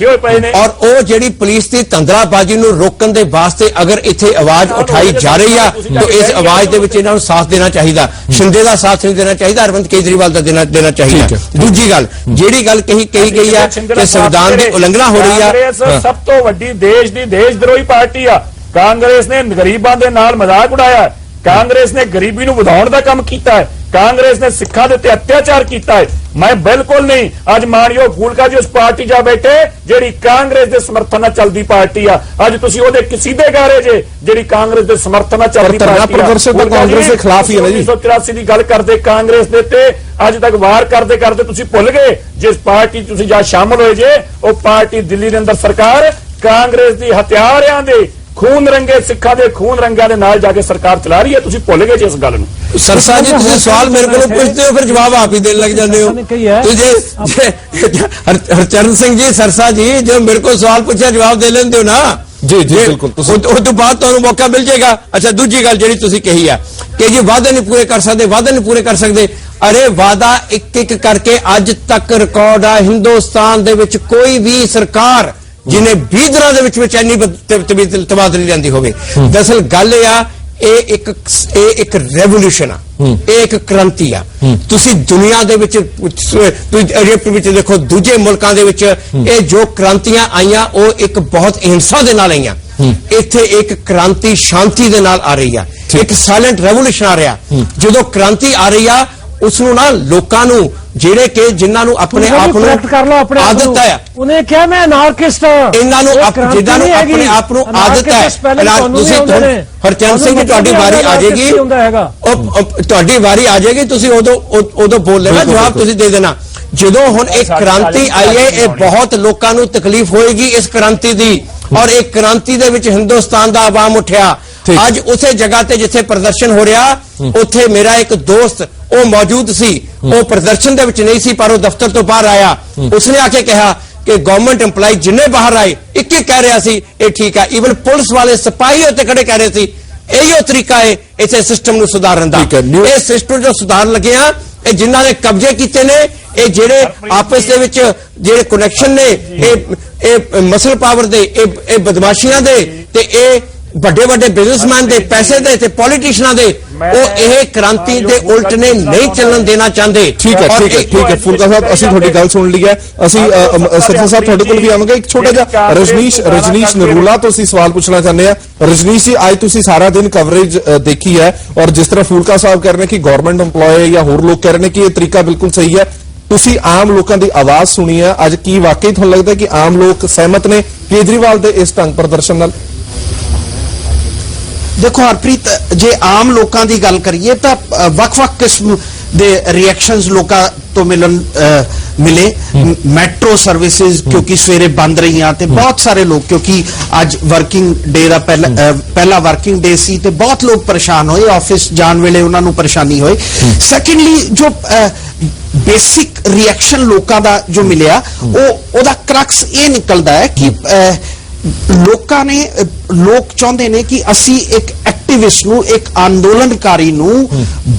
[SPEAKER 1] ਔਰ ਉਹ ਜਿਹੜੀ ਪੁਲਿਸ ਦੀ ਤੰਦਰਾਬਾਜ਼ੀ ਨੂੰ ਰੋਕਣ ਦੇ ਵਾਸਤੇ ਅਗਰ ਇੱਥੇ ਆਵਾਜ਼ ਉਠਾਈ ਜਾ ਰਹੀ ਆ ਤਾਂ ਇਸ ਆਵਾਜ਼ ਦੇ ਵਿੱਚ ਇਹਨਾਂ ਨੂੰ ਸਾਥ ਦੇਣਾ ਚਾਹੀਦਾ, ਸ਼ਿੰਦੇ ਦਾ ਸਾਥ ਨਹੀਂ ਦੇਣਾ ਚਾਹੀਦਾ, ਅਰਵਿੰਦ ਕੇਜਰੀਵਾਲ ਦਾ ਦੇਣਾ ਚਾਹੀਦਾ। ਦੂਜੀ ਗੱਲ, ਜਿਹੜੀ ਗੱਲ ਕਹੀ ਗਈ ਆ ਕਿ ਸੰਵਿਧਾਨ ਦੀ ਉਲੰਘਣਾ ਹੋ ਰਹੀ ਆ,
[SPEAKER 3] ਸਭ ਤੋਂ ਵੱਡੀ ਦੇਸ਼ ਦੀ ਦੇਸ਼ ਦਰੋਹੀ ਪਾਰਟੀ ਆ। ਕਾਂਗਰਸ ਨੇ ਗਰੀਬਾਂ ਦੇ ਨਾਲ ਮਜ਼ਾਕ ਉਡਾਇਆ, ਕਾਂਗਰਸ ਨੇ ਗਰੀਬੀ ਨੂੰ ਵਧਾਉਣ ਦਾ ਕੰਮ ਕੀਤਾ ਹੈ, ਕਾਂਗਰਸ ਨੇ ਸਿੱਖਾਂ ਦੇ ਉੱਤੇ ਅਤਿਆਚਾਰ ਕੀਤਾ ਹੈ। ਮੈਂ ਬਿਲਕੁਲ ਨਹੀਂ, ਅੱਜ ਮਾਨਯੋਗ ਫੂਲਕਾ ਜੀ ਉਸ ਪਾਰਟੀ ਜਾ ਬੈਠੇ ਜਿਹੜੀ ਕਾਂਗਰਸ ਦੇ ਸਮਰਥਨ ਨਾਲ ਚੱਲਦੀ ਪਾਰਟੀ ਆ। ਅੱਜ ਤੁਸੀਂ ਉਹਦੇ ਸਿੱਧੇ ਗਾਰੇ ਜੇ ਜਿਹੜੀ ਕਾਂਗਰਸ ਦੇ ਸਮਰਥਨ ਨਾਲ ਚੱਲਦੀ
[SPEAKER 2] ਧਰਨਾ
[SPEAKER 3] ਪਾਰਟੀ ਆ।
[SPEAKER 2] ਪ੍ਰਦਰਸ਼ਨ ਤਾਂ ਕਾਂਗਰਸ ਦੇ ਖਿਲਾਫ ਹੀ ਹੈ ਨਾ ਜੀ।
[SPEAKER 3] 1984 ਦੀ ਗੱਲ ਕਰਦੇ ਕਾਂਗਰਸ ਦੇ ਤੇ ਅੱਜ ਤੱਕ ਵਾਰ ਕਰਦੇ ਕਰਦੇ ਤੁਸੀਂ ਭੁੱਲ ਗਏ ਜਿਸ ਪਾਰਟੀ ਤੁਸੀਂ ਜਾ ਸ਼ਾਮਲ ਹੋਏ ਜੇ ਉਹ ਪਾਰਟੀ ਦਿੱਲੀ ਦੇ ਅੰਦਰ ਸਰਕਾਰ ਕਾਂਗਰਸ ਦੀ ਹਥਿਆਰਿਆਂ ਦੇ ਖੂਨ ਰੰਗੇ ਸਿੱਖਾਂ ਦੇ ਖੂਨ ਰੰਗਾਂ ਦੇ ਨਾਲ ਜਾ ਕੇ ਸਰਕਾਰ ਚਲਾ ਰਹੀ ਹੈ। ਤੁਸੀਂ ਭੁੱਲ ਗਏ ਜੀ ਇਸ ਗੱਲ ਨੂੰ।
[SPEAKER 1] ਸਰਸਾ ਜੀ ਤੁਸੀਂ ਸਵਾਲ ਮੇਰੇ ਕੋਲੋਂ ਪੁੱਛਦੇ ਹੋ ਫਿਰ ਜਵਾਬ ਆਪ ਹੀ ਦੇਣ ਲੱਗ ਜਾਂਦੇ ਹੋ। ਹਰਚਰਨ ਸਿੰਘ ਜੀ ਸਰਸਾ ਜੀ ਜੋ ਮੇਰੇ ਕੋਲ ਸਵਾਲ ਪੁੱਛਿਆ ਜਵਾਬ ਦੇ ਲੈਂਦੇ ਹੋ ਨਾ
[SPEAKER 2] ਜੀ ਜੀ ਬਿਲਕੁਲ।
[SPEAKER 1] ਉਹ ਤੋਂ ਬਾਅਦ ਤੁਹਾਨੂੰ ਮੌਕਾ ਮਿਲ ਜਾਏਗਾ। ਅੱਛਾ ਦੂਜੀ ਗੱਲ ਜਿਹੜੀ ਤੁਸੀਂ ਕਹੀ ਆ ਕਿ ਜੀ ਵਾਅਦੇ ਨਹੀਂ ਪੂਰੇ ਕਰ ਸਕਦੇ, ਵਾਅਦੇ ਨਹੀਂ ਪੂਰੇ ਕਰ ਸਕਦੇ। ਅਰੇ ਵਾਅਦਾ ਇੱਕ ਇੱਕ ਕਰਕੇ ਅੱਜ ਤੱਕ ਰਿਕਾਰਡ ਆ ਹਿੰਦੁਸਤਾਨ ਦੇ ਵਿੱਚ ਕੋਈ ਵੀ ਸਰਕਾਰ ਜਿਹਨੇ 20 ਦਿਨਾਂ ਦੇ ਵਿੱਚ ਇੰਨੀ ਤਬਾਦਲੀ ਲਿਆਂਦੀ ਹੋਵੇ। ਦਰਅਸਲ ਗੱਲ ਇਹ ਆ ਇਹ ਇੱਕ ਰੈਵੋਲੂਸ਼ਨ ਆ, ਇਹ ਇੱਕ ਕ੍ਰਾਂਤੀ ਆ। ਤੁਸੀਂ ਦੁਨੀਆ ਦੇ ਵਿੱਚ ਯੂਰਪ ਵਿੱਚ ਦੇਖੋ, ਦੂਜੇ ਮੁਲਕਾਂ ਦੇ ਵਿੱਚ ਇਹ ਜੋ ਕ੍ਰਾਂਤੀਆਂ ਆਈਆਂ ਉਹ ਇੱਕ ਬਹੁਤ ਅਹਿੰਸਾ ਦੇ ਨਾਲ ਆਈਆਂ। ਇੱਥੇ ਇੱਕ ਕ੍ਰਾਂਤੀ ਸ਼ਾਂਤੀ ਦੇ ਨਾਲ ਆ ਰਹੀ ਆ, ਇੱਕ ਸਾਇਲੈਂਟ ਰੈਵੋਲੂਸ਼ਨ ਆ ਰਿਹਾ। ਜਦੋਂ ਕ੍ਰਾਂਤੀ ਆ ਰਹੀ ਆ ਉਸ ਨੂੰ ਨਾ ਲੋਕਾਂ ਨੂੰ ਜਿਹੜੇ ਕਿ ਜਿਨ੍ਹਾਂ ਨੂੰ ਆਪਣੇ ਆਪ ਨੂੰ ਆਦਤ ਹੈ,
[SPEAKER 4] ਉਹਨੇ ਕਿਹਾ ਮੈਂ ਅਨਾਰਕਿਸਟ ਹਾਂ,
[SPEAKER 1] ਇਹਨਾਂ ਨੂੰ ਜਿੱਦਾਂ ਨੂੰ ਆਪਣੇ ਆਪ ਨੂੰ ਆਦਤ ਹੈ। ਤੁਸੀਂ ਹਰਚਰਨ ਸਿੰਘ ਜੀ ਤੁਹਾਡੀ ਵਾਰੀ ਆ ਜਾਏਗੀ, ਤੁਹਾਡੀ ਵਾਰੀ ਆ ਜਾਏਗੀ, ਤੁਸੀਂ ਉਦੋਂ ਬੋਲ ਲੈਣਾ, ਜਵਾਬ ਤੁਸੀਂ ਦੇ ਦੇਣਾ। ਜਦੋਂ ਹੁਣ ਇੱਕ ਕ੍ਰਾਂਤੀ ਆਈ ਹੈ ਇਹ ਬਹੁਤ ਲੋਕਾਂ ਨੂੰ ਤਕਲੀਫ ਹੋਏਗੀ ਇਸ ਕ੍ਰਾਂਤੀ ਦੀ, ਔਰ ਇੱਕ ਕ੍ਰਾਂਤੀ ਦੇ ਵਿੱਚ ਹਿੰਦੁਸਤਾਨ ਦਾ ਆਵਾਮ ਉੱਠਿਆ। ਅੱਜ ਉਸੇ ਜਗ੍ਹਾ ਤੇ ਜਿੱਥੇ ਪ੍ਰਦਰਸ਼ਨ ਹੋ ਰਿਹਾ ਉੱਥੇ ਮੇਰਾ ਇੱਕ ਦੋਸਤ ਉਹ ਮੌਜੂਦ ਸੀ, ਉਹ ਪ੍ਰਦਰਸ਼ਨ ਦੇ ਵਿੱਚ ਨਹੀਂ ਸੀ ਪਰ ਉਹ ਦਫ਼ਤਰ ਤੋਂ ਬਾਹਰ ਆਇਆ। ਉਸਨੇ ਆ ਕੇ ਕਿਹਾ ਕਿ ਗਵਰਨਮੈਂਟ EMPLOYE ਜਿੰਨੇ ਬਾਹਰ ਆਏ ਇੱਕ ਇੱਕ ਕਹਿ ਰਿਹਾ ਸੀ ਇਹ ਠੀਕ ਹੈ। ਈਵਨ ਪੁਲਿਸ ਵਾਲੇ ਸਿਪਾਹੀ ਉੱਤੇ ਖੜੇ ਕਹਿ ਰਹੇ ਸੀ ਇਹੋ ਤਰੀਕਾ ਹੈ ਇਸੇ ਸਿਸਟਮ ਨੂੰ ਸੁਧਾਰਨ ਦਾ। ਇਹ ਸਿਸਟਮ ਜੋ ਸੁਧਾਰਨ ਲੱਗੇ ਆ, ਇਹ ਜਿਨ੍ਹਾਂ ਨੇ ਕਬਜ਼ੇ ਕੀਤੇ ਨੇ, ਇਹ ਜਿਹੜੇ ਆਪਸ ਦੇ ਵਿੱਚ ਜਿਹੜੇ ਕਨੈਕਸ਼ਨ ਨੇ, ਇਹ ਮਸਲ ਪਾਵਰ ਦੇ, ਇਹ ਬਦਮਾਸ਼ੀਆਂ ਦੇ ਤੇ ਇਹ ਵੱਡੇ ਵੱਡੇ ਬਿਜ਼ਨਸਮੈਨ ਦੇ ਪੈਸੇ ਦੇ ਤੇ ਪੋਲੀਟੀਸ਼ੀਅਨਾਂ ਦੇ, ਉਹ ਇਹ ਕ੍ਰਾਂਤੀ ਦੇ ਉਲਟ ਨੇ ਨਹੀਂ ਚੱਲਣ ਦੇਣਾ ਚਾਹੁੰਦੇ।
[SPEAKER 2] ਠੀਕ ਹੈ ਫੂਲਕਾ ਸਾਹਿਬ, ਅਸੀਂ ਤੁਹਾਡੀ ਗੱਲ ਸੁਣ ਲਈ ਹੈ। ਅਸੀਂ ਸਰਸਾ ਸਾਹਿਬ ਤੁਹਾਡੇ ਕੋਲ ਵੀ ਆਵਾਂਗੇ। ਇੱਕ ਛੋਟਾ ਜਿਹਾ ਰਜਨੀਸ਼ ਨਰੂਲਾ ਤੋਂ ਅਸੀਂ ਸਵਾਲ ਪੁੱਛਣਾ ਚਾਹੁੰਦੇ ਆ। ਰਜਨੀਸ਼ ਜੀ ਅੱਜ ਤੁਸੀਂ ਸਾਰਾ ਦਿਨ ਕਵਰੇਜ ਦੇਖੀ ਹੈ ਔਰ ਜਿਸ ਤਰ੍ਹਾਂ ਫੂਲਕਾ ਸਾਹਿਬ ਕਹਿ ਰਹੇ ਨੇ ਕਿ ਗਵਰਨਮੈਂਟ EMPLOYE ਜਾਂ ਹੋਰ ਲੋਕ ਕਹਿ ਰਹੇ ਨੇ ਕਿ ਇਹ ਤਰੀਕਾ ਬਿਲਕੁਲ ਸਹੀ ਹੈ, ਤੁਸੀਂ ਆਮ ਲੋਕਾਂ ਦੀ ਆਵਾਜ਼ ਸੁਣੀ ਹੈ, ਅੱਜ ਕੀ ਵਾਕਈ ਤੁਹਾਨੂੰ ਲੱਗਦਾ ਕਿ ਆਮ ਲੋਕ ਸਹਿਮਤ ਨੇ ਕੇਜਰੀਵਾਲ ਦੇ ਇਸ ਢੰਗ ਪ੍ਰਦਰਸ਼ਨ ਨਾਲ?
[SPEAKER 5] ਦੇਖੋ ਹਰਪ੍ਰੀਤ, ਜੇ ਆਮ ਲੋਕਾਂ ਦੀ ਗੱਲ ਕਰੀਏ ਤਾਂ ਵੱਖ-ਵੱਖ ਕਿਸਮ ਦੇ ਰਿਐਕਸ਼ਨਸ ਲੋਕਾਂ ਤੋਂ ਮਿਲੇ। ਮੈਟਰੋ ਸਰਵਿਸਿਜ਼ ਕਿਉਂਕਿ ਸਵੇਰੇ ਬੰਦ ਰਹੀਆਂ ਤੇ ਬਹੁਤ ਸਾਰੇ ਲੋਕ, ਕਿਉਂਕਿ ਅੱਜ ਵਰਕਿੰਗ ਡੇ ਦਾ ਪਹਿਲਾ ਵਰਕਿੰਗ ਡੇ ਸੀ ਤੇ ਬਹੁਤ ਲੋਕ ਪਰੇਸ਼ਾਨ ਹੋਏ, ਆਫਿਸ ਜਾਣ ਵੇਲੇ ਉਹਨਾਂ ਨੂੰ ਪਰੇਸ਼ਾਨੀ ਹੋਈ। ਸੈਕੰਡਲੀ ਜੋ ਬੇਸਿਕ ਰਿਐਕਸ਼ਨ ਲੋਕਾਂ ਦਾ ਜੋ ਮਿਲਿਆ ਉਹਦਾ ਕਰਕਸ ਇਹ ਨਿਕਲਦਾ ਹੈ ਕਿ ਲੋਕ ਚਾਹੁੰਦੇ ਨੇ ਕਿ ਅਸੀਂ ਇੱਕ ਐਕਟਿਵਿਸਟ ਨੂੰ, ਇੱਕ ਅੰਦੋਲਨਕਾਰੀ ਨੂੰ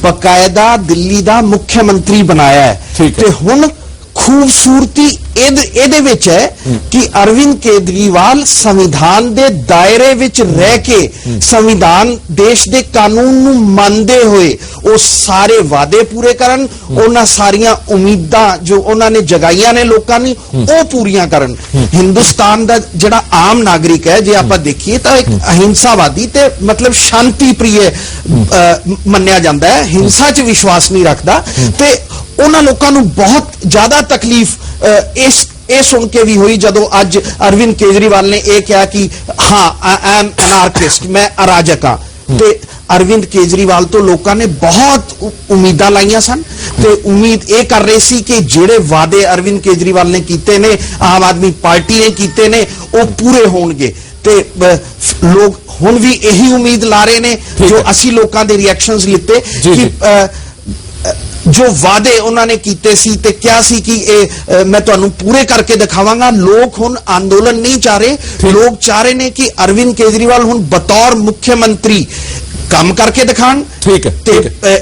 [SPEAKER 5] ਬਕਾਇਦਾ ਦਿੱਲੀ ਦਾ ਮੁੱਖ ਮੰਤਰੀ ਬਣਾਇਆ ਹੈ। ਤੇ ਹੁਣ ਖੂਬਸੂਰਤੀ ਇਹਦੇ ਵਿੱਚ ਹੈ ਕਿ ਅਰਵਿੰਦ ਕੇਜਰੀਵਾਲ ਸੰਵਿਧਾਨ ਦੇ ਦਾਇਰੇ ਵਿੱਚ ਰਹਿ ਕੇ ਸੰਵਿਧਾਨ ਦੇਸ਼ ਦੇ ਕਾਨੂੰਨ ਨੂੰ ਮੰਨਦੇ ਹੋਏ ਉਹ ਸਾਰੇ ਵਾਅਦੇ ਪੂਰੇ ਕਰਨ, ਉਹਨਾਂ ਸਾਰੀਆਂ ਉਮੀਦਾਂ ਜੋ ਉਹਨਾਂ ਨੇ ਜਗਾਈਆਂ ਨੇ ਲੋਕਾਂ ਨੇ ਉਹ ਪੂਰੀਆਂ ਕਰਨ। ਹਿੰਦੁਸਤਾਨ ਦਾ ਜਿਹੜਾ ਆਮ ਨਾਗਰਿਕ ਹੈ, ਜੇ ਆਪਾਂ ਦੇਖੀਏ ਤਾਂ ਇੱਕ ਅਹਿੰਸਾਵਾਦੀ ਤੇ ਮਤਲਬ ਸ਼ਾਂਤੀ ਪ੍ਰਿਯ ਮੰਨਿਆ ਜਾਂਦਾ ਹੈ, ਹਿੰਸਾ 'ਚ ਵਿਸ਼ਵਾਸ ਨਹੀਂ ਰੱਖਦਾ। ਤੇ ਉਹਨਾਂ ਲੋਕਾਂ ਨੂੰ ਬਹੁਤ ਜ਼ਿਆਦਾ ਤਕਲੀਫ ਇਹ ਸੁਣ ਕੇ ਵੀ ਹੋਈ ਜਦੋਂ ਅੱਜ ਅਰਵਿੰਦ ਕੇਜਰੀਵਾਲ ਨੇ ਇਹ ਕਿਹਾ ਕਿ ਹਾਂ ਆਈ ਐਮ ਅਨਾਰਕਿਸਟ, ਮੈਂ ਅਰਾਜਕ ਹਾਂ। ਤੇ ਅਰਵਿੰਦ ਕੇਜਰੀਵਾਲ ਤੋਂ ਲੋਕਾਂ ਨੇ ਬਹੁਤ ਉਮੀਦਾਂ ਲਾਈਆਂ ਸਨ ਤੇ ਉਮੀਦ ਇਹ ਕਰ ਰਹੇ ਸੀ ਕਿ ਜਿਹੜੇ ਵਾਅਦੇ ਅਰਵਿੰਦ ਕੇਜਰੀਵਾਲ ਨੇ ਕੀਤੇ ਨੇ, ਆਮ ਆਦਮੀ ਪਾਰਟੀ ਨੇ ਕੀਤੇ ਨੇ, ਉਹ ਪੂਰੇ ਹੋਣਗੇ। ਤੇ ਲੋਕ ਹੁਣ ਵੀ ਇਹੀ ਉਮੀਦ ਲਾ ਰਹੇ ਨੇ ਜੋ ਅਸੀਂ ਲੋਕਾਂ ਦੇ ਰਿਐਕਸ਼ਨਸ ਲਿੱਤੇ ਕਿ ਜੋ ਵਾਅਦੇ ਉਹਨਾਂ ਨੇ ਕੀਤੇ ਸੀ ਤੇ ਕਿਹਾ ਸੀ ਕਿ ਇਹ ਮੈਂ ਤੁਹਾਨੂੰ ਪੂਰੇ ਕਰਕੇ ਦਿਖਾਵਾਂਗਾ। ਲੋਕ ਹੁਣ ਅੰਦੋਲਨ ਨਹੀਂ ਚਾਹ ਰਹੇ, ਲੋਕ ਚਾਹ ਰਹੇ ਨੇ ਕਿ ਅਰਵਿੰਦ ਕੇਜਰੀਵਾਲ ਹੁਣ ਬਤੌਰ ਮੁੱਖ ਮੰਤਰੀ ਕੰਮ ਕਰਕੇ ਦਿਖਾਣ। ਤੇ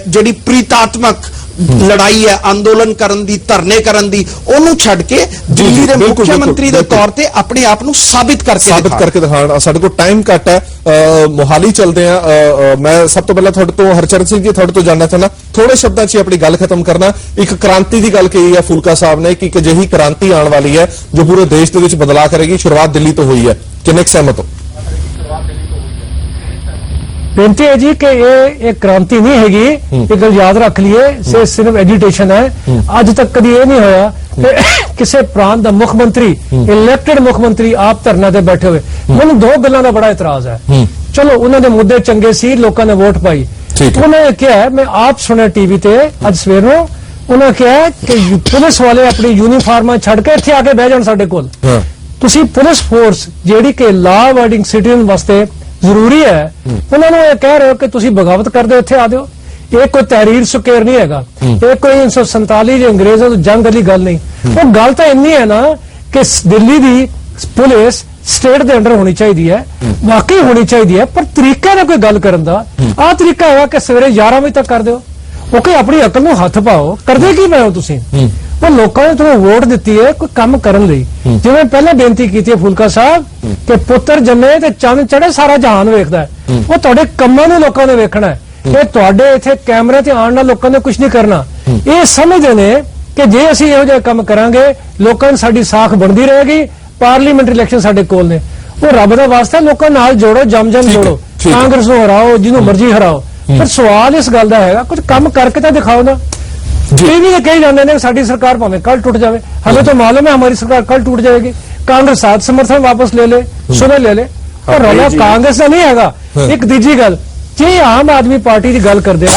[SPEAKER 5] ਜਿਹੜੀ ਪ੍ਰੀਤਾਤਮਕ ਲੜਾਈ ਹੈ ਅੰਦੋਲਨ ਕਰਨ ਦੀ, ਧਰਨੇ ਕਰਨ ਦੀ, ਉਹਨੂੰ ਛੱਡ ਕੇ ਦਿੱਲੀ ਦੇ ਮੁੱਖ ਮੰਤਰੀ ਦੇ ਤੌਰ ਤੇ ਆਪਣੇ ਆਪ ਨੂੰ ਸਾਬਿਤ ਕਰਕੇ
[SPEAKER 2] ਦਿਖਾਣ। ਸਾਡੇ ਕੋਲ ਟਾਈਮ ਘੱਟ ਹੈ, ਮੋਹਾਲੀ ਚੱਲਦੇ ਆ। ਮੈਂ ਸਭ ਤੋਂ ਪਹਿਲਾਂ ਤੁਹਾਡੇ ਤੋਂ ਹਰਚਰਨ ਸਿੰਘ ਜੀ ਤੁਹਾਡੇ ਤੋਂ ਜਾਣਨਾ ਚਾਹੁੰਦਾ, ਥੋੜੇ ਸ਼ਬਦਾਂ 'ਚ ਆਪਣੀ ਗੱਲ ਖਤਮ ਕਰਨਾ। ਇੱਕ ਕ੍ਰਾਂਤੀ ਦੀ ਗੱਲ ਕਹੀ ਹੈ ਫੂਲਕਾ ਸਾਹਿਬ ਨੇ ਕਿ ਇੱਕ ਅਜਿਹੀ ਕ੍ਰਾਂਤੀ ਆਉਣ ਵਾਲੀ ਹੈ ਜੋ ਪੂਰੇ ਦੇਸ਼ ਦੇ ਵਿੱਚ ਬਦਲਾਅ ਕਰੇਗੀ। ਸ਼ੁਰੂਆਤ ਦਿੱਲੀ ਤੋਂ ਹੋਈ ਹੈ, ਕਿੰਨੇ ਸਹਿਮਤ ਹੋ?
[SPEAKER 4] ਬੇਨਤੀ ਹੈ ਜੀ ਕਿ ਇਹ ਕ੍ਰਾਂਤੀ ਨਹੀਂ ਹੈਗੀ, ਇਹ ਗੱਲ ਯਾਦ ਰੱਖ ਲਈਏ, ਸਿਰਫ ਐਜੀਟੇਸ਼ਨ ਹੈ। ਅੱਜ ਤੱਕ ਕਦੀ ਇਹ ਨਹੀਂ ਹੋਇਆ ਕਿ ਕਿਸੇ ਪ੍ਰਾਂਤ ਦਾ ਮੁੱਖ ਮੰਤਰੀ, ਇਲੈਕਟਡ ਮੁੱਖ ਮੰਤਰੀ ਆਪ ਧਰਨਾ ਤੇ ਬੈਠੇ ਹੋਏ। ਮੈਨੂੰ ਦੋ ਗੱਲਾਂ ਦਾ ਬੜਾ ਇਤਰਾਜ਼ ਹੈ। ਚਲੋ ਉਹਨਾਂ ਦੇ ਮੁੱਦੇ ਚੰਗੇ ਸੀ, ਲੋਕਾਂ ਨੇ ਵੋਟ ਪਾਈ। ਉਹਨਾਂ ਨੇ ਕਿਹਾ, ਮੈਂ ਆਪ ਸੁਣਿਆ ਟੀਵੀ ਤੇ ਅੱਜ ਸਵੇਰ ਨੂੰ, ਉਹਨਾਂ ਕਿਹਾ ਕਿ ਪੁਲਿਸ ਵਾਲੇ ਆਪਣੀ ਯੂਨੀਫਾਰਮਾਂ ਛੱਡ ਕੇ ਇੱਥੇ ਆ ਕੇ ਬਹਿ ਜਾਣ ਸਾਡੇ ਕੋਲ। ਤੁਸੀਂ ਪੁਲਿਸ ਫੋਰਸ ਜਿਹੜੀ ਕਿ ਲਾਅ ਅਬਾਈਡਿੰਗ ਸਿਟੀਜ਼ਨ ਵਾਸਤੇ ਜ਼ਰੂਰੀ ਹੈ, ਉਹਨਾਂ ਨੂੰ ਇਹ ਕਹਿ ਰਹੇ ਹੋ ਕਿ ਤੁਸੀਂ ਬਗਾਵਤ ਕਰਦੇ ਇੱਥੇ ਆ ਦਿਓ। ਇਹ ਕੋਈ ਤਹਿਰੀਰ ਸੁਕੇਰ ਨਹੀਂ ਹੈਗਾ, ਇਹ ਕੋਈ 1947 ਦੇ ਅੰਗਰੇਜ਼ਾਂ ਤੋਂ ਜੰਗ ਵਾਲੀ ਗੱਲ ਨਹੀਂ। ਉਹ ਗੱਲ ਤਾਂ ਇੰਨੀ ਹੈ ਨਾ ਕਿ ਦਿੱਲੀ ਦੀ ਪੁਲਿਸ ਸਟੇਟ ਦੇ ਅੰਡਰ ਹੋਣੀ ਚਾਹੀਦੀ ਹੈ, ਵਾਕਈ ਹੋਣੀ ਚਾਹੀਦੀ ਹੈ, ਪਰ ਤਰੀਕਾ ਨਾ ਕੋਈ ਗੱਲ ਕਰਨ ਦਾ। ਆਹ ਤਰੀਕਾ ਹੈਗਾ ਕਿ ਸਵੇਰੇ 11 ਵਜੇ ਤੱਕ ਕਰ ਦਿਓ। ਓਕੇ, ਆਪਣੀ ਅਕਲ ਨੂੰ ਹੱਥ ਪਾਓ। ਕਰਦੇ ਕੀ ਪਏ ਹੋ ਤੁਸੀਂ? ਉਹ ਲੋਕਾਂ ਨੇ ਤੁਹਾਨੂੰ ਵੋਟ ਦਿੱਤੀ ਹੈ ਕੋਈ ਕੰਮ ਕਰਨ ਲਈ। ਜਿਵੇਂ ਪਹਿਲਾਂ ਬੇਨਤੀ ਕੀਤੀ ਹੈ ਫੂਲਕਾ ਸਾਹਿਬ ਕਿ ਪੁੱਤਰ ਜੰਮੇ ਤੇ ਚੰਨ ਚੜੇ ਸਾਰਾ ਜਹਾਨ ਵੇਖਦਾ ਹੈ। ਉਹ ਤੁਹਾਡੇ ਕੰਮਾਂ ਨੂੰ ਲੋਕਾਂ ਨੇ ਵੇਖਣਾ ਹੈ। ਇਹ ਤੁਹਾਡੇ ਇੱਥੇ ਕੈਮਰੇ ਤੇ ਆਉਣ ਨਾਲ ਲੋਕਾਂ ਨੇ ਕੁਝ ਨਹੀਂ ਕਰਨਾ। ਇਹ ਸਮਝਦੇ ਨੇ ਕਿ ਜੇ ਅਸੀਂ ਇਹੋ ਜਿਹਾ ਕੰਮ ਕਰਾਂਗੇ ਲੋਕਾਂ ਨੂੰ ਸਾਡੀ ਸਾਖ ਬਣਦੀ ਰਹੇਗੀ। ਪਾਰਲੀਮੈਂਟਰੀ ਇਲੈਕਸ਼ਨ ਸਾਡੇ ਕੋਲ ਨੇ, ਉਹ ਰੱਬ ਦਾ ਵਾਸਤਾ ਲੋਕਾਂ ਨਾਲ ਜੋੜੋ, ਜਮ ਜੋੜੋ, ਕਾਂਗਰਸ ਨੂੰ ਹਰਾਓ, ਜਿਹਨੂੰ ਮਰਜ਼ੀ ਹਰਾਓ। ਪਰ ਸਵਾਲ ਇਸ ਗੱਲ ਦਾ ਹੈਗਾ ਕੁਝ ਕੰਮ ਕਰਕੇ ਤਾਂ ਦਿਖਾਓ ਨਾ। टीवी में कही जाने साड़ी सरकार भावें कल टूट जाए, हमें तो मालूम है हमारी सरकार कल टूट जाएगी। कांग्रेस साथ समर्थन वापस ले ले, सुबह ले ले, और रौला कांग्रेस का नहीं हैगा। एक तीजी गल जे आम आदमी पार्टी की गल करते हैं,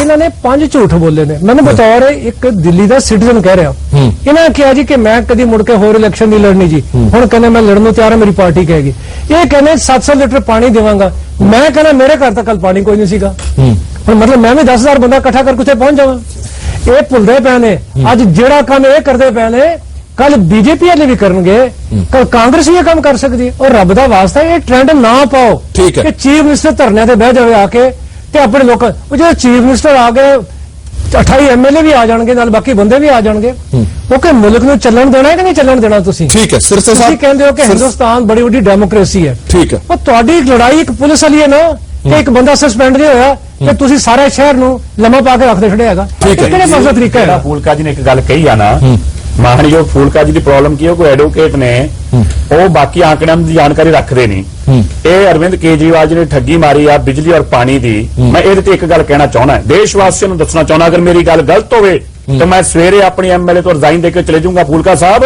[SPEAKER 4] इन्होंने 5 झूठ बोले ने। मैंने बतौर एक दिल्ली का सिटीजन कह रहा, इन्होंने कहा जी कि मैं कभी मुड़ के होर इलेक्शन नहीं लड़नी जी, हुण कहने मैं लड़न तैयार है, मेरी पार्टी कहेगी। ये कहने 700 लीटर पानी देवांगा, मैं कहना मेरे घर तक कल पानी कोई नहीं सीगा, मतलब मैं भी 10,000 बंदा इकट्ठा करके उत्थे पहुंच जावां। ये भुलदे पे ने, अज जेड़ा काम ये करते पे ने कल बीजेपी वाले भी करनगे, कल कांग्रेस भी ये काम कर सकती है। और रब दा वास्ता ये ट्रेंड ना पाओ कि चीफ मिनिस्टर धरने ते बह जावे आके ते अपने लोग जो चीफ मिनिस्टर आ गए 28 MLA भी आ जाएंगे, नाल बाकी बंदे भी आ जाएंगे। ओके, मुल्क नूं चलन देना है कि नहीं चलन देना? तुसीं
[SPEAKER 2] ठीक है, सिरसा साहब
[SPEAKER 4] तुसीं कहंदे हो कि हिंदुस्तान बड़ी बड़ी डेमोक्रेसी है, ठीक है, और तुहाडी लड़ाई एक पुलिस वाली है ना कि एक बंदा सस्पेंड नहीं होया कि तुसीं सारे शहर नूं लम्मा पा के रखदे खड़े हैगा। किहड़े पासे तरीका है?
[SPEAKER 3] फूलका जी ने एक गल कही आ ना, मानयोग फूलका जी की प्रॉब्लम की है, कोई एडवोकेट ने वो बाकी आंकड़ियां की जानकारी रखते नहीं। ये अरविंद केजरीवाल जी ने ठगी मारी आ बिजली और पानी की। मैं ये एक गल कहना चाहना, देशवासियों को दसना चाहना, अगर मेरी गल गलत हो तो मैं सवेरे अपनी MLA तो रिजाइन देकर चले जाऊंगा फूलका साहब,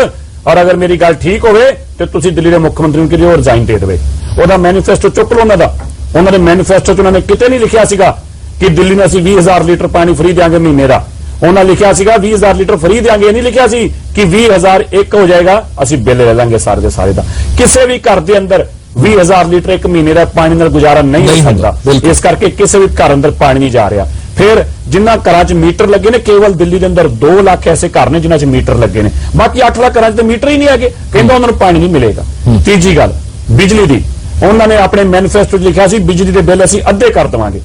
[SPEAKER 3] और अगर मेरी गल ठीक हो तो तुम दिल्ली के मुख्यमंत्री को रिजाइन दे देवे। वह मैनीफेस्टो चुक लो, उन्होंने मैनीफेस्टो च उन्होंने किते नहीं लिखा सीगा कि दिल्ली में असं 20,000 लीटर पानी फ्री देंगे महीने का। उन्होंने लिखा सीगा 20,000 लीटर फ्री देंगे, नहीं लिखा सी कि 20,000 एक हो जाएगा, असं बिल ले लेंगे सारे के सारे का। किसी भी घर के अंदर 20,000 लीटर एक महीने का पानी नाल गुजारा नहीं हो सकता, इस करके किसी भी घर अंदर पानी नहीं जा रहा। फिर जिन्ना घर च मीटर लगे ने, केवल दिल्ली के अंदर 2 लाख ऐसे घर ने जिन्हां च मीटर लगे ने, बाकी 8 लाख घर तो मीटर ही नहीं है, कहते उन्होंने पानी नहीं मिलेगा। तीजी गल बिजली की, उन्होंने अपने मैनीफेस्टो लिखा सी बिजली के बिल असीं अद्धे कर देवांगे।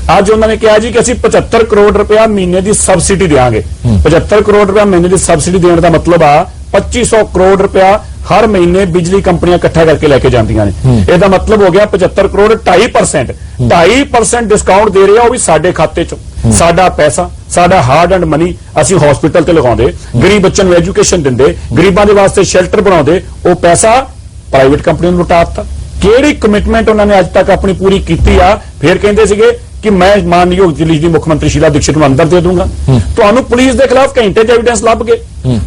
[SPEAKER 3] अज उन्होंने कहा जी कि असीं 75 करोड़ रुपया महीने की सबसिडी देंगे। 75 करोड़ रुपया महीने की सबसिडी देने का मतलब आ 2500 करोड़ रुपया हर महीने बिजली कंपनियां इकट्ठा करके लेके जांदियां ने। इसका मतलब हो गया 75 करोड़ 2.5% डिस्काउंट दे रहे हैं, वो भी साडे खाते च साडा पैसा, साडा हार्ड एंड मनी असीं हॉस्पिटल ते लगाउंदे, गरीब बच्चों को एजुकेशन दिंदे, गरीबां दे वास्ते शेल्टर बनाउंदे, वो पैसा प्राइवेट कंपनियों नूं लुटा दित्ता। केड़ी कमिटमेंट उन्होंने अज तक अपनी पूरी की आ? फिर कहते सीगे कि मैं मानयोग दिल्ली की मुख्यमंत्री शीला दीक्षित को अंदर दे दूंगा। तो पुलिस के खिलाफ घंटे एविडेंस लभ गए,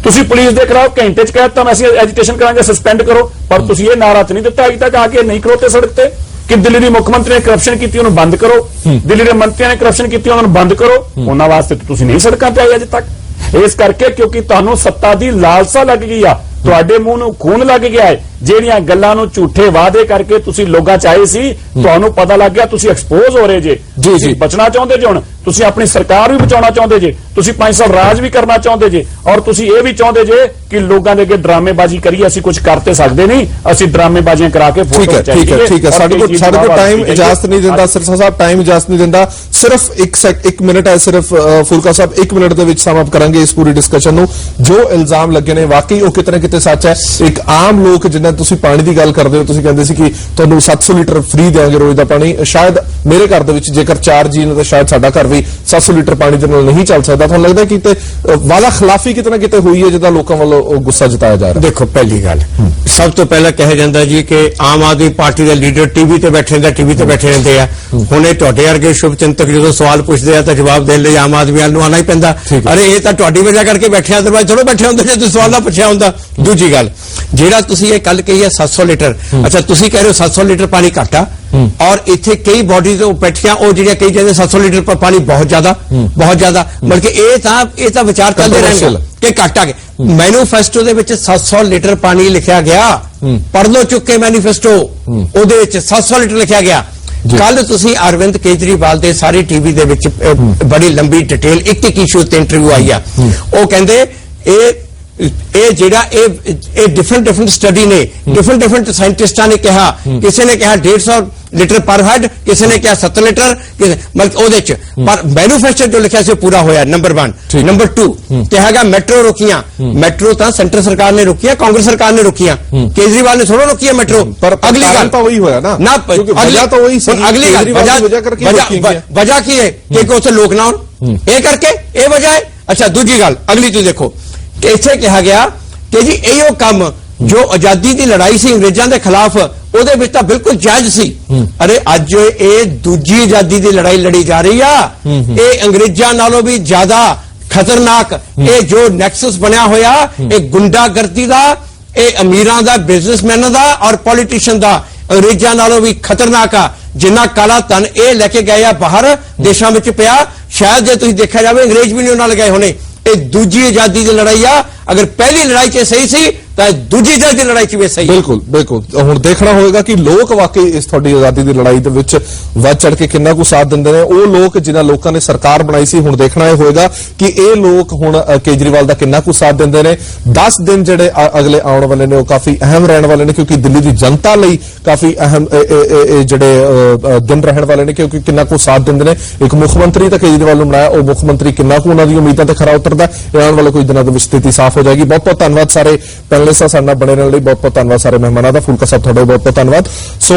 [SPEAKER 3] तुसी पुलिस के खिलाफ घंटे कहता मैं एजिटेशन करांगे, सस्पेंड करो, पर तुसी ये नारा नहीं दिता अभी तक आके नहीं खलोते सड़क पे कि दिल्ली की मुख्यमंत्री ने करप्शन की, उन्होंने बंद करो, दिल्ली के मंत्रियों ने करप्शन की, उन्होंने बंद करो। उन्होंने वास्ते तो तुसी नहीं सड़कों पर आए अजे तक, इस करके क्योंकि तुहानू सत्ता की लालसा लग गई आ, तुहाडे मूंह नूं खून लग गया है। ਜਿਹੜੀਆਂ ਗੱਲਾਂ ਨੂੰ ਝੂਠੇ ਵਾਅਦੇ ਕਰਕੇ ਤੁਸੀਂ ਲੋਕਾਂ ਚ ਆਏ ਸੀ, ਤੁਹਾਨੂੰ ਪਤਾ ਲੱਗ ਗਿਆ ਤੁਸੀਂ ਐਕਸਪੋਜ਼ ਹੋ ਰਹੇ ਜੇ। ਤੁਸੀਂ ਬਚਣਾ ਚਾਹੁੰਦੇ ਜੇ, ਹੁਣ ਤੁਸੀਂ ਆਪਣੀ ਸਰਕਾਰ ਵੀ ਬਚਾਉਣਾ ਚਾਹੁੰਦੇ ਜੇ, ਤੁਸੀਂ 5 ਸਾਲ ਰਾਜ ਵੀ ਕਰਨਾ ਚਾਹੁੰਦੇ ਜੇ, ਔਰ ਤੁਸੀਂ ਇਹ ਵੀ ਚਾਹੁੰਦੇ ਜੇ ਕਿ ਲੋਕਾਂ ਦੇ ਅੱਗੇ ਡਰਾਮੇਬਾਜ਼ੀ ਕਰੀਏ। ਅਸੀਂ ਕੁਝ ਕਰ ਤੇ ਸਕਦੇ ਨਹੀਂ, ਅਸੀਂ ਡਰਾਮੇਬਾਜ਼ੀਆਂ ਕਰਾ ਕੇ ਫੋਟੋ ਖਿਚਾਈਏ।
[SPEAKER 2] ਠੀਕ ਹੈ, ਸਾਡੇ ਕੋਲ ਟਾਈਮ ਇਜਾਜ਼ਤ ਨਹੀਂ ਦਿੰਦਾ, ਸਿਰਸਾ ਸਾਹਿਬ ਟਾਈਮ ਇਜਾਜ਼ਤ ਨਹੀਂ ਦਿੰਦਾ। ਸਿਰਫ 1 ਮਿੰਟ ਹੈ, ਸਿਰਫ ਫੁਲਕਾ ਸਾਹਿਬ 1 ਮਿੰਟ ਦੇ ਵਿੱਚ ਸਮ ਅਪ ਕਰਾਂਗੇ ਇਸ ਪੂਰੀ ਡਿਸਕਸ਼ਨ ਨੂੰ। ਜੋ ਇਲਜ਼ਾਮ ਲੱਗੇ ਨੇ ਵਾਕਈ ਉਹ ਕਿਤੇ ਨਾ ਕਿਤੇ ਸੱਚ ਹੈ। ਇੱਕ ਆਮ ਲੋਕ ਜਿਨ੍ਹਾਂ ਤੁਸੀਂ ਪਾਣੀ ਦੀ ਗੱਲ ਕਰਦੇ ਹੋ, ਤੁਸੀਂ ਕਹਿੰਦੇ ਸੀ ਕਿ ਤੁਹਾਨੂੰ 700 ਲੀਟਰ ਫ੍ਰੀ ਦੇਵਾਂਗੇ ਰੋਜ਼ ਦਾ ਪਾਣੀ। ਸ਼ਾਇਦ ਮੇਰੇ ਘਰ ਦੇ ਵਿੱਚ ਜੇਕਰ 4 ਜੀ ਨੇ ਤਾਂ ਸ਼ਾਇਦ ਸਾਡਾ ਘਰ ਵੀ 700 ਲੀਟਰ ਪਾਣੀ ਦੇ ਨਾਲ ਨਹੀਂ ਚੱਲ ਸਕਦਾ। ਤੁਹਾਨੂੰ ਲੱਗਦਾ ਕਿ ਤੇ ਵਾਦਾ ਖਿਲਾਫੀ ਕਿਤੇ ਨਾ ਕਿਤੇ ਹੋਈ ਹੈ ਜਿਹਦਾ ਲੋਕਾਂ ਵੱਲੋਂ ਉਹ ਗੁੱਸਾ ਜਤਾਇਆ ਜਾ ਰਿਹਾ?
[SPEAKER 1] ਦੇਖੋ, ਪਹਿਲੀ ਗੱਲ ਸਭ ਤੋਂ ਪਹਿਲਾਂ ਕਿਹਾ ਜਾਂਦਾ ਜੀ ਕਿ ਆਮ ਆਦਮੀ ਪਾਰਟੀ ਦੇ ਲੀਡਰ ਟੀਵੀ ਤੇ ਬੈਠੇ ਰਹਿੰਦੇ ਆ। ਹੁਣ ਇਹ ਤੁਹਾਡੇ ਵਰਗੇ ਸ਼ੁਭ ਚਿੰਤਕ ਜਦੋਂ ਸਵਾਲ ਪੁੱਛਦੇ ਆ ਤਾਂ ਜਵਾਬ ਦੇਣ ਲਈ ਆਮ ਆਦਮੀ ਵਾਲ ਨੂੰ ਆਉਣਾ ਹੀ ਪੈਂਦਾ। ਅਰੇ ਇਹ ਤਾਂ ਤੁਹਾਡੀ ਵਜ੍ਹਾ ਕਰਕੇ ਬੈਠੇ, ਅਦਰਵਾਈਜ਼ ਥੋੜਾ ਬੈਠੇ ਹੁੰਦੇ ਜੇ ਤੁਸੀਂ ਸਵਾਲ ਨਾ ਪੁੱਛਿਆ ਹੁੰਦਾ। ਦੂਜੀ ਗੱਲ, ਜਿਹੜਾ ਤੁਸੀਂ ਇਹ ਕੱਲ ਕਹੀ ਹੈ 700 ਲੀਟਰ, ਅੱਛਾ ਤੁਸੀਂ ਕਹਿ ਰਹੇ ਹੋ 700 ਲੀਟਰ ਪਾਣੀ ਘੱਟ ਆ, ਔਰ ਇੱਥੇ ਕਈ ਬਾਡੀਜ਼ ਉਹ ਬੈਠੀਆਂ ਉਹ ਜਿਹੜੀਆਂ ਕਈ ਜਾਂਦੇ 700 ਲੀਟਰ ਪਰ ਪਾਣੀ ਬਹੁਤ ਜ਼ਿਆਦਾ ਬਲਕਿ ਇਹ ਤਾਂ ਵਿਚਾਰ ਚੱਲਦੇ ਰਹਿਣਗੇ ਕਿ ਘੱਟ ਆ ਗਏ। ਮੈਨੀਫੈਸਟੋ ਦੇ ਵਿੱਚ 700 ਲੀਟਰ ਪਾਣੀ ਲਿਖਿਆ ਗਿਆ, ਪੜ੍ਹ ਲਓ ਚੁੱਕ ਕੇ ਮੈਨੀਫੈਸਟੋ, ਉਹਦੇ ਵਿੱਚ 700 ਲੀਟਰ ਲਿਖਿਆ ਗਿਆ। ਕੱਲ ਤੁਸੀਂ ਅਰਵਿੰਦ ਕੇਜਰੀਵਾਲ ਦੇ ਸਾਰੇ ਟੀਵੀ ਦੇ ਵਿੱਚ ਬੜੀ ਲੰਬੀ ਡਿਟੇਲ ਇੱਕ ਇਸ਼ੂ ਤੇ ਇੰਟਰਵਿਊ ਆਈ ਆ। ਉਹ ਕਹਿੰਦੇ ਇਹ ਜਿਹੜਾ ਇਹ ਡਿਫਰੈਂਟ ਸਟੱਡੀ ਨੇ, ਡਿਫਰੈਂਟ ਸਾਇੰਟਿਸਟਾਂ ਨੇ ਕਿਹਾ, ਕਿਸੇ ਨੇ ਕਿਹਾ 150 ਲੀਟਰ ਪਰ ਹੈਡ, ਕਿਸੇ ਨੇ ਕਿਹਾ 70 ਲੀਟਰ, ਮਤਲਬ ਉਹਦੇ ਚ ਪਰ ਮੈਨੂਫੈਕਚਰ ਜੋ ਲਿਖਿਆ ਸੀ ਪੂਰਾ ਹੋਇਆ। ਨੰਬਰ 1 ਨੰਬਰ 2 ਕਿਹਾ ਗਿਆ ਮੈਟਰੋ ਰੋਕੀਆਂ। ਮੈਟਰੋ ਤਾਂ ਸੈਂਟਰ ਸਰਕਾਰ ਨੇ ਰੋਕੀਆਂ, ਕਾਂਗਰਸ ਸਰਕਾਰ ਨੇ ਰੋਕੀਆਂ, ਕੇਜਰੀਵਾਲ ਨੇ ਥੋੜਾ ਰੋਕੀਆਂ ਮੈਟਰੋ।
[SPEAKER 2] ਪਰ
[SPEAKER 1] ਅਗਲੀ ਗੱਲ
[SPEAKER 2] ਤਾਂ ਉਹੀ ਹੋਇਆ ਨਾ, ਵਜ੍ਹਾ ਤਾਂ ਉਹੀ ਸੀ।
[SPEAKER 1] ਅਗਲੀ ਗੱਲ ਵਜ੍ਹਾ ਕੀ ਹੈ ਕਿ ਉੱਥੇ ਲੋਕ ਨਾ ਹੋਣ, ਇਹ ਕਰਕੇ ਇਹ ਵਜ੍ਹਾ ਹੈ। ਅੱਛਾ ਦੂਜੀ ਗੱਲ ਅਗਲੀ ਤੁਸੀਂ ਦੇਖੋ ਕਿ ਇੱਥੇ ਕਿਹਾ ਗਿਆ ਕਿ ਜੀ ਇਹੋ ਕੰਮ ਜੋ ਆਜ਼ਾਦੀ ਦੀ ਲੜਾਈ ਸੀ ਅੰਗਰੇਜ਼ਾਂ ਦੇ ਖਿਲਾਫ, ਉਹਦੇ ਵਿੱਚ ਤਾਂ ਬਿਲਕੁਲ ਜਾਇਜ਼ ਸੀ। ਅਰੇ ਅੱਜ ਇਹ ਦੂਜੀ ਆਜ਼ਾਦੀ ਦੀ ਲੜਾਈ ਲੜੀ ਜਾ ਰਹੀ ਆ, ਇਹ ਅੰਗਰੇਜ਼ਾਂ ਨਾਲੋਂ ਵੀ ਜ਼ਿਆਦਾ ਖਤਰਨਾਕ। ਇਹ ਜੋ ਨੈਕਸਸ ਬਣਿਆ ਹੋਇਆ, ਇਹ ਗੁੰਡਾਗਰਦੀ ਦਾ, ਇਹ ਅਮੀਰਾਂ ਦਾ, ਬਿਜ਼ਨਸਮੈਨਾਂ ਦਾ ਔਰ ਪੋਲੀਟੀਸ਼ੀਅਨ ਦਾ, ਅੰਗਰੇਜ਼ਾਂ ਨਾਲੋਂ ਵੀ ਖਤਰਨਾਕ ਆ। ਜਿੰਨਾ ਕਾਲਾ ਧਨ ਇਹ ਲੈ ਕੇ ਗਏ ਆ ਬਾਹਰ ਦੇਸ਼ਾਂ ਵਿੱਚ ਪਿਆ, ਸ਼ਾਇਦ ਜੇ ਤੁਸੀਂ ਦੇਖਿਆ ਜਾਵੇ ਅੰਗਰੇਜ਼ ਵੀ ਨਹੀਂ ਉਹਨਾਂ ਨਾਲ ਗਏ ਹੋਣੇ। ਇਹ ਦੂਜੀ ਆਜ਼ਾਦੀ ਦੀ ਲੜਾਈ ਆ। ਅਗਰ ਪਹਿਲੀ ਲੜਾਈ 'ਚ ਸਹੀ ਸੀ ਤਾਂ ਦੂਜੀ ਆਜ਼ਾਦੀ ਦੀ ਲੜਾਈ 'ਚ ਵੀ ਸਹੀ।
[SPEAKER 2] ਬਿਲਕੁਲ ਹੁਣ ਦੇਖਣਾ ਹੋਏਗਾ ਕਿ ਲੋਕ ਵਾਕਈ ਇਸ ਤੁਹਾਡੀ ਆਜ਼ਾਦੀ ਦੀ ਲੜਾਈ ਦੇ ਵਿੱਚ ਵੱਧ ਚੜ ਕੇ ਕਿੰਨਾ ਕੁ ਸਾਥ ਦਿੰਦੇ ਨੇ। ਉਹ ਲੋਕ ਜਿਨ੍ਹਾਂ ਲੋਕਾਂ ਨੇ ਸਰਕਾਰ ਬਣਾਈ ਸੀ, ਹੁਣ ਦੇਖਣਾ ਇਹ ਹੋਏਗਾ ਕਿ ਇਹ ਲੋਕ ਹੁਣ ਕੇਜਰੀਵਾਲ ਦਾ ਕਿੰਨਾ ਕੁ ਸਾਥ ਦਿੰਦੇ ਨੇ। 10 ਦਿਨ ਜਿਹੜੇ ਅਗਲੇ ਆਉਣ ਵਾਲੇ ਨੇ ਉਹ ਕਾਫੀ ਅਹਿਮ ਰਹਿਣ ਵਾਲੇ ਨੇ, ਕਿਉਂਕਿ ਦਿੱਲੀ ਦੀ ਜਨਤਾ ਲਈ ਕਾਫੀ ਅਹਿਮ ਜਿਹੜੇ ਦਿਨ ਰਹਿਣ ਵਾਲੇ ਨੇ, ਕਿਉਂਕਿ ਕਿੰਨਾ ਕੁ ਸਾਥ ਦਿੰਦੇ ਨੇ। ਇੱਕ ਮੁੱਖ ਮੰਤਰੀ ਤਾਂ ਕੇਜਰੀਵਾਲ ਨੂੰ ਬਣਾਇਆ, ਉਹ ਮੁੱਖ ਮੰਤਰੀ ਕਿੰਨਾ ਕੁ ਉਹਨਾਂ ਦੀ ਉਮੀਦਾਂ ਤੇ ਖਰਾ ਉਤਰਦਾ, ਇਹ ਆਉਣ ਵਾਲੇ ਕੁਝ ਦਿਨਾਂ ਦੇ ਵਿੱਚ ਸਥਿਤੀ ਸਾਫ਼ ਹੋ ਜਾਏਗੀ। ਬਹੁਤ ਬਹੁਤ ਧੰਨਵਾਦ ਸਾਰੇ ਪੈਨਲਿਸਟਾਂ ਸਾਡੇ ਨਾਲ ਬਣੇ ਰਹਿਣ ਲਈ, ਬਹੁਤ ਬਹੁਤ ਧੰਨਵਾਦ ਸਾਰੇ ਮਹਿਮਾਨਾਂ ਦਾ। ਫੂਲਕਾ ਸਾਹਿਬ ਤੁਹਾਡਾ ਬਹੁਤ ਬਹੁਤ ਧੰਨਵਾਦ। ਸੋ